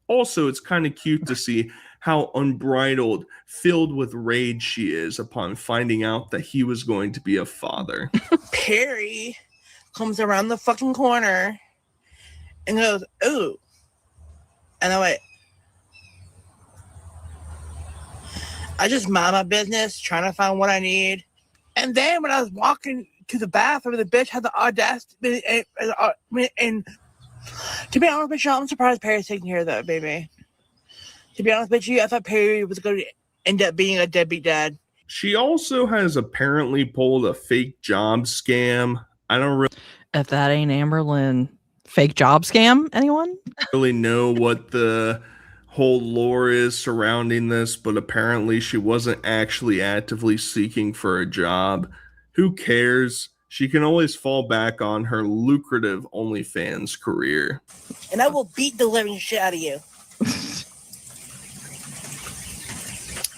Also, it's kind of cute to see how unbridled, filled with rage she is upon finding out that he was going to be a father. Perry comes around the fucking corner and goes, ooh. And I went, I just mind my business, trying to find what I need. And then when I was walking to the bathroom, the bitch had the audacity. And to be honest with you, I'm surprised Perry's taking care of that baby. To be honest with you, I thought Perry was going to end up being a deadbeat dad. She also has apparently pulled a fake job scam. I don't If that ain't Amber Lynn. Fake job scam, anyone? really know what the whole lore is surrounding this, but apparently she wasn't actually actively seeking for a job. Who cares? She can always fall back on her lucrative OnlyFans career. And I will beat the living shit out of you.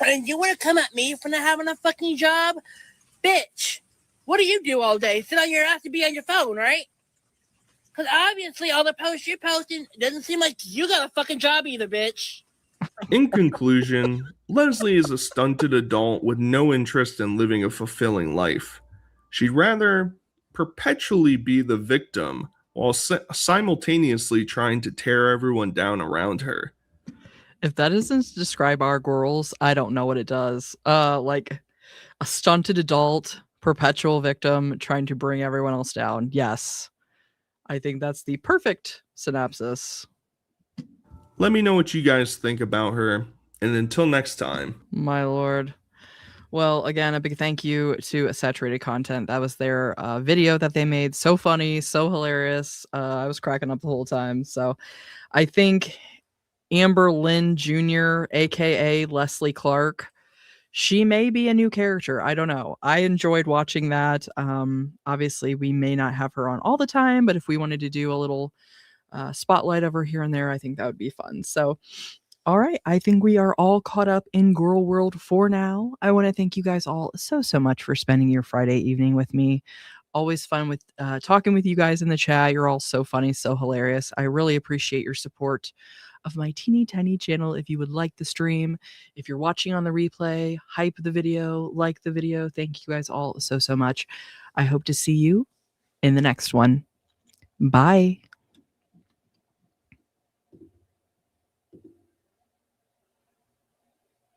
And you want to come at me for not having a fucking job? Bitch, what do you do all day? Sit on your ass to be on your phone, right? Because obviously all the posts you're posting doesn't seem like you got a fucking job either, bitch. In conclusion, Leslie is a stunted adult with no interest in living a fulfilling life. She'd rather perpetually be the victim while simultaneously trying to tear everyone down around her. If that doesn't describe our girls, I don't know what it does. Like a stunted adult, perpetual victim trying to bring everyone else down. Yes. I think that's the perfect synopsis. Let me know what you guys think about her, and until next time. My lord. Well, again, a big thank you to Saturated Content. That was their video that they made. So funny, so hilarious. I was cracking up the whole time. So I think Amber Lynn Jr., aka Leslie Clark, she may be a new character. I don't know. I enjoyed watching that. Obviously, we may not have her on all the time, but if we wanted to do a little spotlight of her here and there, I think that would be fun. So, all right. I think we are all caught up in Girl World for now. I want to thank you guys all so much for spending your Friday evening with me. Always fun with talking with you guys in the chat. You're all so funny, so hilarious. I really appreciate your support of my teeny tiny channel. If you would like the stream, if you're watching on the replay, hype the video, like the video. Thank you guys all so much. I hope to see you in the next one. Bye.